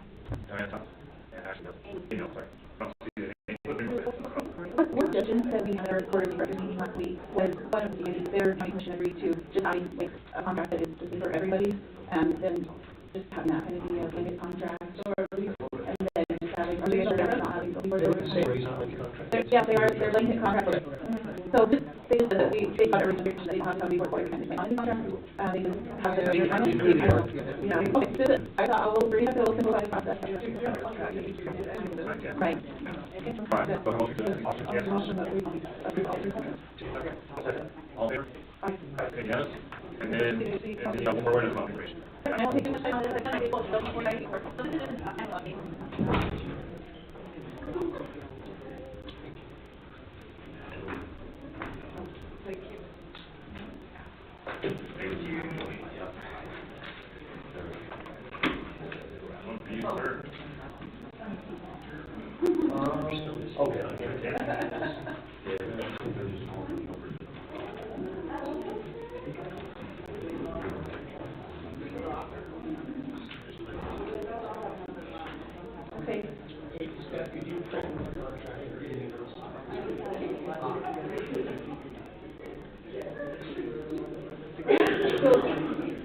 Diane Thompson, and Ashley Bell. Sorry. I don't see it. One suggestion that we had our quarterly record meeting last week was one of the communities, their county commission agreed to just having like a contract that is just for everybody, and then just having that kind of be a blanket contract, and then just having, or they're not having, before they were. Yeah, they are, they're blanket contracts. So just, they just said that they got a restriction that they have to be before they can make on contract, they just have their. Yeah, okay, so I thought, well, we're gonna have to simplify the process. Right. Fine, so motion to, yes. All in favor? Okay, yes. And then you have one more word of information. I don't think too much time on this, I kind of be close to before 94. So this is, I'm lucky.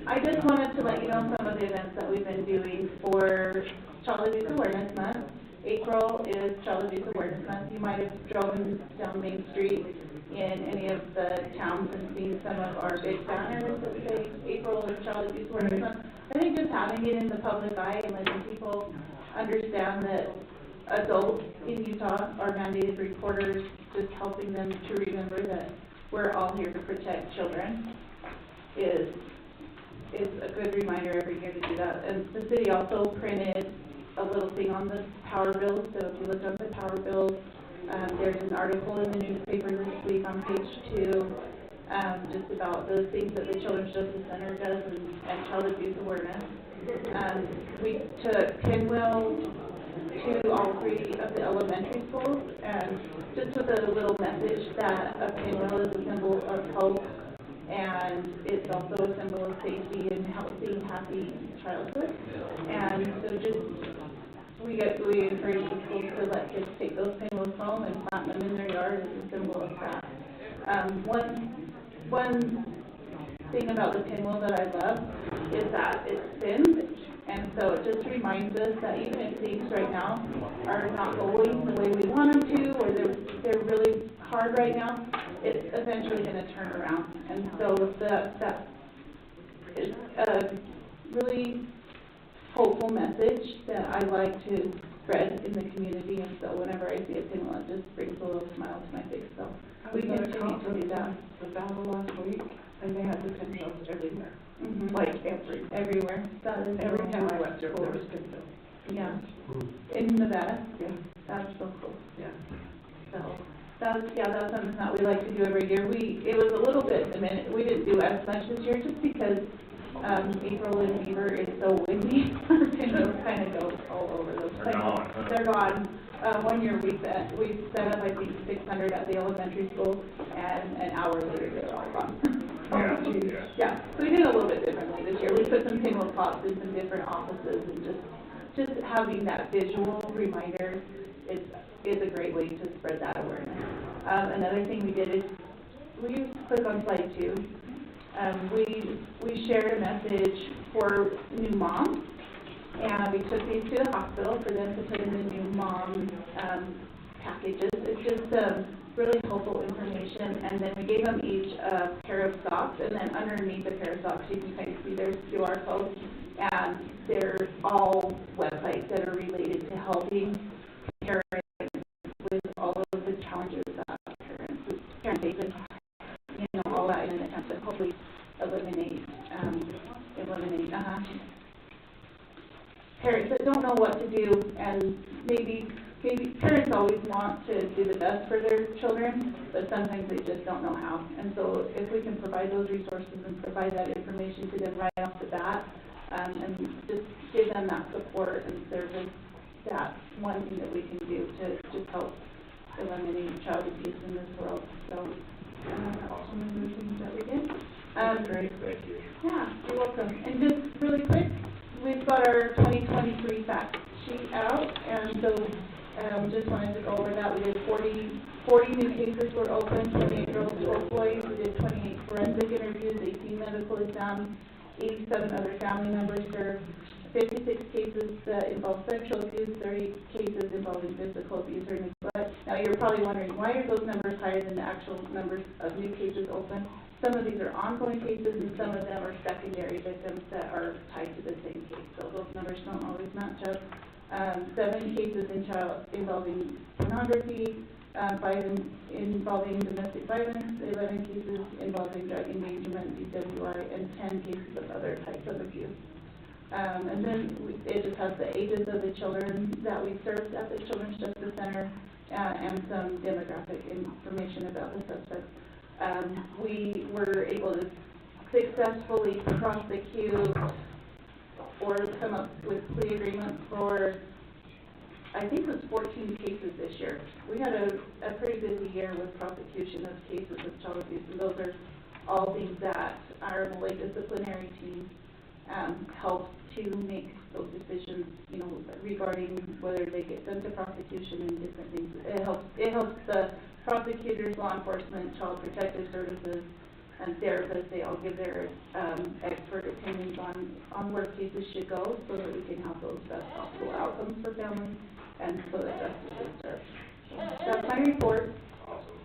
I just wanted to let you know some of the events that we've been doing for Child Abuse Awareness Month. April is Child Abuse Awareness Month. You might have driven down Main Street in any of the towns and seen some of our big banners that say April is Child Abuse Awareness Month. I think just having it in the public eye and letting people understand that adults in Utah are mandated reporters, just helping them to remember that we're all here to protect children is a good reminder every year to do that. And the city also printed a little thing on the power bills, so if you look up the power bills, there's an article in the newspaper this week on page 2, just about those things that the Children's Justice Center does and child abuse awareness. We took Pinwheel to all 3 of the elementary schools, and just with a little message that a pinwheel is a symbol of hope, and it's also a symbol of safety and healthy, happy childhood. And so just, we encourage the schools to let kids take those pinwheels home and plant them in their yard as a symbol of that. One thing about the pinwheel that I love is that it spins, and so it just reminds us that even if things right now are not going the way we want them to, or they're really hard right now, it's eventually going to turn around. And so that is a really hopeful message that I like to spread in the community, and so whenever I see a pinwheel, it just brings a little smile to my face. So we continue to do that. The battle last week, and they had the pinwheels everywhere. Mm-hmm. Like everywhere. That is every time I went there was pinwheels. Yeah. In Nevada? Yeah. That's so cool. Yeah. So that's something that we like to do every year. It was a little bit we didn't do as much this year just because April in Beaver is so windy. those kind of go all over those They're places. gone, huh? They're gone. One year we set up, I think, 600 at the elementary school, and an hour later, they're all gone. Yeah, Oh, geez. yeah. Yeah, so we did a little bit differently this year. We put some pinwheel pots in some different offices, and just having that visual reminder is a great way to spread that awareness. Another thing we did is, will you click on slide 2? We shared a message for new moms, and we took these to the hospital for them to put in the new mom packages. It's just really helpful information, and then we gave them each a pair of socks, and then underneath the pair of socks you can kind of see their QR code, and they're all websites that are related to helping parents with all of the challenges that parents face, and all that in an attempt to hopefully eliminate parents that don't know what to do, and maybe parents always want to do the best for their children, but sometimes they just don't know how. And so if we can provide those resources and provide that information to them right off the bat, and just give them that support and service, that's one thing that we can do to just help eliminate child abuse in this world. So that's one of the things that we did. Great, thank you. Yeah, you're welcome. And just really quick, we've got our 2023 fact sheet out, and so just wanted to go over that. We did 40 new cases were opened, 28 girls, 12 boys. We did 28 forensic interviews, 18 medical exams, 87 other family members served, 56 cases that involve sexual abuse, 30 cases involving physical abuse or neglect. Now you're probably wondering, why are those numbers higher than the actual numbers of new cases open? Some of these are ongoing cases, and some of them are secondary victims that are tied to the same case. So those numbers don't always match up. 7 cases involving pornography, 5 involving domestic violence, 11 cases involving drug endangerment, DWI, and 10 cases of other types of abuse. And then it just has the ages of the children that we served at the Children's Justice Center, and some demographic information about the suspects. We were able to successfully prosecute or come up with plea agreements for, I think it was 14 cases this year. We had a pretty busy year with prosecution of cases of child abuse, and those are all things that our multidisciplinary team helps to make those decisions, regarding whether they get sent to prosecution and different things. It helps the prosecutors, law enforcement, child protective services, and therapists. They all give their expert opinions on where cases should go, so that we can have those best possible outcomes for families, and so that justice is served. So that's my report. Awesome.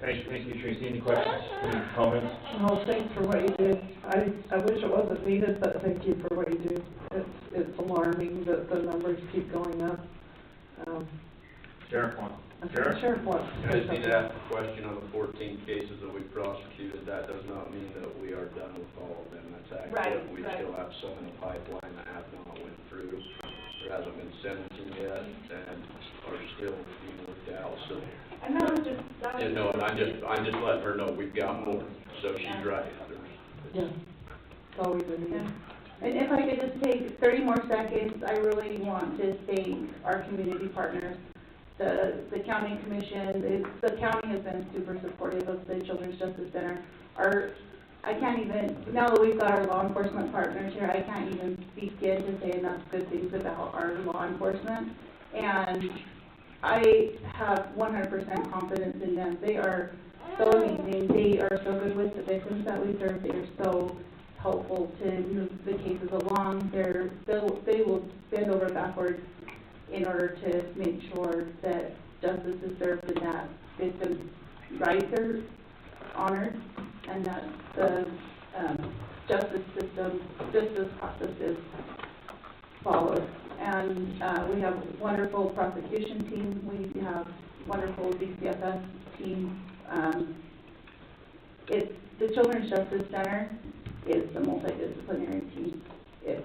Thank you, Tracy. Any questions, any comments? No, thanks for what you did. I wish it wasn't needed, but thank you for what you do. It's alarming that the numbers keep going up. Sheriff one. Sheriff wants to I say just need something. to ask a question on the 14 cases that we prosecuted. That does not mean that we are done with all of them. That's accurate. We still have some in the pipeline that have not went through, or hasn't been sentencing yet, and are still being worked out, so. And that was just, And I'm just letting her know we've got more, so she's right. Yeah, it's always a need. And if I could just take 30 more seconds, I really want to thank our community partners. The county commission, the county has been super supportive of the Children's Justice Center. I can't even, now that we've got our law enforcement partners here, I can't even begin to say enough good things about our law enforcement. And I have 100% confidence in them. They are so amazing. They are so good with the victims that we serve. They are so helpful to move the cases along. They will bend over backwards in order to make sure that justice is served and that victims' rights are honored, and that the justice process is followed. And we have a wonderful prosecution team. We have wonderful DCFS team. The Children's Justice Center is the multidisciplinary team.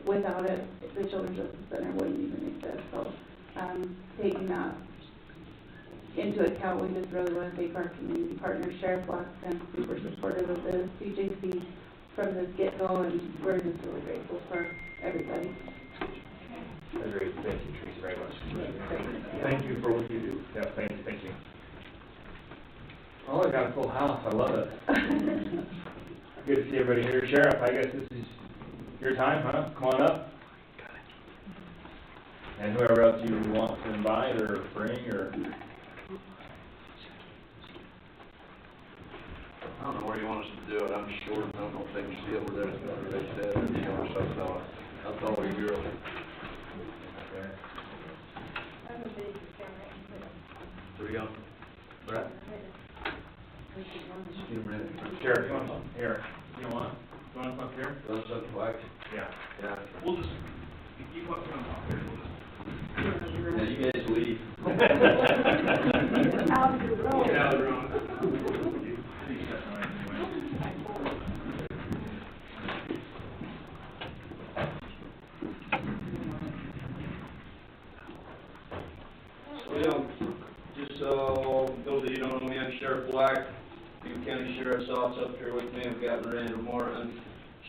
Without it, the Children's Justice Center wouldn't even exist. So taking that into account, we just really want to thank our community partner, Sheriff Black's been super supportive of the CJC from the get-go, and we're just really grateful for everybody. Agreed, thank you, Teresa, very much. Thank you for what you do. Yeah, thank you. Oh, I got a full house, I love it. Good to see everybody here. Sheriff, I guess this is your time, huh? Come on up. And whoever else you want to invite or bring or... I don't know where you want us to do it, I'm short, I don't know if they can see over there, they said, or something, that's all we hear. Where you going? Brett? Sheriff, you want to come here? You want to come up here? Run something flag? Yeah. Yeah. We'll just, you want to come up here, we'll just... Now you guys leave. Get out of the room. Just so those of you who don't know me, I'm Sheriff Black, Beaver County Sheriff's Office. Up here with me, I've got Miranda Martin.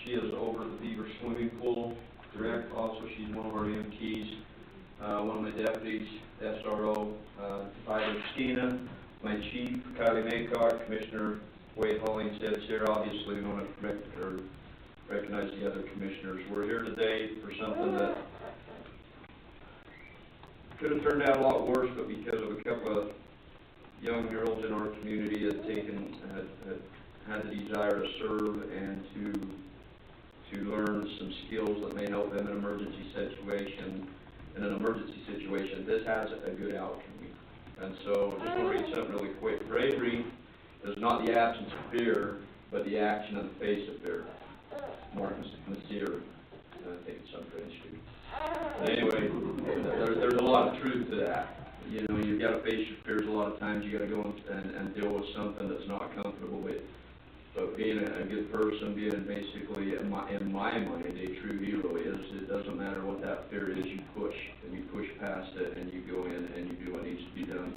She is over at the Beaver swimming pool direct. Also, she's one of our EMTs. One of my deputies, SRO, Tyler Skeena, my chief, Kylie Maycock, Commissioner Wade Hollingshead here. Obviously, we want to recognize the other commissioners. We're here today for something that could have turned out a lot worse, but because of a couple of young girls in our community that had the desire to serve and to learn some skills that may help them in an emergency situation. In an emergency situation, this has a good outcome. And so, just want to read something really quick. Bravery is not the absence of fear, but the action in the face of fear. Mark Messier, I think it's some French too. But anyway, there's a lot of truth to that. You know, you've got to face your fears a lot of times. You've got to go and deal with something that's not comfortable with. But being a good person, being basically, in my mind, a true hero is, it doesn't matter what that fear is, you push, and you push past it, and you go in and you do what needs to be done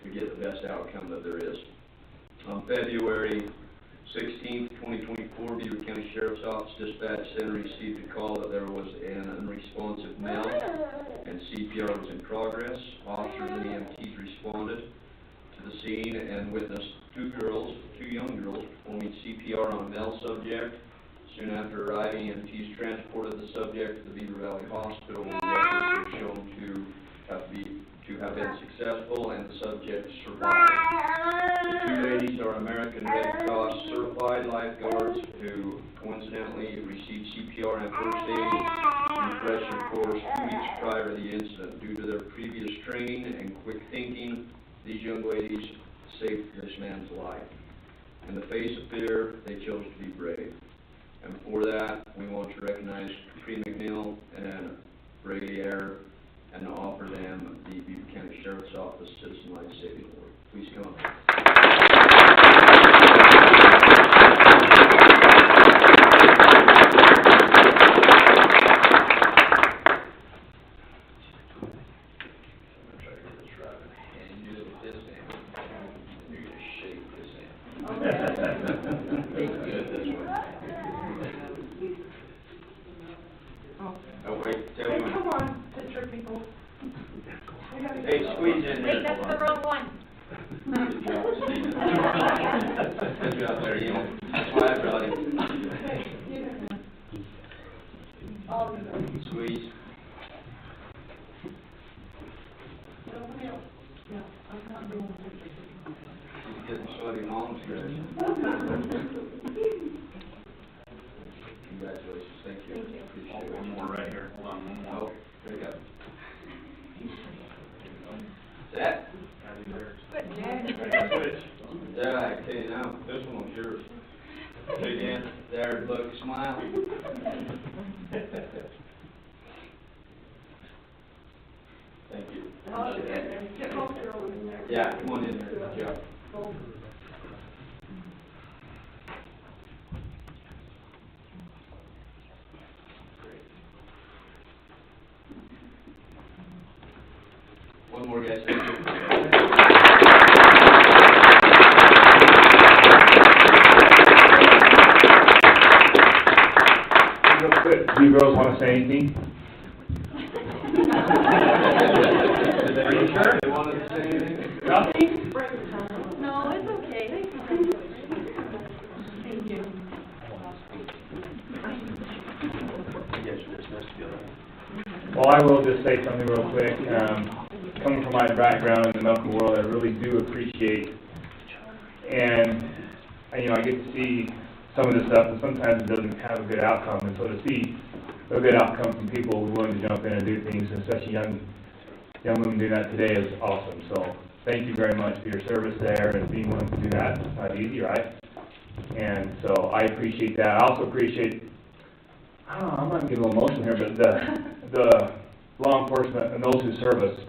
to get the best outcome that there is. On February 16th, 2024, Beaver County Sheriff's Office Dispatch Center received a call that there was an unresponsive male, and CPR was in progress. Officers and EMTs responded to the scene and witnessed two young girls performing CPR on a male subject. Soon after arriving, EMTs transported the subject to the Beaver Valley Hospital, where the efforts were shown to have been successful, and the subject survived. The two ladies are American Red Cross certified lifeguards who coincidentally received CPR and first aid refresher course 2 weeks prior to the incident. Due to their previous training and quick thinking, these young ladies saved this man's life. In the face of fear, they chose to be brave. And for that, we want to recognize Capri McNeil and Brady Air and offer them the Beaver County Sheriff's Office Citizen Life Saving Award. Please come up. Oh, wait, tell me when. Come on, picture people. Hey, squeeze in there. Wait, that's the wrong one. Good job, Stephen. Good job there, you know. That's why I brought him. Squeeze. She's getting sweaty mom's here. Congratulations, thank you. Appreciate it. One more right here, hold on, one more. Oh, there you go. That? Good, Jen. Yeah, okay, now, this one was yours. Okay, Dan, there, look, smile. Thank you. Appreciate it. Yeah, come on in there, good job. One more, guys. Thank you. Real quick, do you girls want to say anything? Nothing? No, it's okay. Thank you. Well, I will just say something real quick. Coming from my background in the medical world, I really do appreciate, and, you know, I get to see some of this stuff, and sometimes it doesn't have a good outcome, and so to see a good outcome from people willing to jump in and do things, and especially young women doing that today is awesome. So thank you very much for your service there and being willing to do that. It's not easy, right? And so I appreciate that. I also appreciate, I don't know, I'm not getting a little emotional here, but the law enforcement and those who serve us.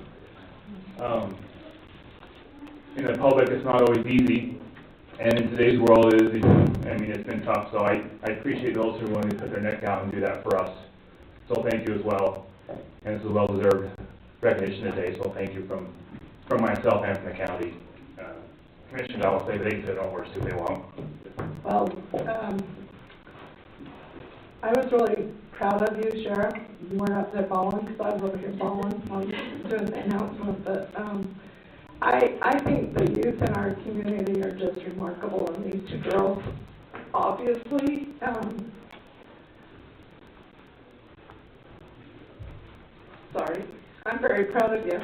In the public, it's not always easy, and in today's world, it is, I mean, it's been tough, so I appreciate those who are willing to put their neck out and do that for us. So thank you as well, and it's a well-deserved recognition today, so thank you from myself and from the county. Commissioners, I will say, they can say no words too, they won't. Well, I was really proud of you, Sheriff. You weren't up there following, because I was over here following while you were doing the announcement, but, I think the youth in our community are just remarkable, and these two girls, obviously, sorry, I'm very proud of you.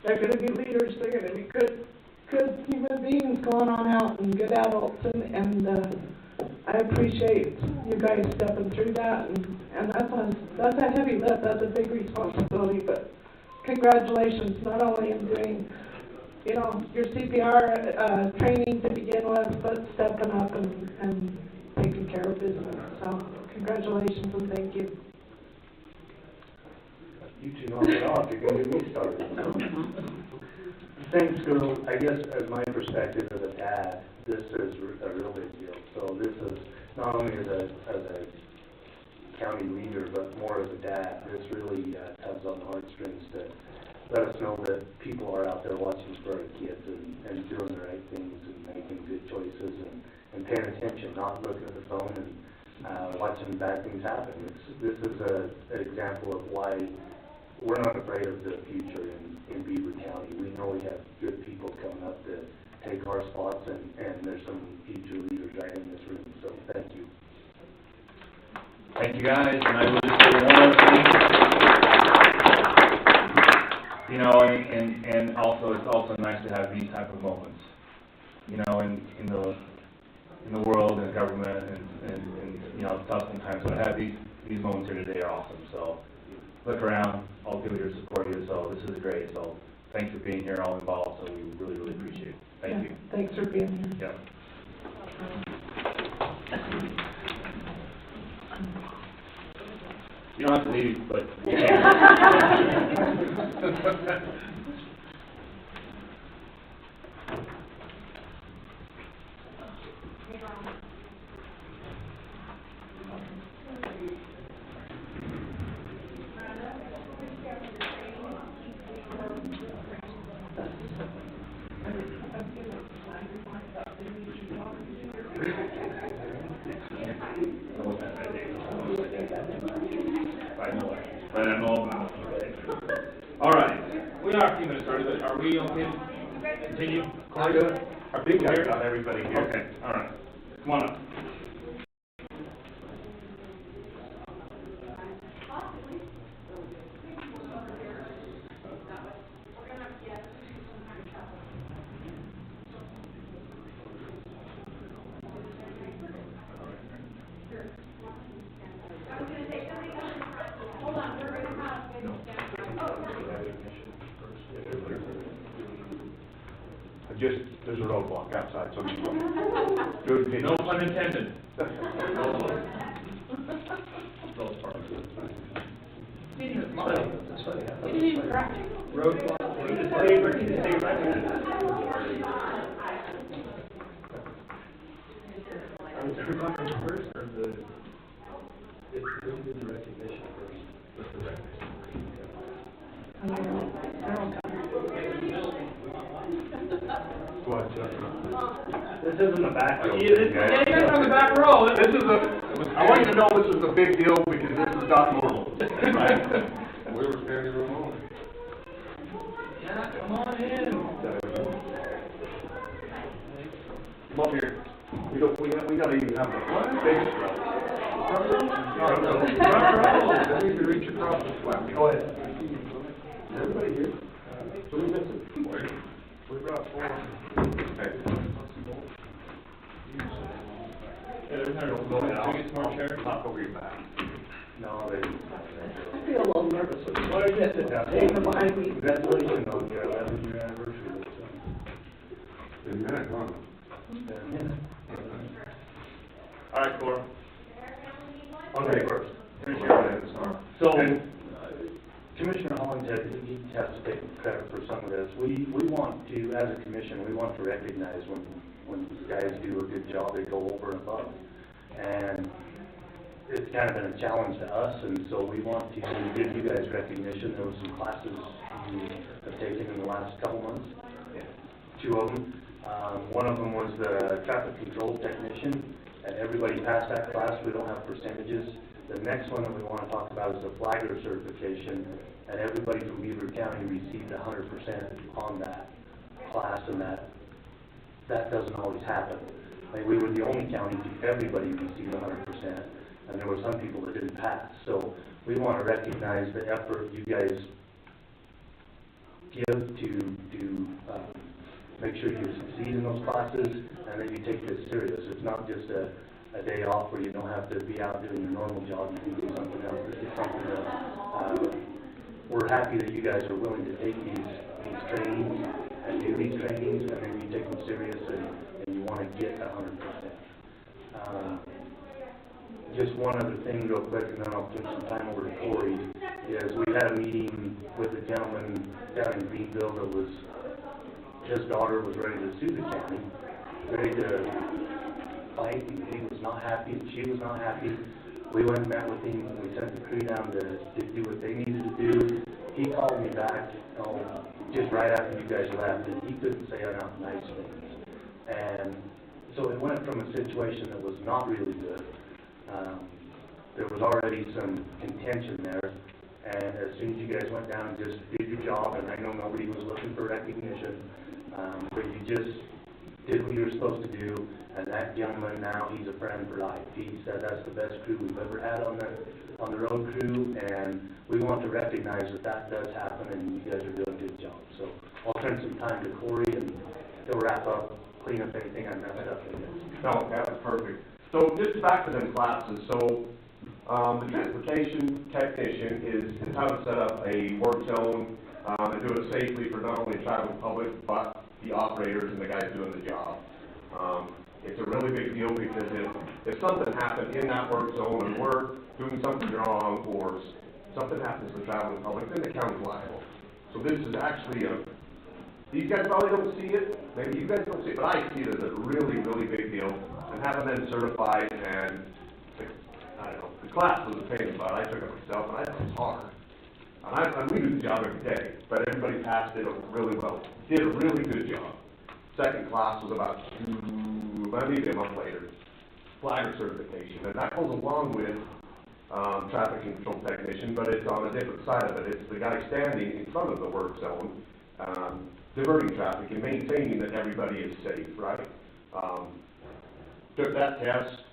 They're gonna be leaders, they're gonna be good human beings going on out and good adults, and I appreciate you guys stepping through that, and that's a heavy lift, that's a big responsibility, but congratulations, not only in doing, you know, your CPR, training to begin with, but stepping up and taking care of business, so congratulations and thank you. You two knock it off, you're gonna get me started. Thanks, girl. I guess as my perspective as a dad, this is a real big deal. So this is not only as a county leader, but more as a dad. This really tugs on the heartstrings to let us know that people are out there watching for our kids and doing the right things and making good choices and paying attention, not looking at the phone and watching bad things happen. This is an example of why we're not afraid of the future in Beaver County. We know we have good people coming up to take our spots, and there's some future leaders right in this room, so thank you. Thank you, guys, and I will just say one other thing. You know, and also, it's also nice to have these type of moments, you know, in the world and government, and you know, it's tough sometimes, but to have these moments here today are awesome, so look around, all the people here support you, so this is great, so thanks for being here, all involved, so we really, really appreciate it. Thank you. Thanks for being here. Yep. You don't have to leave, but you can. But I know about it. All right, we are a few minutes started, but are we okay to continue? Good. Our big guy got everybody here. Okay, all right. Come on up. There's a roadblock outside, so do it. No pun intended. This isn't the back row. Yeah, you guys on the back row. This is I want you to know this is a big deal because this is not normal. Right. We were standing room only. Come on in. Come over here. We gotta even have the biggest row. Front row. Then you can reach across the flap. Go ahead. Everybody here? So we missing? We brought 4. Okay. Go ahead. I'll over your back. No, they didn't. I feel a little nervous with what I get to Dave behind me. Congratulations on your 11-year anniversary. Good minute, huh? Yeah. All right, Cora. Okay, first. So, Commissioner Holland said he has to take credit for some of this. We want to, as a commission, we want to recognize when guys do a good job, they go over and above. And it's kind of been a challenge to us, and so we want to give you guys recognition. There was some classes you have taken in the last couple months. 2 of them. One of them was the traffic control technician, and everybody passed that class. We don't have percentages. The next one that we want to talk about is the flagger certification, and everybody from Beaver County received 100% on that class, and that doesn't always happen. Like, we were the only county to everybody received 100%, and there were some people that didn't pass. So we want to recognize the effort you guys give to make sure you succeed in those classes, and that you take this serious. It's not just a day off where you don't have to be out doing your normal job. You can do something else. This is something that we're happy that you guys are willing to take these trainings and do these trainings, and then you take them serious and you want to get 100%. Just one other thing real quick, and then I'll turn some time over to Corey, is we had a meeting with a gentleman down in Greenville that was, his daughter was ready to sue the county, ready to fight, and he was not happy, and she was not happy. We went and met with him, and we sent the crew down to do what they needed to do. He called me back, just right after you guys left, and he couldn't say enough nice things. And so it went from a situation that was not really good. There was already some contention there, and as soon as you guys went down and just did your job, and I know nobody was looking for recognition, but you just did what you were supposed to do, and that gentleman now, he's a friend for life. He said that's the best crew we've ever had on the road crew, and we want to recognize that does happen, and you guys are doing a good job. So I'll turn some time to Corey, and he'll wrap up, clean up anything I messed up. No, that was perfect. So just back to them classes. So the transportation technician is how to set up a work zone and do it safely for not only the traveling public, but the operators and the guys doing the job. It's a really big deal because if something happened in that work zone and we're doing something wrong, or something happens to the traveling public, then the county's liable. So this is actually these guys probably don't see it, maybe you guys don't see it, but I see it as a really, really big deal. And having them certified, and I don't know, the class was a pain in the butt. I took it myself, and I thought it was hard. And we do the job every day, but everybody passed it really well. Did a really good job. Second class was about maybe a month later, flagger certification, and that goes along with traffic control technician, but it's on a different side of it. It's the guy standing in front of the work zone, diverting traffic and maintaining that everybody is safe, right? Took that test.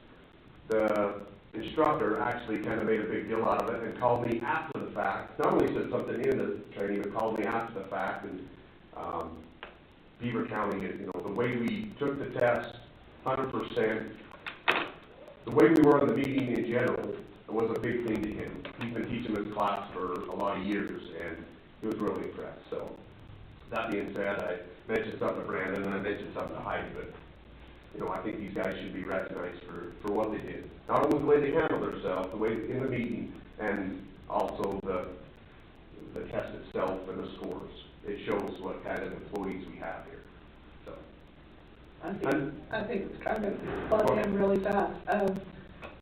The instructor actually kind of made a big deal out of it and called me after the fact. Not only said something in the training, but called me after the fact. And Beaver County, the way we took the test, 100%. The way we were in the meeting in general was a big thing to him. He's been teaching this class for a lot of years, and he was really impressed. So that being said, I mentioned something to Brandon, and I mentioned something to Heidi, but I think these guys should be recognized for what they did. Not only the way they handled themselves, the way in the meeting, and also the test itself and the scores. It shows what kind of employees we have here. So I think it's kind of plug in really fast.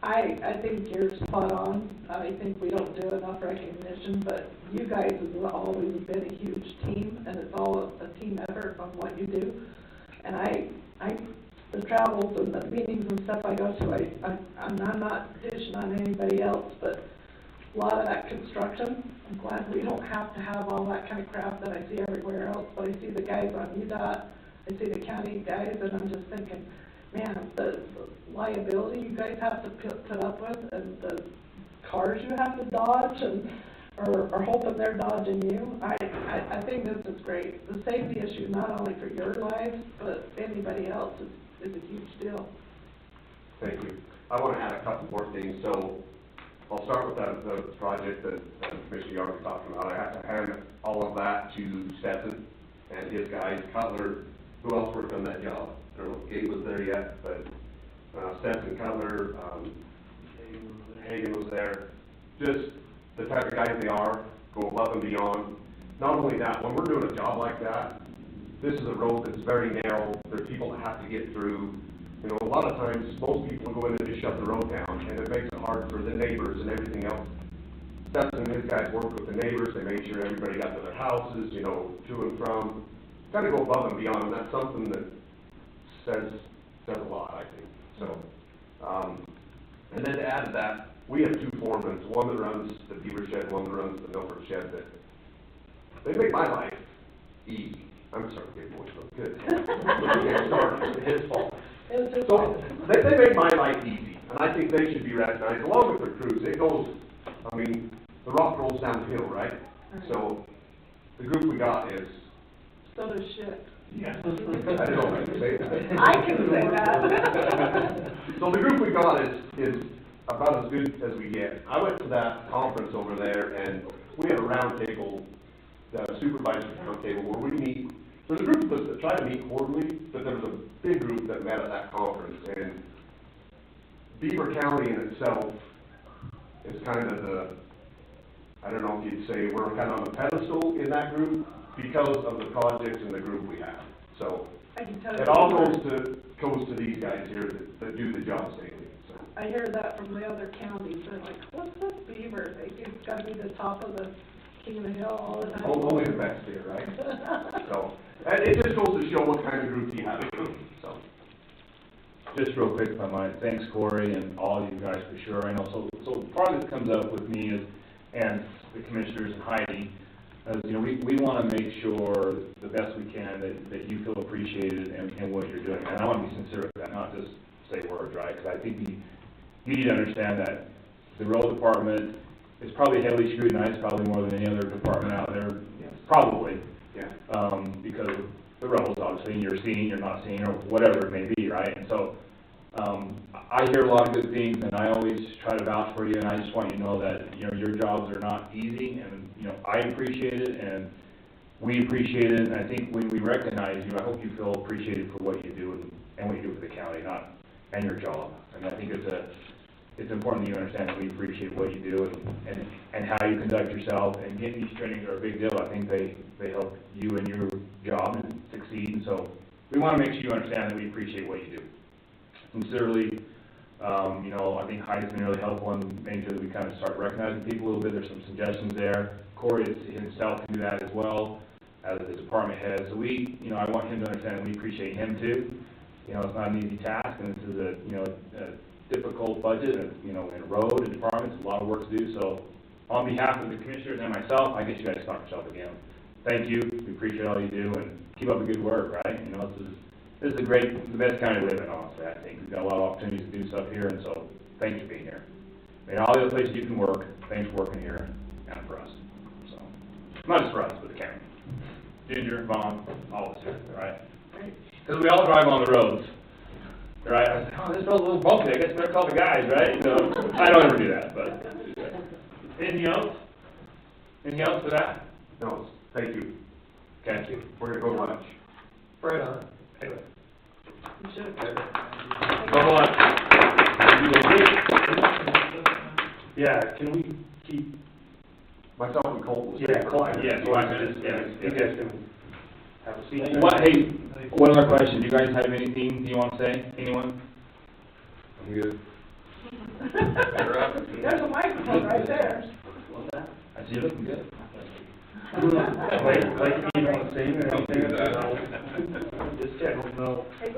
I think you're spot on. I think we don't do enough recognition, but you guys have always been a huge team, and it's all a team effort on what you do. And the travels and the meetings and stuff I go to, I'm not dishing on anybody else, but a lot of that construction. I'm glad we don't have to have all that kind of crap that I see everywhere else, but I see the guys on UDOT, I see the county guys, and I'm just thinking, man, the liability you guys have to put up with, and the cars you have to dodge, and, or hoping they're dodging you. I think this is great. The safety issue, not only for your lives, but anybody else, is a huge deal. Thank you. I want to add a couple more things. So I'll start with the project that Commissioner Yard was talking about. I have to hand all of that to Stetson and his guys. Cutler, who else worked on that job? I don't know if Gabe was there yet, but Stetson, Cutler, Hagen was there. Just the type of guys they are, go above and beyond. Not only that, when we're doing a job like that, this is a road that's very narrow. There are people that have to get through. You know, a lot of times, most people go in and just shut the road down, and it makes it hard for the neighbors and everything else. Stetson and his guys worked with the neighbors. They made sure everybody got to their houses, you know, to and from. Got to go above and beyond, and that's something that says a lot, I think. So, and then to add to that, we have two foremen, one that runs the Beaver shed, one that runs the Milford shed, that they make my life easy. I'm sorry, big boy, so good. It's his fault. So, they make my life easy, and I think they should be recognized, along with their crews. It goes, I mean, the rock rolls down the hill, right? So, the group we got is... So does shit. Yeah. I don't know if I can say that. I can say that. So the group we got is about as good as we get. I went to that conference over there, and we had a round table, the supervisor's round table, where we meet. There's a group that try to meet quarterly, but there was a big group that met at that conference. And Beaver County in itself is kind of the, I don't know if you'd say we're kind of on the pedestal in that group because of the projects and the group we have. So it all goes to these guys here that do the jobs daily. So I hear that from the other counties. They're like, what's this Beaver? It's got to be the top of the king of the hill all the time. Only the best here, right? So, and it just goes to show what kind of group you have. So, just real quick, if I might, thanks Corey and all you guys for sure. I know, so part of this comes up with me and the commissioners and Heidi, as you know, we want to make sure the best we can that you feel appreciated in what you're doing. And I want to be sincere with that, not just say words, right? Because I think you need to understand that the road department is probably heavily scrutinized, probably more than any other department out there, probably. Yeah. Because of the roads, obviously, and you're seeing, you're not seeing, or whatever it may be, right? And so, I hear a lot of good things, and I always try to vouch for you, and I just want you to know that, you know, your jobs are not easy, and, you know, I appreciate it, and we appreciate it, and I think when we recognize you, I hope you feel appreciated for what you do and what you do for the county, and your job. And I think it's important that you understand that we appreciate what you do and how you conduct yourself, and getting these trainings are a big deal. I think they help you in your job and succeed, and so we want to make sure you understand that we appreciate what you do. Sincerely, you know, I think Heidi's been really helpful in making sure that we kind of start recognizing people a little bit. There's some suggestions there. Corey himself can do that as well as the department head. So you know, I want him to understand that we appreciate him too. You know, it's not an easy task, and this is a difficult budget, and, you know, in road and departments, a lot of work to do. So on behalf of the commissioners and myself, I guess you guys start yourself again. Thank you. We appreciate all you do, and keep up the good work, right? You know, this is the best kind of living, honestly, I think. We've got a lot of opportunities to do stuff here, and so thanks for being here. And all the other places you can work, thanks for working here and for us. So, not just for us, but the county. Ginger, Vaughn, all of us here, right? Because we all drive on the roads, right? I said, oh, this road's a little bumpy, I guess we better call the guys, right? So, I don't ever do that, but. Anything else? Anything else for that? no, thank you. Thank you. We're going to go lunch. Right on. Anyway. You should. Come on. Yeah, can we keep? Myself and Colt will stay Yeah, for Colt, 5 yeah, minutes. 5 minutes, yeah, you guys can have a seat. Hey, one other question, do you guys have anything you want to say, anyone? I'm good. There's a microphone right there. I see you looking good. Like you want to say anything? Just general, no. You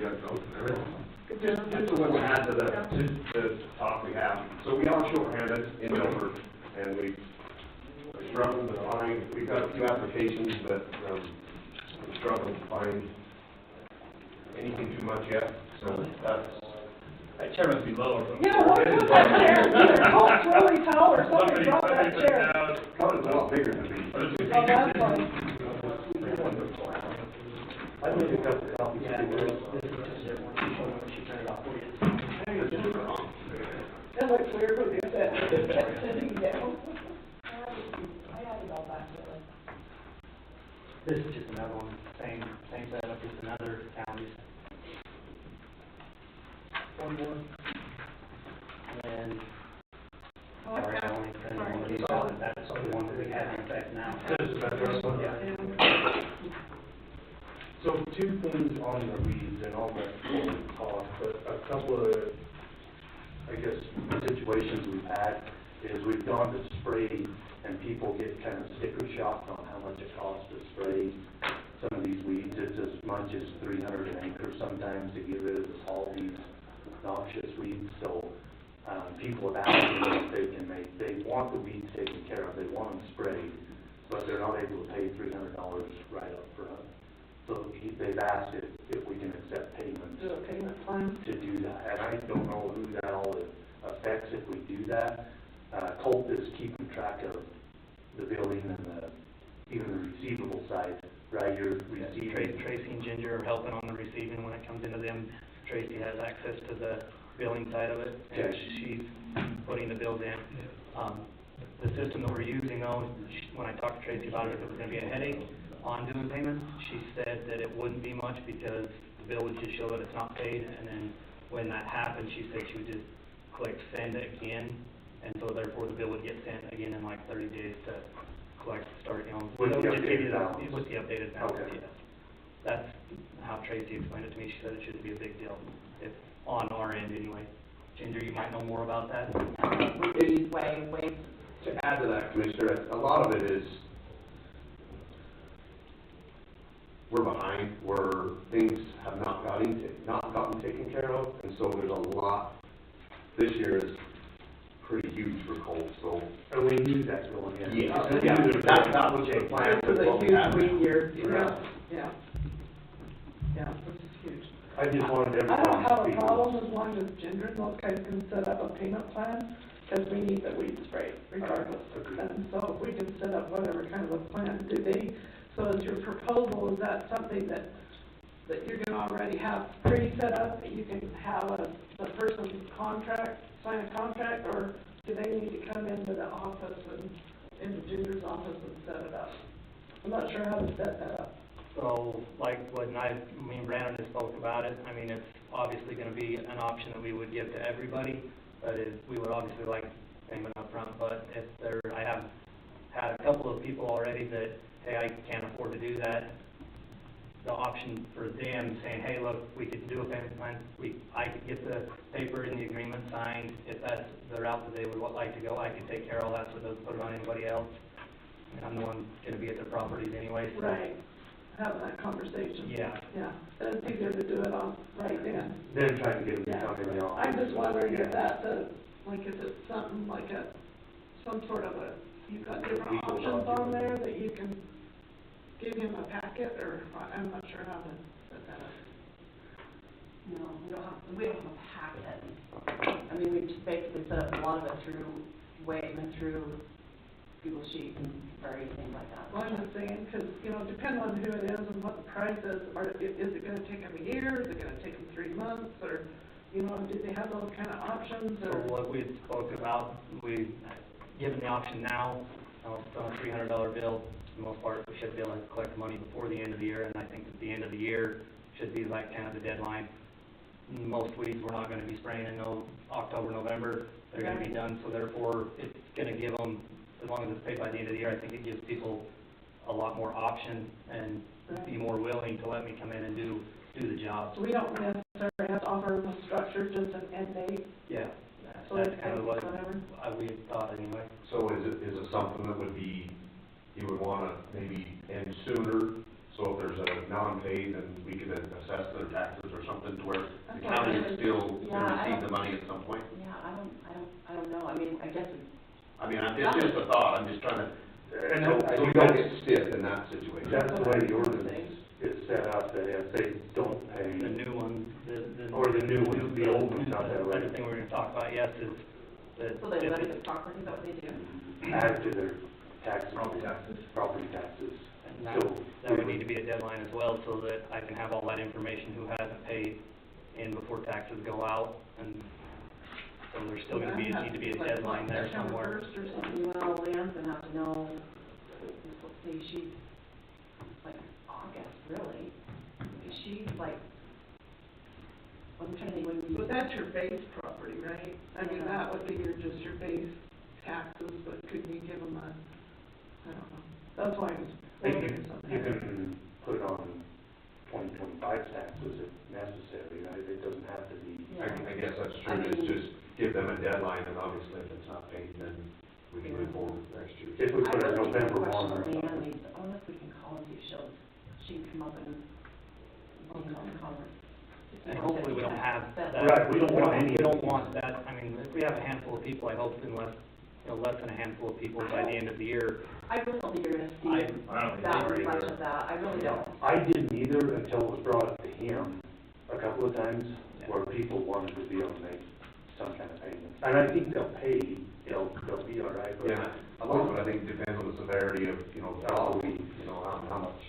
got to go. Just to what we had to the talk we have. So we are shorthanded in Milford, and we struggled to find, we've got a few applications, but, we struggled to find anything too much yet, so that's. That chair must be low. Yeah, what is that chair? Either Colt's really tall or somebody dropped that chair. Color's a lot bigger than me. Oh, that's funny. I made a couple copies. Yeah, this is just everyone, she turned it off for you. That looks weird when you said it kept sitting down. I have it all back there. This is just another one, same setup, just another county. One more. And, sorry, I only printed one of these out, but that's the one that we have in effect now. This is that first one? Yeah. So 2 things on the weeds and all the cost, but a couple of, I guess, situations we've had is we've gone to spray and people get kind of sticker shock on how much it costs to spray some of these weeds. It's as much as $300 an acre sometimes to get rid of all these noxious weeds. So, people have asked me if they can they want the weeds taken care of, they want them sprayed, but they're not able to pay $300 right up front. So they've asked if we can accept payment. Do a payment plan. To do that, and I don't know who that all affects if we do that. Colt is keeping track of the billing and even the receivable side, right? You're receiving. Tracy and Ginger are helping on the receiving when it comes into them. Tracy has access to the billing side of it, and Okay. she's putting the bills in. The system that we're using though, when I talked to Tracy about it, if it was gonna be a headache on doing payments, she said that it wouldn't be much because the bill would just show that it's not paid, and then when that happened, she said she would just click send again, and so therefore the bill would get sent again in like 30 days to collect, start, With the so just give you updated balance. with the updated balance, Okay. yes. That's how Tracy explained it to me. She said it shouldn't be a big deal, if, on our end anyway. Ginger, you might know more about that. Way. To add to that, Commissioner, a lot of it is, we're behind, where things have not gotten taken care of, and so there's a lot, this year is pretty huge for Colt, so. And we knew that going in. Yeah, that was the plan. This is a huge weed year. Correct. Yeah. Yeah, this is huge. I just wanted I don't everyone to have a speak. problem as long as Ginger and those guys can set up a payment plan, because we need the weed spray regardless. Agreed. And so if we can set up whatever kind of a plan, so is your proposal, is that something that you're gonna already have pre-set up, that you can have the person's sign a contract, or do they need to come into the office into Ginger's office and set it up? I'm not sure how to set that up. So, like what me and Brandon just spoke about it, I mean, it's obviously gonna be an option that we would give to everybody, but we would obviously like payment up front. But if I have had a couple of people already that, hey, I can't afford to do that, the option for them saying, hey, look, we could do a payment plan, I could get the paper and the agreement signed, if that's the route that they would like to go, I could take care of all that, so it doesn't put it on anybody else. And I'm the one gonna be at their properties anyway, so. Right, having that conversation. Yeah. Yeah, and it's easier to do it on right then. Then trying to get them to Yeah. come in the office. I'm just wondering Yeah. if that's if it's something like some sort of you've got different Legal options on document. there that you can give him a packet, or I'm not sure how to set that up. No, we don't have a packet. I mean, we just basically set up a lot of it through Wave and through Google Sheets or anything like that. Well, I'm just saying, because, depending on who it is and what the price is, is it gonna take them a year, is it gonna take them 3 months, or, do they have those kind of options, So or? what we had spoke about, we've given the option now, it's on a $300 bill. For the most part, we should be able to collect the money before the end of the year, and I think at the end of the year should be like kind of the deadline. Most weeds we're not gonna be spraying in October, November, they're gonna be done, so therefore it's gonna give them, as long as it's paid by the end of the year, I think it gives people a lot more option and be more willing to let me come in and do the job. So we don't necessarily have to offer them a structure, just an end date, Yeah, so that's it's kind of what whatever. we had thought anyway. So is it something that would be, you would wanna maybe end sooner, so if there's a non-paid, then we could assess their taxes or something to where the county would still Yeah, I receive don't- the money at some point? Yeah, I don't know. I mean, I guess it's. I mean, it's just a thought, I'm just trying to, And so we don't get stiff in that situation. that's the way the ordinance is set up, that if they don't pay, The new one, or the new one, the old one's not that way, Another thing we're gonna talk about, yes, is that. So they if levy it- the property, is that what they do? add to their taxes. Property taxes. And that would need to be a deadline as well, so that I can have all that information who hasn't paid in before taxes go out, and so there's still gonna need to be a deadline there somewhere. September 1st or something, well, Leanne's gonna have to know, let's say she's, like, August, really. She's like, I'm trying to think when we. But that's your base property, right? I mean, Yeah. that would be your, just your base taxes, but could you give them a, I don't know, that's why I was wondering something. You can put it on 2025 taxes if necessary, right? It doesn't have to be. I guess that's true, it's just give them a deadline, and obviously if it's not paid, then we can move forward next year. If we put a November I one or really think something. Leanne needs, I wonder if we can call and see if she can come up and, conference. And hopefully we don't have that. Right, we don't want any We of don't these. want that, I mean, if we have a handful of people, I hope unless, less than a handful of people by the end of the year. I really don't think you're gonna see I don't think that they much either. of that, I really don't. I didn't either until it was brought up to him a couple of times, where people wanted to be able to make some kind of payment. And I think they'll pay, they'll be all right, but. Yeah, a lot of it, I think, depends on the severity of, how we, how much.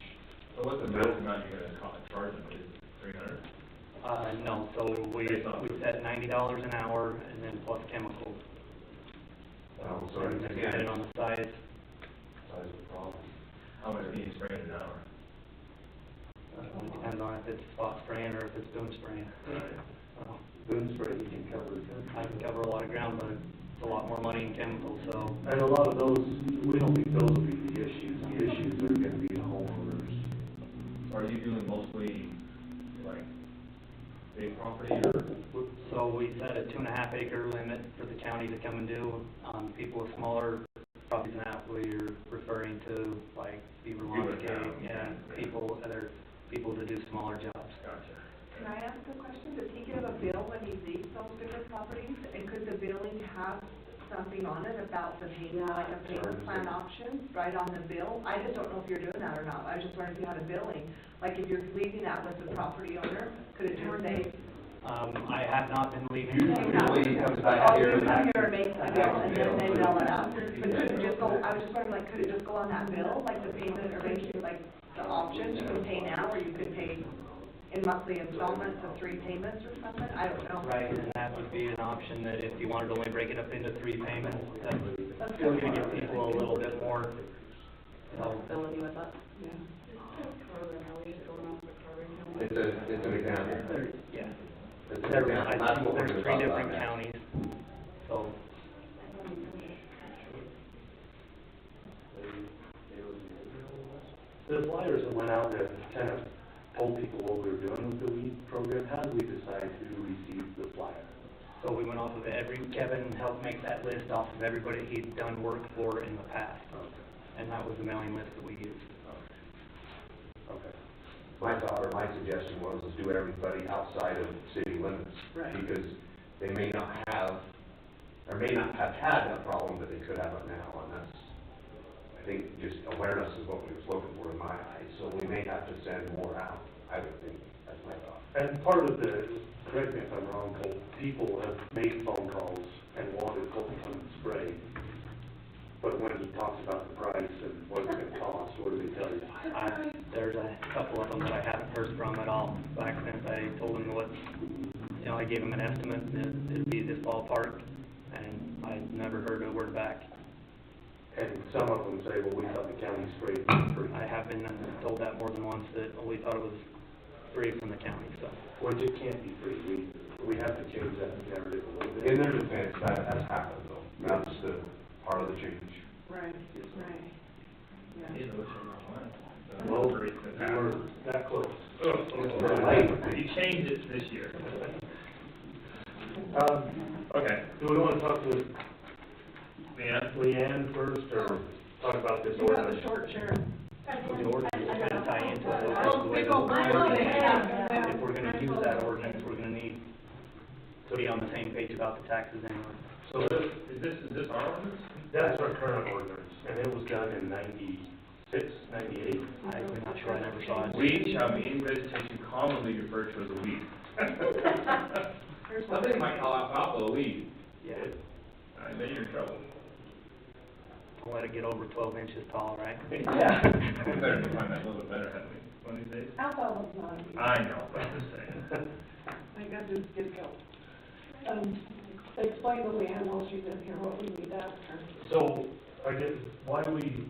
So what's the max amount you're gonna charge them, is it 300? No, so we set $90 an hour and then plus chemicals. So And then again, depending on the size, size of the problem. How much do you spray in an hour? it depends on if it's spot spraying or if it's boom spraying. So, Boom spray, you can cover it. I can cover a lot of ground, but it's a lot more money in chemicals, so. And a lot of those, we don't think those will be the issues. The issues are gonna be the homeowners. Are you doing mostly, like, big property or? So we set a 2.5 acre limit for the county to come and do. People with smaller properties than that, we're referring to like Beaver, other people to do smaller jobs. Gotcha. Can I ask a question? Does he give a bill when he leaves those bigger properties? And could the billing have something on it about the payment, like a payment plan option, right on the bill? I just don't know if you're doing that or not. I was just wondering if you had a billing. Like if you're leaving that with the property owner, could it just say, I have not been leaving. Usually it comes back oh, here. you come here and make the bill and then they bill it out? But could it just go, I was just wondering, like, could it just go on that bill, like the payment arrangement, like the option, you can pay now or you could pay in monthly installments of 3 payments or something? I don't know. Right, and that would be an option that if you wanted to only break it up into 3 payments, that's going to give people a little bit more, Ability with that. It's an example. yeah. It's an example, that's what we're There's 3 gonna talk about different next. counties, so. The flyers that went out that kind of told people what we were doing with the weed program, how did we decide who received the flyer? So we went off of Kevin helped make that list off of everybody he'd done work for in the past. And that was the mailing list that we used. Okay. My thought or my suggestion was, let's do everybody outside of city limits. Right. Because they may not have, or may not have had a problem, but they could have it now, and that's, I think, just awareness is what we was looking for in my eyes, so we may have to send more out, I would think, that's my thought. And part of the, correct me if I'm wrong, Cole, people have made phone calls and wanted Copeland spray. But when he talks about the price and what it's gonna cost, what do they tell you? There's a couple of them that I haven't heard from at all, back since I told him what, I gave him an estimate, that it'd be this ballpark, and I never heard a word back. And some of them say, well, we thought the county sprayed for free. I have been told that more than once, that we thought it was free from the county, so. Which it can't be free, we have to change that narrative a little bit. In their defense, that has happened though, that's the part of the change. right, right. Yeah. Well, we're that close. You changed it this year. Okay. Do we wanna talk to Leanne? Leanne first, or talk about this You got the ordinance? short chair. The ordinance is kind of tie into it. Oh, big old pile, yeah. If we're gonna use that ordinance, we're gonna need to be on the same page about the taxes anyway. So Is this our ordinance? that's our current ordinance, and it was done in 96, 98. I'm not sure, I never saw it. We shall be in vegetation commonly referred to as a weed. Somebody might call alfalfa a weed. Yeah, Then you're in trouble. don't let it get over 12 inches tall, right? Yeah. We better define that a little bit better, hadn't we, one of these days? Alfalfa's not a weed. I know, but I'm just saying. I got to get going. Explain the land while she's in here, what we need to ask her. So, I guess, why we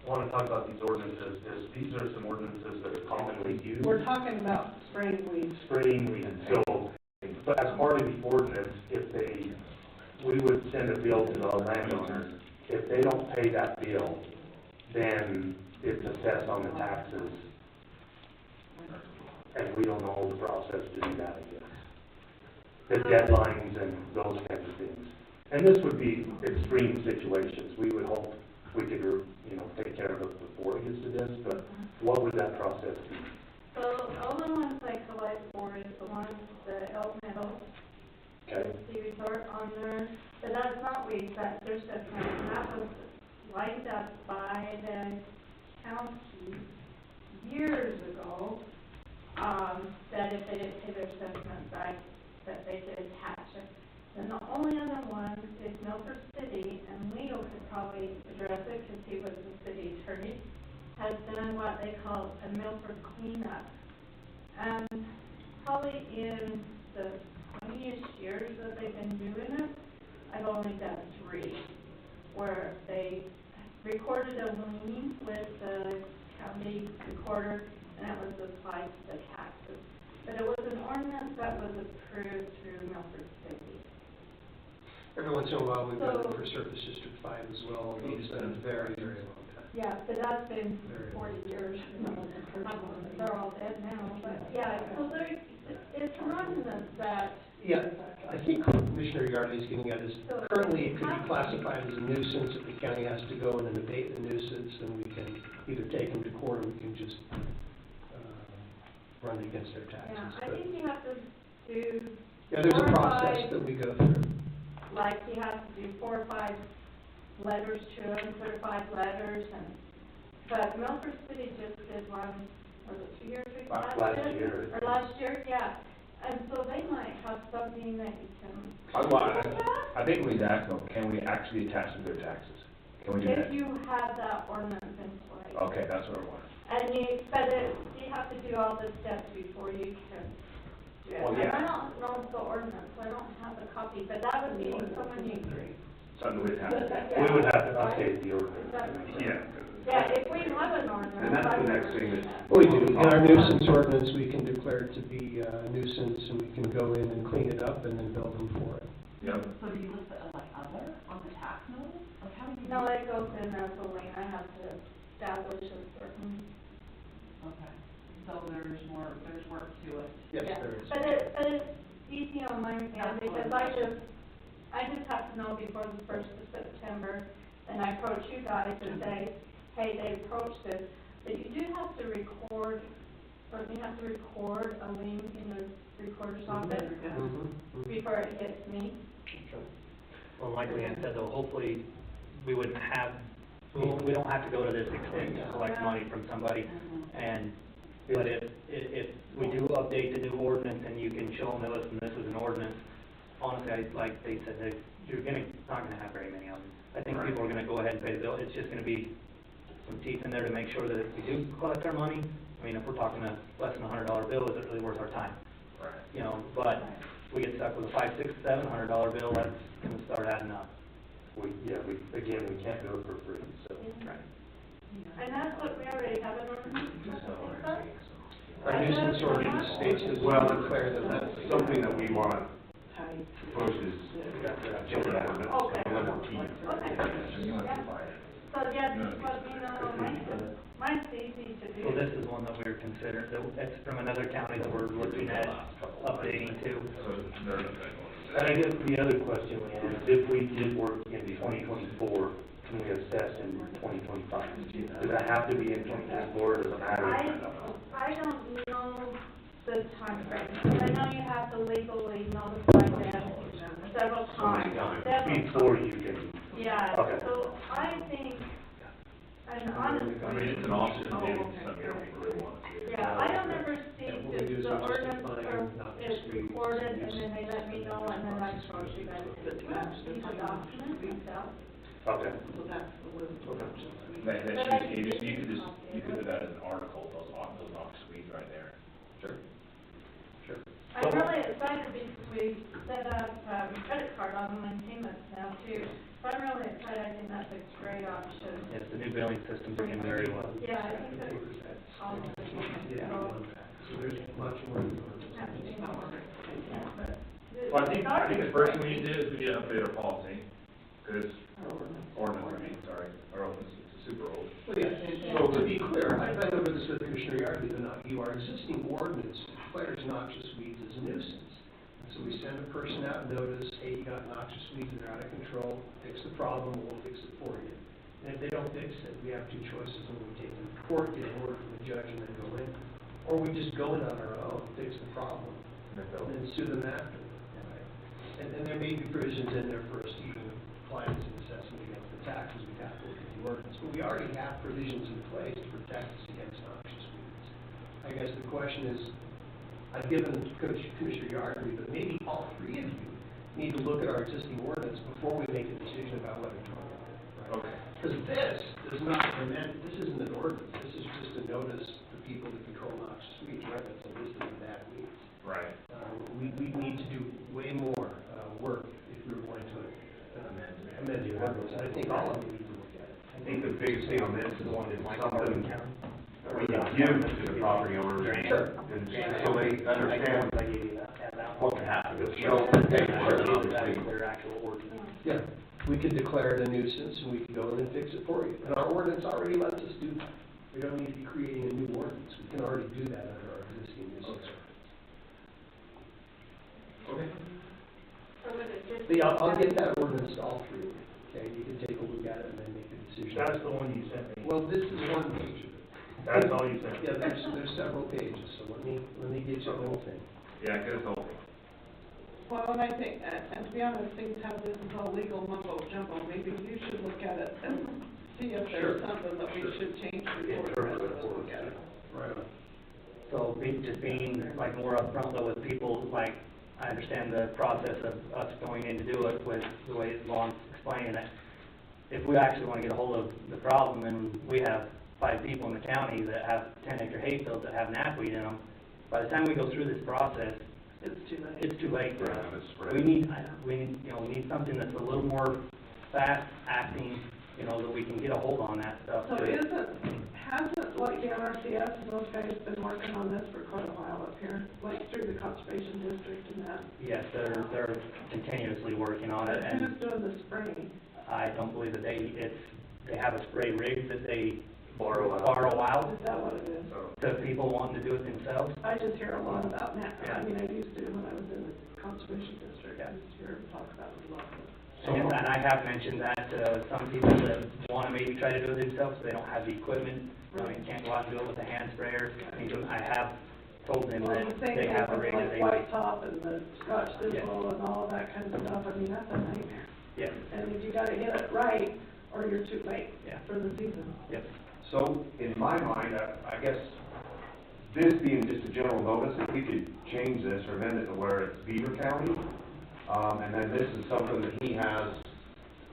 want to talk about these ordinances is these are some ordinances that are commonly used. We're talking about spraying weeds. Spraying weed, so, but as part of the ordinance, we would send a bill to the landowner. If they don't pay that bill, then it's assessed on the taxes. And we don't know the process to do that, I guess. The deadlines and those kinds of things. And this would be extreme situations. We would hope we could, take care of it before it gets to this, but what would that process be? So all the ones I collect for is the ones, the Elk Meadow, Okay? the resort on there, but that's not weeds, that's their assessment, and that was lined up by the county years ago, that if they didn't pay their assessment right, that they could attach it. Then the only other one is Milford City, and Leo could probably address it, because he was the city attorney, has done what they call a Milford cleanup. And probably in the 20-ish years that they've been doing it, I've only done 3, where they recorded a lien with the county recorder, and it was applied to the taxes. But it was an ordinance that was approved through Milford City. Every once in a while, we've done it for Surface District 5 as well, and it's been a very, very long time. Yeah, but that's been 40 years. They're all dead now, but yeah, so it's an ordinance that. Yeah, I think Commissioner Yardley's getting at is, currently it could be classified as a nuisance if the county has to go in and abate the nuisance, and we can either take them to court or we can just, run it against their taxes. Yeah, I think you have to do. Yeah, there's a process that we go through. Like you have to do 4 or 5 letters to them, certified letters, but Milford City just did one, was it 2 years ago? Last year. Or last year, yeah. And so they might have something that you can. I think we need to ask them, can we actually attach to their taxes? Can we do that? If you have that ordinance in place. Okay, that's what I want. And you have to do all the steps before you can do it. Well, yeah. And I don't know the ordinance, I don't have a copy, but that would be someone you agree. Something we'd have to. We would have to update the ordinance. Yeah. Yeah, if we have an ordinance. And that's the next thing that. We do. In our nuisance ordinance, we can declare it to be a nuisance, and we can go in and clean it up and then bill them for it. Yep. So do you list it as like other on the tax notice? Like how do you? No, it goes in as a lien, I have to establish a certain. Okay, so there's work to it. Yes, Yeah. there is. But it's easy on my end, because I just have to know before the 1st of September, and I approach you guys and say, hey, they approached this, but you do have to record, or you have to record a lien in the recorder's office before it hits me. Well, like Leanne said, though, hopefully, we wouldn't have, we don't have to go to this extent to collect money from somebody, and, but if we do update the new ordinance, and you can show them, listen, this is an ordinance, honestly, like they said, that you're not gonna have very many of them. I think people are gonna go ahead and pay the bill, it's just gonna be some teeth in there to make sure that if we do collect our money, I mean, if we're talking a less than $100 bill, is it really worth our time? Right. But if we get stuck with a $500, $600, $700 bill, that's gonna start adding up. We can't do it for free, so. Right. And that's what we already have an ordinance. Our nuisance ordinance states that we declare that that's Something that we want to push is children ordinance. Okay. Okay. So, yeah, just let me know, mine's easy to do. So this is one that we're considering, it's from another county that we're looking at updating to. And I guess the other question we have is if we did work in 2024, can we assess in 2025? Does that have to be in 2024, or does it matter? I don't know the timeframe. I know you have to legally notify them several times. speed for you can, Yeah, Okay. so I think, and honestly. I mean, it's an option, maybe it's something you don't really want to do. Yeah, I don't ever see Yeah, what we do is the we just ordinance define or not it's just read, recorded and use then they let me know and then I charge you guys. These are documents myself. okay. So that's the list of options. That But should, I think you it's could just, you could do complicated. that as an article, those noxious weeds right there. Sure. Sure. I'm really excited because we set up, credit card online payments now too. So I'm really excited, I think that's a great option. Yes, the new billing system's working very well. Yeah, I think that's awesome. Yeah, so there's much more. Well, I think the first thing we need to do is we need to update our policy, because, ordinance, I mean, sorry, our ordinance is super old. Well, yeah, and so to be clear, I've been over this with Commissioner Yardley, our existing ordinance declares noxious weeds as a nuisance. So we send a person out notice, hey, you got noxious weeds and they're out of control, fix the problem, we'll fix it for you. And if they don't fix it, we have two choices, when we take them to court, get an order from the judge and then go in, or we just go in on our own, fix the problem, and then sue them after. Right? And there may be provisions in there for us to even apply as an assessment against the taxes, we have to look at the ordinance, but we already have provisions in place to protect us against noxious weeds. I guess the question is, I've given Commissioner Yardley, but maybe all three of you need to look at our existing ordinance before we make a decision about whether to run it. Right? Okay. Because this does not amend, this isn't an ordinance, this is just a notice to people that control noxious weeds, right? It's a list of bad weeds. Right. We need to do way more, work if we were going to amend the ordinance, and I think all of you need to look at it. I think the biggest thing on this is something we can give to the property owners, Sure. and so they understand what can happen. You know, Their actual ordinance. Yeah, we could declare it a nuisance, and we can go in and fix it for you. And our ordinance already lets us do that. We don't need to be creating a new ordinance. We can already do that under our existing nuisance. Okay. Yeah, I'll get that ordinance to all three of you, okay? You can take a look at it and then make a decision. That's the one you sent me. Well, this is one page of it. That's all you sent me. Yeah, there's several pages, so let me get you the whole thing. Yeah, get us all. Well, and I think, and to be honest, things have this whole legal mumbo jumbo, maybe you should look at it and see if there's something that we should change before we look at it. Right on. So just being like more upfront though with people, like, I understand the process of us going in to do it with the way Lon's explaining it. If we actually want to get a hold of the problem, and we have 5 people in the county that have 10-acre hay fields that have knapweed in them, by the time we go through this process, it's too late for us. We need, need something that's a little more fast acting, that we can get a hold on that stuff. So hasn't like the NRCS and those guys been working on this for quite a while up here, like through the conservation district and that? Yes, they're continuously working on it, and who's doing the spraying? I don't believe that they have a spray rig that they borrow out. Is that what it is? To people wanting to do it themselves. I just hear a lot about that. I mean, I used to when I was in the conservation district. I used to hear them talk about it a lot. And I have mentioned that to some people that want to maybe try to do it themselves, they don't have the equipment, can't go out and do it with a hand sprayer. I have told them that they have a rig that they. White top and the Scotch thistle and all that kind of stuff. I mean, that's a nightmare. Yes. And if you gotta hit it right, or you're too late for the season. Yep. So, in my mind, I guess, this being just a general notice, if we could change this or amend it to where it's Beaver County, and then this is something that he has,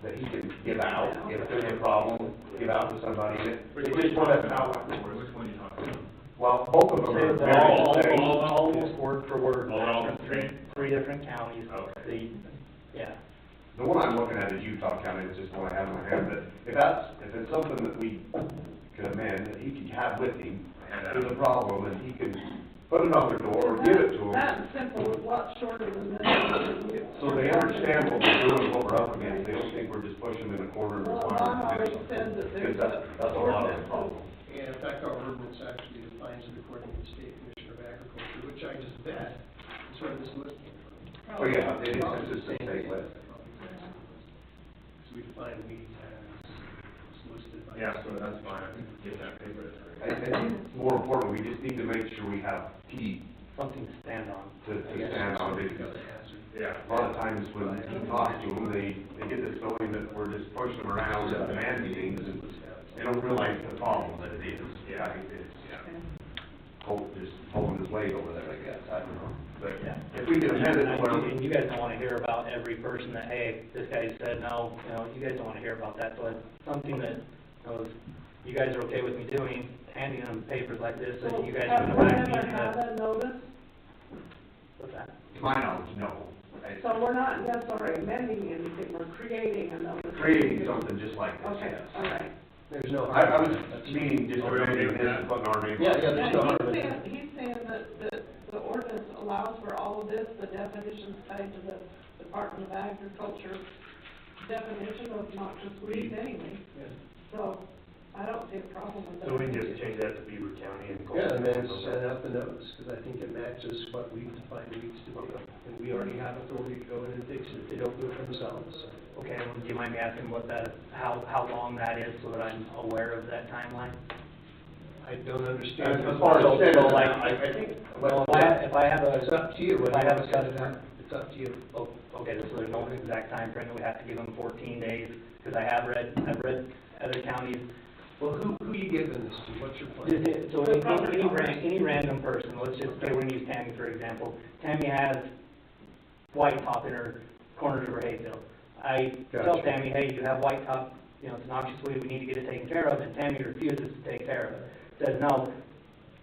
that he can give out, if there's a problem, give out to somebody, and it just put us out. Which one are you talking about? Well, both of them are very the same. Almost word for word. All three different counties. Okay. The one I'm looking at is Utah County, it's just one I have in my hand, but if it's something that we can amend, that he can have with him, there's a problem, and he can put it on their door, or give it to them. That simple is a lot shorter than this. So they understand what we're doing, what we're up against, they don't think we're just pushing them in a corner and requiring them to do something. Because that's a lot of the problem. And in fact, our ordinance actually defines it according to the State Commissioner of Agriculture, which I just bet is where this list came from. Oh, yeah, it's just a state list. So we define weed as listed by. Yeah, so that's fine, I can get that paper. I think more importantly, we just need to make sure we have teeth Something to stand on. to stand on, because Yeah. A lot of times when you talk to them, they get this feeling that we're just pushing them around and demanding things, and they don't realize the problem that it is. Yeah. Just pulling his weight over there, I guess, I don't know. But Yeah. if we can amend it to where And you guys don't wanna hear about every person that, hey, this guy said no, you know, you guys don't wanna hear about that, so it's something that, you know, you guys are okay with me doing, handing them papers like this, so you guys Have can we back me ever had into. a notice? What's that? to my knowledge, no. So we're not necessarily amending anything, we're creating a notice. Creating something just like this, Okay, yes. all right. There's no. I was meaning just Are we okay with amending this that? and putting our name on Yeah, it. yeah, there's no harm in He's that. saying that the ordinance allows for all of this, the definitions tied to the Department of Agriculture definition of noxious weeds anyway. So, I don't see a problem with that. So we can just change that to Beaver County and. Yeah, and then send out the notice, because I think it matches what we define weeds to be. And we already have authority to go in and fix it if they don't do it themselves. Okay, well, do you mind me asking what that, how long that is, so that I'm aware of that timeline? I don't understand. As far as So, sending it like, out, I think, Well, if I have a. It's up to you. If I have a cut it out, it's up to you. Oh, okay, so there's no exact time frame that we have to give them 14 days, because I've read other counties. Well, who are you giving this to? What's your plan? So any random person, let's just say we're gonna use Tammy, for example. Tammy has white top in her corners of her hay field. I tell Gotcha. Tammy, hey, you have white top, you know, it's noxious weed, we need to get it taken care of, and Tammy refuses to take care of it. Says no.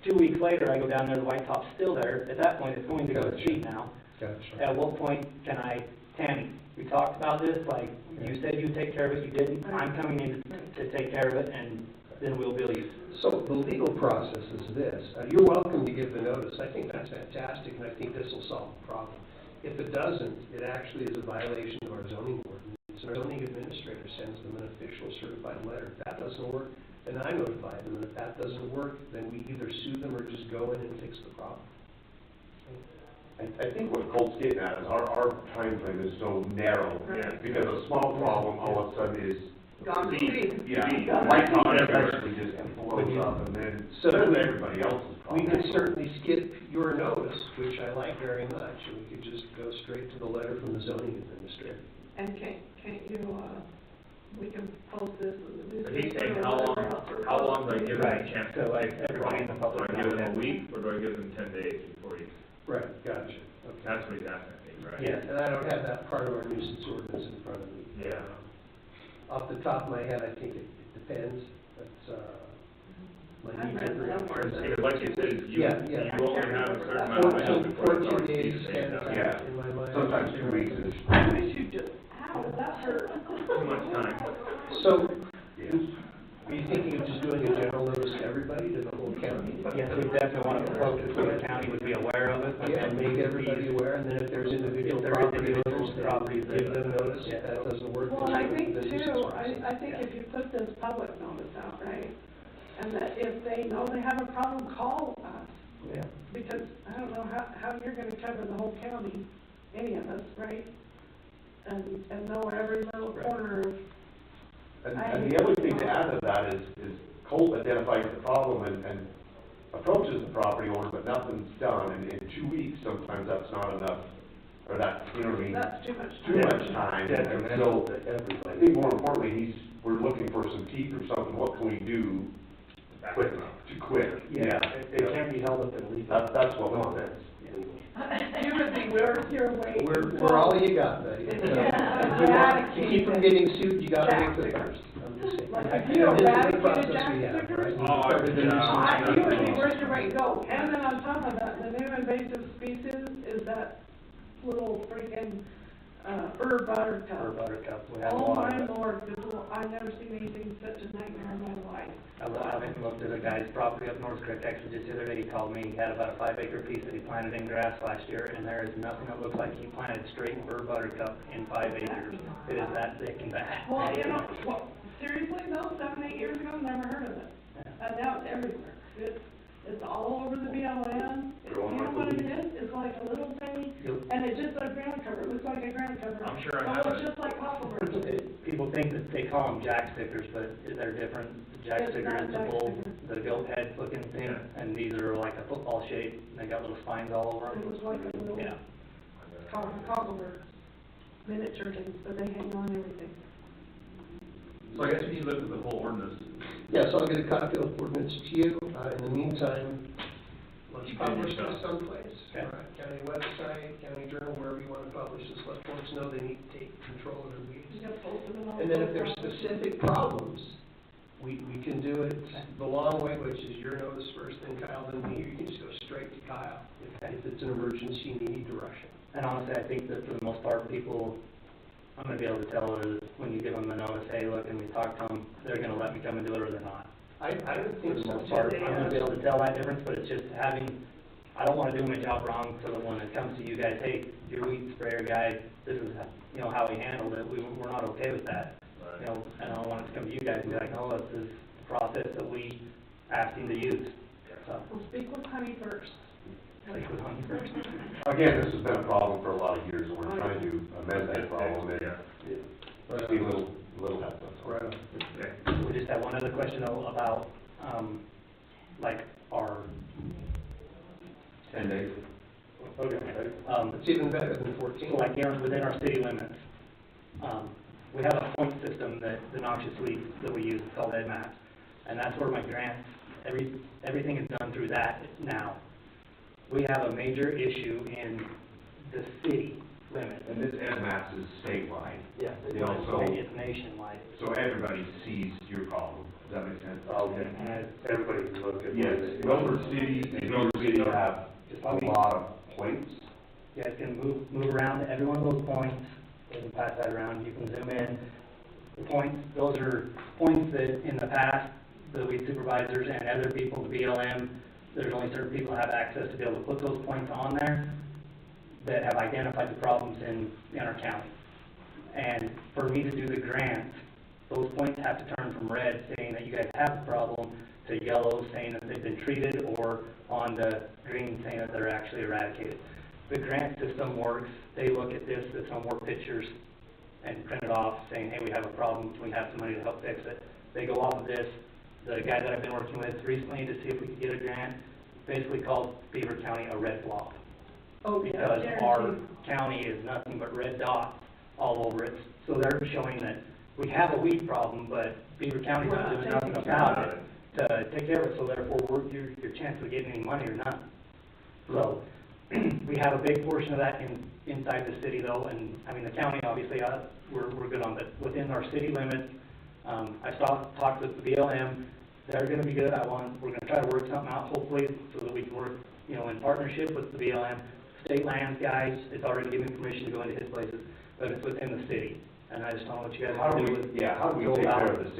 2 weeks later, I go down there, the white top's still there. At that point, it's going to go to Gotcha. seed now. Gotcha. At what point can I, Tammy, we talked about this, like, you said you'd take care of it, you didn't, I'm coming in to take care of it, and then we'll bill you. So the legal process is this. You're welcome to give the notice. I think that's fantastic, and I think this will solve the problem. If it doesn't, it actually is a violation of our zoning ordinance. Our zoning administrator sends them an official certified letter. If that doesn't work, then I notify them, and if that doesn't work, then we either sue them or just go in and fix the problem. I think what Colt's getting at is our timeframe is so narrow, Right. because a small problem all of a sudden is. Gone to seed. Yeah, white top especially just blows up, and then So that's we- everybody else's We problem. can certainly skip your notice, which I like very much, and we could just go straight to the letter from the zoning administrator. And can't you, we can post this in the newspaper. But he's saying, how long do I give them a chance to So, like, fix the everybody in the problem? public Do I give them knows a that. week, or do I give them 10 days before you? Right, gotcha. Okay. That's what he's asking, I think, right? Yeah. And I don't have that part of our nuisance ordinance in front of me. Yeah. Off the top of my head, I think it depends. That's, my I've read knee-jerk some reaction. words. Because like you said, you Yeah. only have a certain amount of time before it's 14 already days, used. and, Yeah. in my mind. Sometimes 2 weeks is. I wish you just, how does that hurt? Too much time. So, are you thinking of just doing a general notice to everybody, to the whole county? Yes, we definitely want to propose it so the county would be aware of it. Yeah, and make everybody aware, and then if there's individual If there is property individual owners, then properties that- give them notice. If that doesn't work, Well, I then think the nuisance too, process. I think if you put this public notice out, right, and that if they know they have a problem, call us, Yeah. because I don't know how you're gonna cover the whole county, any of us, right? And know every little corner of, And the other thing to add to that is Colt identifies the problem and approaches the property owner, but nothing's done, and in 2 weeks, sometimes that's not enough, or that, you know what I mean? that's too much Too time. much time, and so, I think more importantly, we're looking for some teeth or something, what can we do quick, to quit? Yeah, it can't be held up in legal. That's what we want. You would be, we're here waiting. We're all you got, buddy. Yeah. To keep from getting sued, you gotta wait for the first. I'm just saying. Like, I- if you this is the eradicate process we jack have, stickers, right? Oh, Part of the yeah. nuisance. You would be, where's your rate go? And then on top of that, the new invasive species is that little freaking, Or buttercup. buttercup, we have a Oh lot my of it. Lord, I've never seen anything such a nightmare in my life. I went and looked at a guy's property up North Creek, actually just the other day, he called me, he had about a 5-acre piece that he planted in grass last year, and there is nothing that looks like he planted straight burr buttercup in 5 acres. It is that thick and bad. Well, you know, seriously though, 7, 8 years ago, never heard of it. And now it's everywhere. It's all over the BLM. You know what it is? It's like a little thing, and it's just a ground cover. It looks like a ground cover. I'm sure I So have it's it. just like poplar. People think that they call them jack stickers, but they're different. The jack It's sticker not is the jack bull, sticker. the goat head looking thing, Yeah. and these are like a football shape, and they got little spines all over It them. was like a little. Yeah. Cockelberg, miniature things, but they hang on everything. So I guess you need to look at the whole ordinance. Yeah, so I'll get a copy of the ordinance to you. In the meantime, let's Keep it publish yourself. this someplace. Okay. County website, county journal, wherever you want to publish this, let folks know they need to take control of their weeds. And then if there's specific problems, we can do it the long way, which is your notice first, then Kyle, then me. You can just go straight to Kyle. If it's an emergency and you need to rush it. And honestly, I think that for the most part, people, I'm gonna be able to tell is when you give them the notice, hey, look, and we talk to them, they're gonna let me come and do it or they're not. I would think For the so. most part, I'm gonna be able to tell that difference, but it's just having, I don't wanna do my job wrong, so that when it comes to you guys, hey, your weed sprayer guy, this is, you know, how he handled it, we're not okay with that. You know, and I don't want it to come to you guys and be like, no, this is the process that we asked him to use, so. We'll speak with Honey first. Speak with him first. Again, this has been a problem for a lot of years, and we're trying to amend that problem, and see a little help. Right on. We just have one other question though about, like, our. 10 days. Okay, It's even better than 14. so like, you know, within our city limits, we have a point system that, the noxious weeds that we use, it's called EdMaps. And that's where my grants, everything is done through that now. We have a major issue in the city limits. And this EdMaps is statewide. Yes, You know, so, it's nationwide. so everybody sees your problem. Does that make sense? Okay. Everybody can look at. Yes, Milford City and Milford City have a lot of points. You guys can move around to every one of those points, you can pass that around, you can zoom in. The points, those are points that in the past, the weed supervisors and other people, the BLM, there's only certain people that have access to be able to put those points on there that have identified the problems in our county. And for me to do the grant, those points have to turn from red saying that you guys have a problem to yellow saying that they've been treated, or on the green saying that they're actually eradicated. The grant system works, they look at this, there's no more pictures, and print it off saying, hey, we have a problem, can we have somebody to help fix it? They go off of this. The guy that I've been working with recently to see if we could get a grant basically called Beaver County a red block. Oh, Because our county is nothing but red dots all over it. So they're showing that we have a weed problem, but Beaver County's not doing nothing about it to take care of it, so therefore your chance of getting any money or none. So we have a big portion of that inside the city though, and I mean the county obviously we're good on, but within our city limits, I talked with the BLM. They're going to be good. We're going to try to work something out hopefully so that we can work, you know, in partnership with the BLM. State lands guys, it's already given permission to go into his places, but it's within the city. And I just don't know what you guys How want do to we, do with yeah, how do we go take about care of the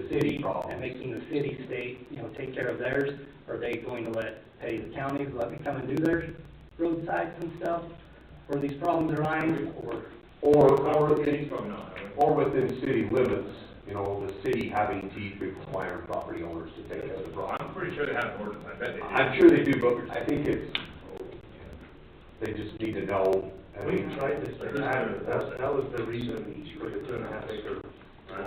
city problems? and making the city state, you know, take care of theirs. Are they going to pay the counties, let me come and do their roadsides and stuff where these problems are lying, or within city limits, you know, the city having teeth requiring property owners to take care of the problem. I'm pretty sure they have an ordinance, I bet they do. I'm sure they do, but I think they just need to know. I We mean, tried this, that was the reason for the 2.5 acre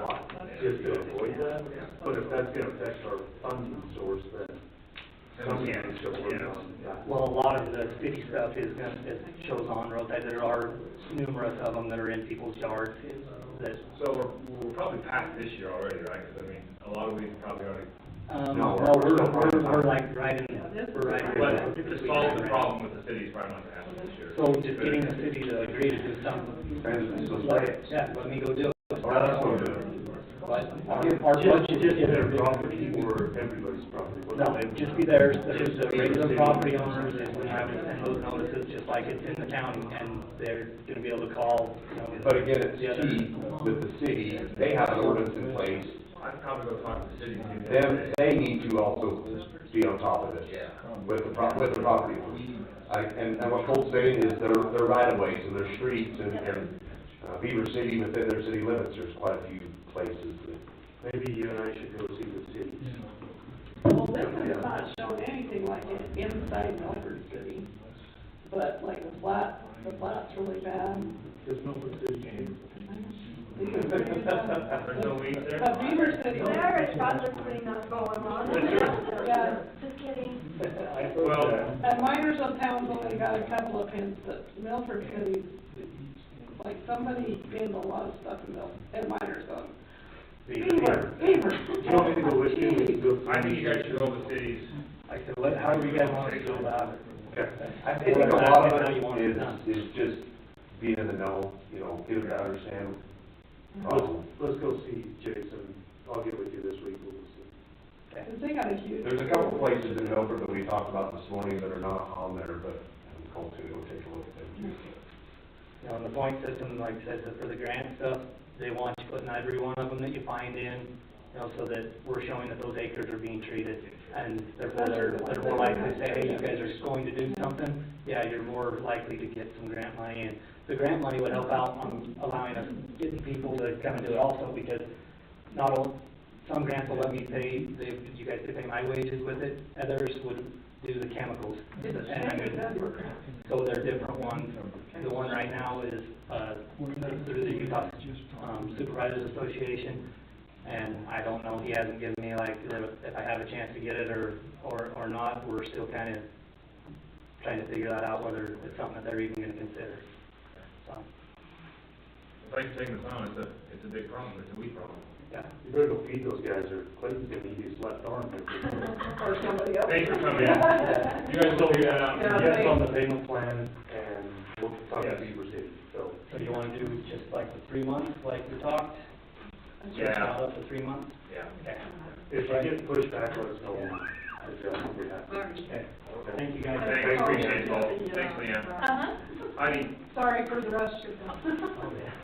lot, is to avoid that. But if that's gonna affect our funding source, then something needs to work on that. well, a lot of the city stuff it shows on roadside. There are numerous of them that are in people's yards that. So we're probably past this year already, right? Because I mean, a lot of weeds probably already. No, we're like right in, we're right in. But to solve the problem with the city is probably not gonna happen this year. So just getting the city to agree to do something. Let me go do it. But our budget is Their property or everybody's property? no, it would just be theirs, the regular property owners, and we have to send those notices just like it's in the county, and they're gonna be able to call, you know. but again, it's key with the city, they have an ordinance in place. I'd probably go talk to the city. They need to also be on top of this. With the property owners. And what Colt's saying is they're right of ways and their streets and Beaver City, within their city limits, there's quite a few places that. Maybe you and I should go see the city. Well, this has not shown anything like it inside Milford City, but like the flats really bad. There's no decision. There's no weeds there? But Beaver said. There is project cleanup going on. Yeah. Just kidding. Well, And Minersville Town's only got a couple of pins, but Milford County, like somebody pinned a lot of stuff in Minersville. Beaver. Do you want me to go with you? I think you guys should go with cities. I said, how do you guys want to go about it? I think a lot of it is just being in the know, you know, getting to understand. Let's go see Jason. I'll get with you this week. We'll see. Cause they got a huge. There's a couple places in Milford that we talked about this morning that are not on there, but I'm going to go take a look at them too. You know, and the point system, like I said, for the grant stuff, they want you putting every one of them that you find in, you know, so that we're showing that those acres are being treated. And therefore, they're more likely to say, hey, you guys are going to do something, yeah, you're more likely to get some grant money. And the grant money would help out on allowing us, getting people to come and do it also, because not all, some grants will let me pay, you guys could pay my wages with it, others would do the chemicals. And I mean, so they're different ones. The one right now is, through the Utah Supervisors Association, and I don't know, he hasn't given me like, if I have a chance to get it or not. We're still kind of trying to figure that out, whether it's something that they're even gonna consider, so. Thanks for taking the time, it's a big problem, it's a weed problem. Yeah. You better go feed those guys, or Clayton's gonna eat his left arm. Or somebody else. Thanks for coming in. You guys will figure that out. Yes, on the payment plan, and we'll talk to Beaver City, so. So you wanna do just like the 3 months, like we talked? Yeah. Up to 3 months? Yeah. Okay. If you get pushed back, let us know. Okay. Thank you guys. Thanks, appreciate it, Paul. Thanks, Leanne. Uh-huh. Heidi, Sorry for the rush.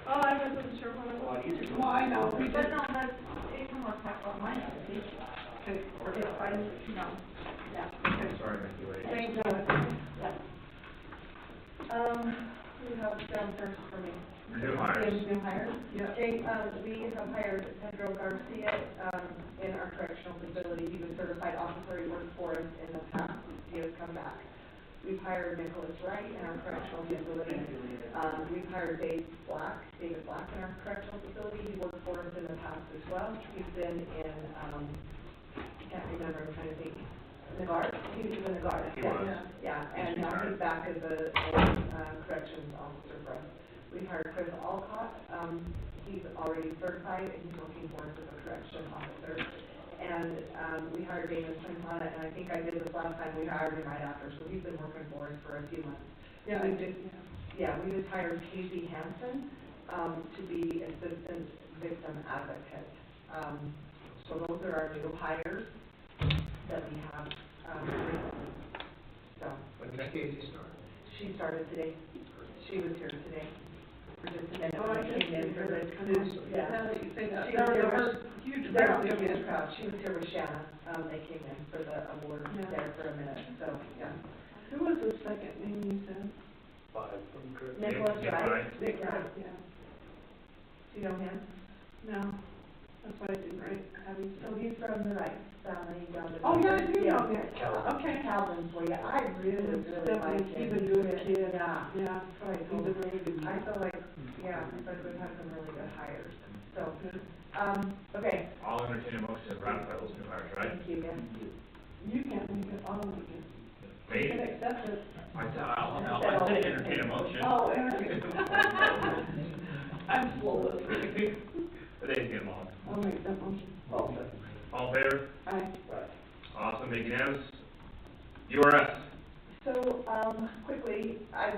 Oh, I wasn't sure what it was. No, I know. We But just, no, that's, it can work out on mine, I think. okay, If I, no, yeah. sorry to make you wait. Thank you. Yeah. We have downstairs for me. New hires. New hires? Yeah. Jay, we have hired Pedro Garcia, in our correctional facility. He's a certified officer. He worked for us in the past. He has come back. We've hired Nicholas Wright in our correctional facility. We've hired David Black in our correctional facility. He worked for us in the past as well. He's been in, I can't remember, I'm trying to think. In the guard? He was in the guard. He was. Yeah, and now he's back as a corrections officer for us. We hired Chris Alcott. He's already certified and he's working for us as a correction officer. And we hired Damon Quintana, and I think I did this last time, we hired him right after, so he's been working for us for a few months. yeah, I did, Yeah, we just hired Casey Hansen to be assistant victim advocate. So those are our new hires that we have recently. So. When did Casey start? She started today. She was here today. For just a minute. Oh, I She came in for this. Yeah. now that you say that, She there was here was with- a huge There crowd. was a huge crowd. She was here with Shanna. They came in for the award Yeah. there for a minute, so, yeah. Who was the second name you said? Nicholas Nick Wright. Wright. Nick Wright, yeah. Do you know him? No, that's why I didn't write, So he's from the Wright family down the. Oh, yeah, I do know Yeah. Nick. Okay. Calvin, for you. I really, really like him. He's a good kid. Yeah. Yeah, That's what I he's told a him. really good I kid. feel like, yeah, I feel like we've had some really good hires, so, okay. I'll entertain a motion to ratify those new hires, right? Thank you, yeah. You can't make it, I'll make it. Me? You can accept it. I said entertain a motion. Oh, entertain. I'm slow. Today's getting long. I'll make that motion. All in favor? Aye. Awesome, make unanimous. URS. So, quickly, I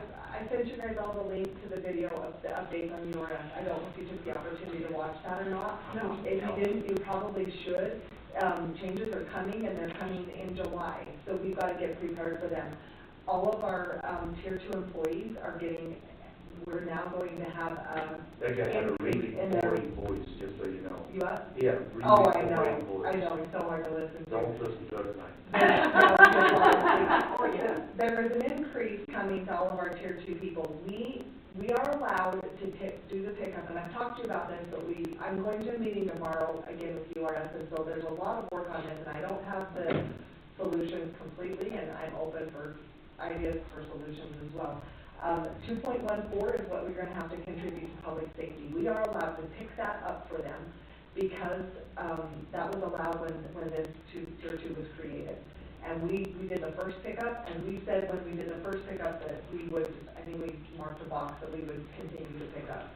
sent you guys all the link to the video of the updates on URS. I don't know if you took the opportunity to watch that or not. No. If you didn't, you probably should. Changes are coming, and they're coming in July, so we've got to get prepared for them. All of our, Tier 2 employees are getting, we're now going to have, That guy had a really in their- boring voice, just so you know. You what? He had a really Oh, I boring know, voice. I know, it's so hard to listen to. Don't listen to it at night. There is an increase coming to all of our Tier 2 people. We are allowed to do the pickup, and I've talked to you about this, but I'm going to a meeting tomorrow, again, with URS, and so there's a lot of work on this, and I don't have the solutions completely, and I'm open for ideas for solutions as well. 2.14 is what we're gonna have to contribute to public safety. We are allowed to pick that up for them because, that was allowed when this tier 2 was created. And we did the first pickup, and we said when we did the first pickup that we would, I think we marked a box that we would continue to pick up.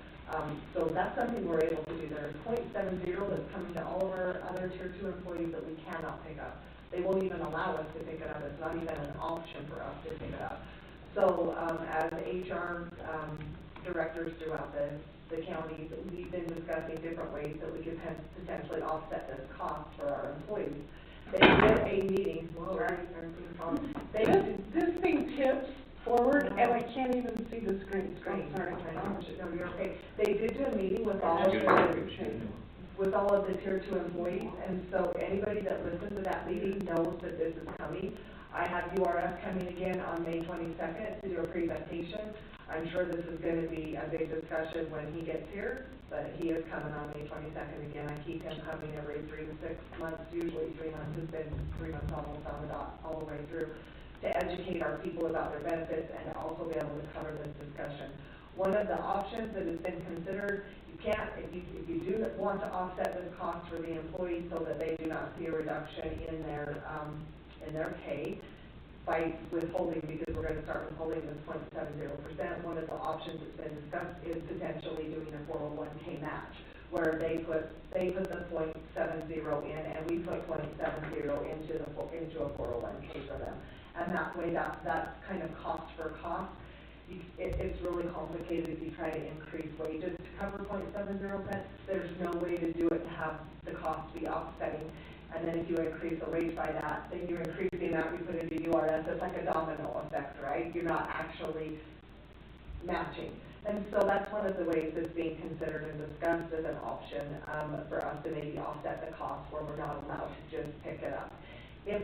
So that's something we're able to do. There is 0.70 that's coming to all of our other tier 2 employees that we cannot pick up. They won't even allow us to pick it up. It's not even an option for us to pick it up. So, as HR, directors throughout the counties, we've been discussing different ways that we could potentially offset this cost for our employees. They did a meeting, This thing tips forward, and I can't even see the screen. Sorry. No, you're okay. They did do a meeting with all of the tier 2 employees, and so anybody that listened to that meeting knows that this is coming. I have URF coming again on May 22nd to do a presentation. I'm sure this is going to be a big discussion when he gets here, but he is coming on May 22nd again. I keep him coming every 3 to 6 months, usually 3 months. Has been 3 months almost on the dot all the way through, to educate our people about their benefits and also be able to cover this discussion. One of the options that has been considered, you can't, if you do want to offset this cost for the employees so that they do not see a reduction in their pay by withholding, because we're going to start withholding this 0.70%, one of the options that's been discussed is potentially doing a 401k match, where they put the 0.70 in and we put 0.70 into a 401k for them. And that way, that's kind of cost for cost. It's really complicated if you try to increase wages to cover 0.70 cents. There's no way to do it to have the cost be offsetting. And then if you increase the wage by that, then you're increasing the amount you put into URS. It's like a domino effect, right? You're not actually matching. And so that's one of the ways that's being considered and discussed as an option for us to maybe offset the cost where we're not allowed to just pick it up. If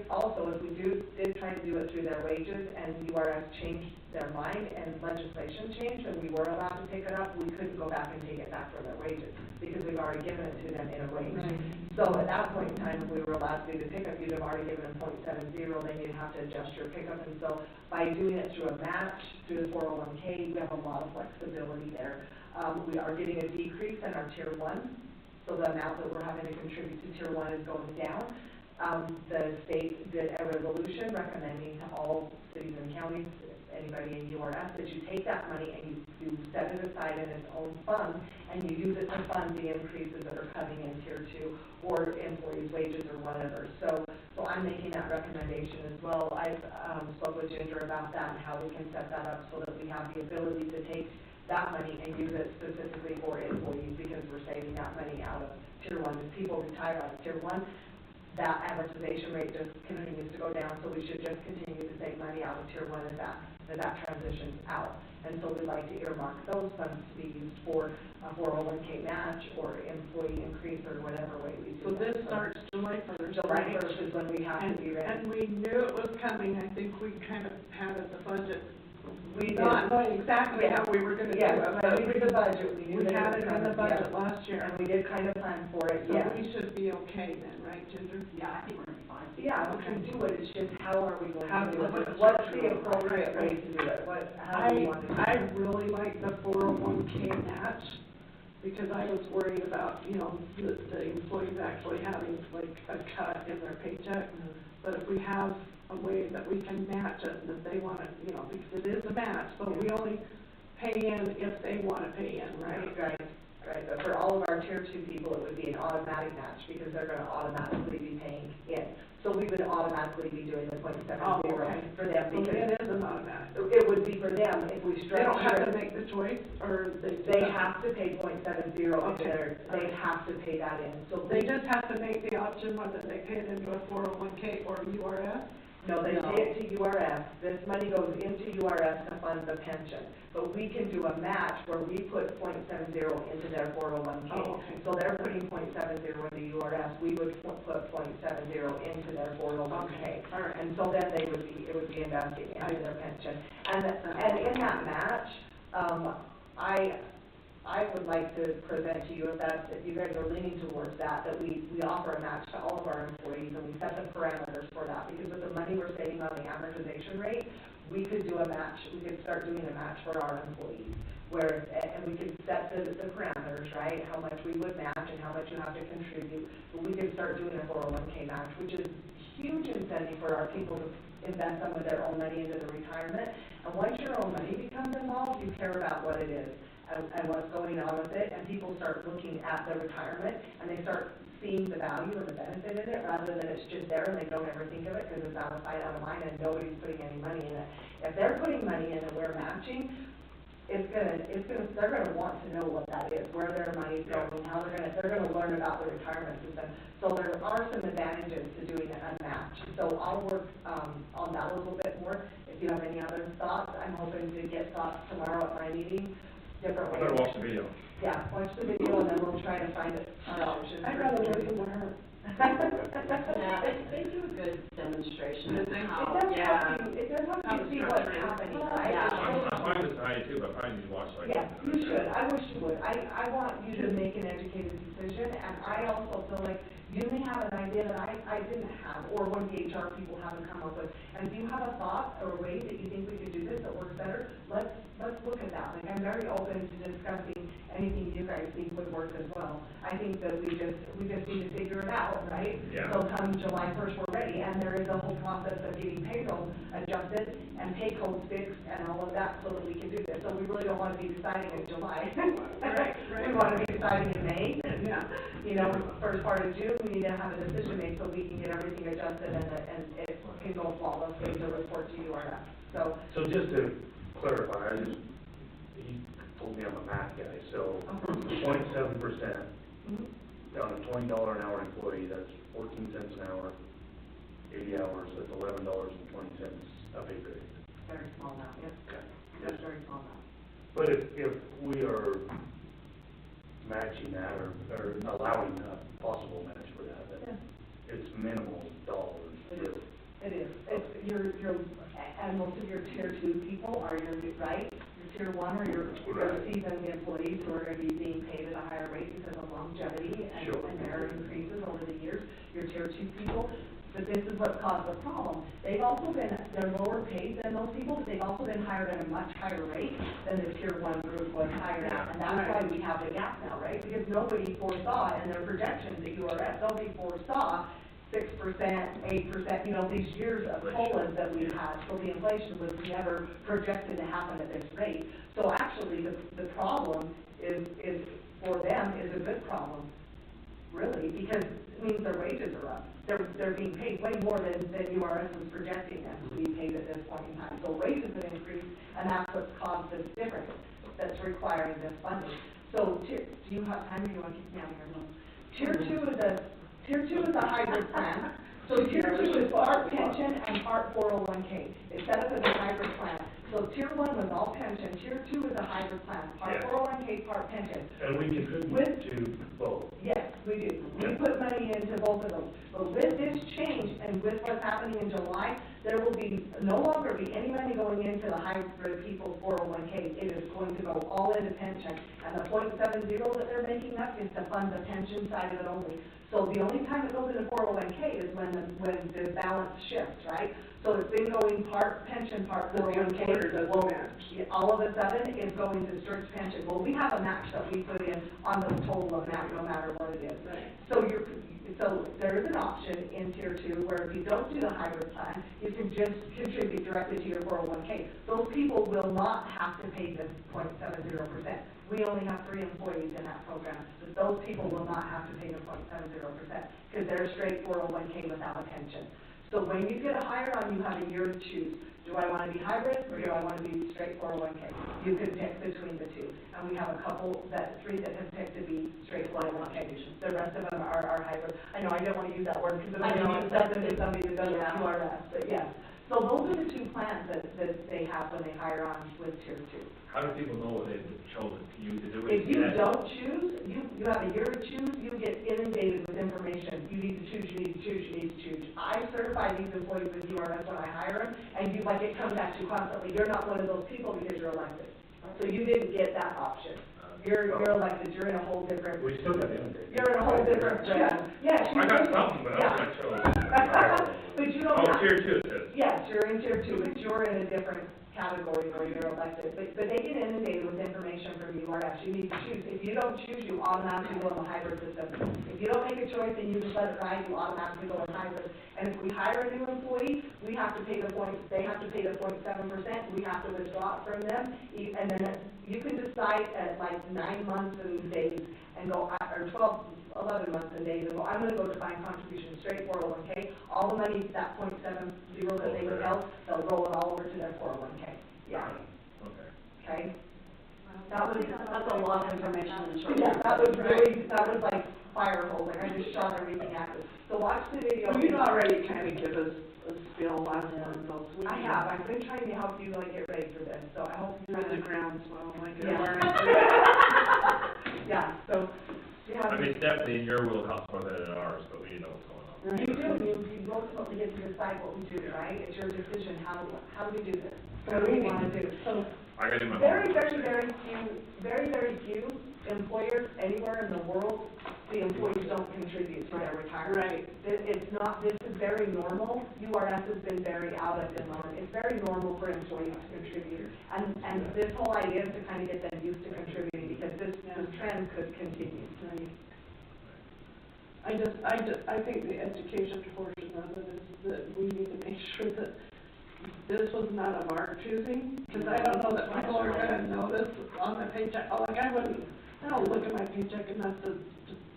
we did try to do it through their wages and URS changed their mind and legislation changed and we were allowed to pick it up, we couldn't go back and take it back from their wages because we've already given it to them in a wage. Right. So at that point in time, if we were allowed to do the pickup, you'd have already given them 0.70, then you'd have to adjust your pickup. And so by doing it through a match, through the 401k, we have a lot of flexibility there. We are getting a decrease in our tier 1, so the amount that we're having to contribute to tier 1 is going down. The state did a resolution recommending to all cities and counties, anybody in URS, that you take that money and you set it aside in its own fund and you use it to fund the increases that are coming in tier 2 or employees' wages or whatever. So I'm making that recommendation as well. I've spoke with Ginger about that and how we can set that up so that we have the ability to take that money and use it specifically for employees because we're saving that money out of tier 1. As people retire out of tier 1, that amortization rate just continues to go down, so we should just continue to save money out of tier 1 as that transitions out. And so we'd like to earmark those funds to be used for a 401k match or employee increase or whatever way we do. So this starts July 1st. July 1st is when we have to be ready. And we knew it was coming. I think we kind of had at the budget. We not knowing exactly how we were going to do it. But we did the budget. We had it in the budget last year. And we did kind of plan for it, So we should be okay then, right, Ginger? Yeah, I think we're gonna be fine. Yeah, we can do it. It's just how are we going to do it? What's the appropriate way to do it? How do you want to do it? I really like the 401k match because I was worried about, the employees actually having like a cut in their paycheck. But if we have a way that we can match it, that they want to, because it is a match, but we only pay in if they want to pay in, right? Right, but for all of our tier 2 people, it would be an automatic match because they're going to automatically be paying in. So we would automatically be doing the 0.70 for them because it is an automatic. It would be for them if we structure. They don't have to make the choice, or they have to pay 0.70. Okay. They have to pay that in. So they just have to make the option whether they pay it into a 401k or URS. No, they pay it to URS. This money goes into URS to fund the pension. But we can do a match where we put 0.70 into their 401k. Oh, okay. So they're putting 0.70 into URS. We would put 0.70 into their 401k. Okay. All right. And so then it would be investing into their pension. And in that match, I would like to present to you if you guys are leaning towards that we offer a match to all of our employees and we set the parameters for that because with the money we're saving on the amortization rate, we could do a match, we could start doing a match for our employees, where, and we could set the parameters, right? How much we would match and how much you have to contribute, but we could start doing a 401k match, which is huge incentive for our people to invest some of their own money into the retirement. And once your own money becomes involved, you care about what it is and what's going on with it, and people start looking at their retirement, and they start seeing the value and the benefit in it, rather than it's just there and they don't ever think of it because it's out of sight, out of mind, and nobody's putting any money in it. If they're putting money in and we're matching, they're gonna want to know what that is, where their money's going, how they're gonna learn about the retirement system. So there are some advantages to doing a match. So I'll work, on that a little bit more. If you have any other thoughts, I'm hoping to get thoughts tomorrow at my meeting, different ways. I better watch the video. Yeah, watch the video and then we'll try to find our options. I'd rather listen to her. Yeah, they do a good demonstration of how, It does help you see what's happening, right? I find this tonight too, but I find these watch like. Yeah, you should, I wish you would. I want you to make an educated decision, and I also feel like you may have an idea that I didn't have, or one of the HR people haven't come up with. And if you have a thought or a way that you think we could do this that works better, let's look at that. Like, I'm very open to discussing anything you guys think would work as well. I think that we just need to figure it out, right? Yeah. So come July 1st, we're ready, and there is a whole process of getting payroll adjusted and pay codes fixed and all of that so that we can do this. So we really don't want to be deciding in July. Right. We want to be deciding in May, and, you know, first part of June, we need to have a decision made so we can get everything adjusted and it can go flawlessly to report to URF. So just to clarify, he told me I'm a math guy, so 0.7% on a $20 an hour employee, that's 14 cents an hour, 80 hours, that's $11.20 a pay period. very small amount, yes. Okay. That's very small amount. But if we are matching that or allowing a possible match for that, then it's minimal dollars. It is. And most of your tier 2 people are your, right? Your tier 1 or your seasoned employees who are going to be being paid at a higher rate because of longevity and merit increases over the years. Your tier 2 people. But this is what caused the problem. They've also been, they're lower paid than those people, but they've also been hired at a much higher rate than the tier 1 group was hired at. And that's why we have the gap now, right? Because nobody foresaw in their projections at URF, nobody foresaw 6%, 8%, you know, these years of COLAs that we had. So the inflation was never projected to happen at this rate. So actually, the problem is for them is a good problem, really, because it means their wages are up. They're being paid way more than URS was projecting them to be paid at this point in time. So wages have increased, and that's what's caused this difference that's requiring this funding. So do you have time, or do you want to keep me out here? Tier 2 is a hybrid plan. So tier 2 is part pension and part 401k. It's set up as a hybrid plan. So tier 1 was all pension, tier 2 is a hybrid plan, part 401k, part pension. And we contribute to both. Yes, we do. We put money into both of those. But with this change and with what's happening in July, there will be no longer be any money going into the hybrid people's 401k. It is going to go all into pension. And the 0.70 that they're making up is to fund the pension side of it only. So the only time it goes into 401k is when the balance shifts, right? So it's been going part pension, part 401k. Well, all of a sudden, it's going to strict pension. Well, we have a match that we put in on the total amount, no matter what it is. So so there is an option in tier 2 where if you don't do the hybrid plan, you can just contribute directly to your 401k. Those people will not have to pay the 0.70%. We only have 3 employees in that program, but those people will not have to pay the 0.70% because they're straight 401k without a pension. So when you get a hire on, you have a year to choose. Do I want to be hybrid or do I want to be straight 401k? You can pick between the two. And we have a couple, 3 that have picked to be straight 401k. The rest of them are hybrid. I know I don't want to use that word because it means something to somebody that doesn't URS, but yes. So those are the 2 plans that they have when they hire on with tier 2. How do people know what they've chosen? If you don't choose, you have a year to choose, you get inundated with information. You need to choose, you need to choose, you need to choose. I certify these employees with URS when I hire them, and it comes at you constantly. You're not one of those people because you're elected. So you didn't get that option. You're elected, you're in a whole different. We still got inundated. You're in a whole different. Yeah. I got something, but I'm not sure. But you don't Oh, have. tier two it says. Yes, you're in tier two, but you're in a different category where you're elected. But they get inundated with information from URS. You need to choose. If you don't choose, you automatically go in the hybrid system. If you don't make a choice and you just let it ride, you automatically go in hybrid. And if we hire a new employee, we have to pay the they have to pay the 0.7%. We have to withdraw it from them. And then you can decide at like 9 months and days and go, or 11 months and days and go, I'm going to go defined contribution straight 401k. All the money, that 0.70 that they withheld, they'll roll it all over to their 401k. Yeah. Okay. That's a lot of information in short. Yeah, that was like fire hose, like I just shot everything at it. So watch the video. Well, you'd already kind of give us a spiel last month, those. I have. I've been trying to help you like get ready for this, so I hope you're the groundswell, like it yeah. Yeah, so. I mean, it's definitely in your wheelhouse more than in ours, but we know what's going on. You do, you ultimately get to decide what we do, right? It's your decision, how do we do this? What do we want to do? So, I gotta do my very few employers anywhere in the world, the employees don't contribute to their retirement. Right. It's not, this is very normal. URS has been very out of the line. It's very normal for employees to contribute. And this whole idea is to kind of get them used to contributing because this trend could continue. Right. I think the education portion of it is that we need to make sure that this was not of our choosing, because I don't know that people are gonna notice on the paycheck, like I don't look at my paycheck enough to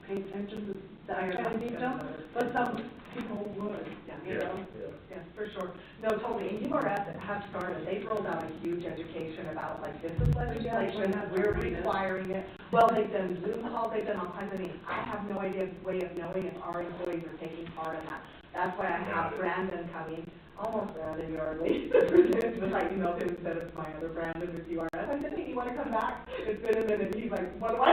pay attention to that kind of detail, but some people would, you know? Yes, for sure. No, totally. And URS have started, they've rolled out a huge education about like this is legislation, we're requiring it. Well, they've done Zoom calls, they've done all kinds of things. I have no way of knowing if our employees are taking part in that. That's why I have Brandon coming. Almost Brandon, you are late. Just like, you know, instead of my other Brandon with URS. I said, hey, you want to come back? It's been a minute. He's like, what do I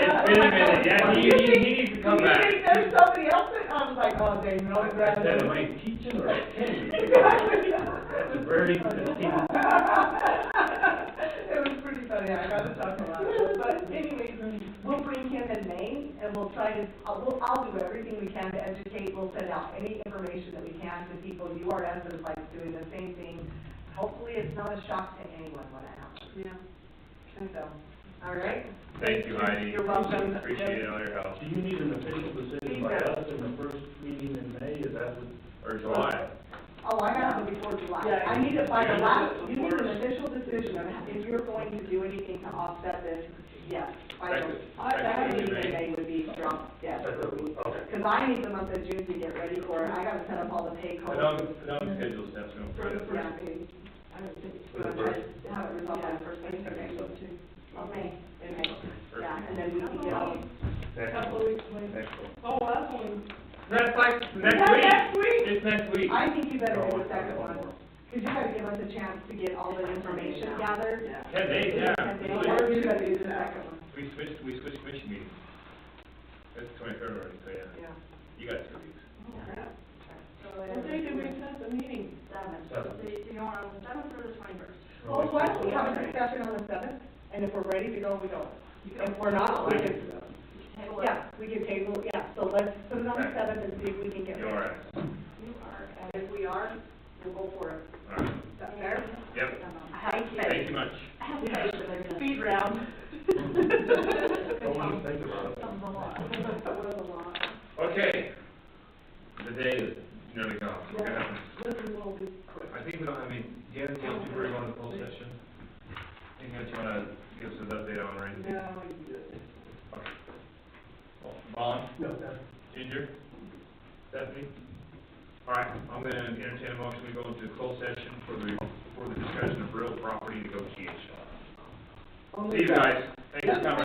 It's been a minute, yeah, he needs to come back. You think there's somebody else that, I was like, oh, dang, no, Brandon. I said, am I teaching or attending? Exactly, yeah. That's very interesting. It was pretty funny, I got to talk about it. But anyways, we'll bring him in May, and we'll try to, I'll do everything we can to educate. We'll send out any information that we can to people. URS is like doing the same thing. Hopefully it's not a shock to anyone when it happens. Yeah. So, all right? Thank you, Heidi. You're welcome. Appreciate all your help. Do you need an official decision by us in the first meeting in May, is that what? Or July? Oh, I have it before July. Yeah, I need it by the last, you need an official decision on if you're going to do anything to offset this, yes. I think May would be strong, yes. Because I need the month of June to get ready for it. I gotta set up all the pay codes. No schedule steps, no. For the first pay. I would think, have it resolved by the first pay. Okay, in May. Yeah, and then we can get all. Couple of weeks later. Oh, that's only. That's like next week. It's next week. I think you better do the second one, because you gotta give us a chance to get all the information gathered. 10 days, yeah. Or you gotta do the second one. We switched commission meetings. It's the 23rd already, so yeah. You got 2 weeks. What day did we set the meeting? Seventh. So you want on the 7th or the 21st? Well, why don't we have a discussion on the 7th, and if we're ready to go, we go. If we're not, we can, yeah, we can table, yeah, so let's put it on the 7th and see if we can get. You're all right. You are, and if we are, we'll go for it. All right. Is that fair? Yep. Thank you much. Speed round. Okay. The day is nearly gone. We're gonna have Listen, we'll be quick. I think we don't, I mean, do you have anything else before we go into closed session? Anything else you wanna give us an update on or anything? No, we good. Okay. Well, Vaughn? No, no. Ginger? Stephanie? All right, I'm gonna entertain a motion, we go into closed session for the discussion of real property negotiation. See you guys. Thanks for coming.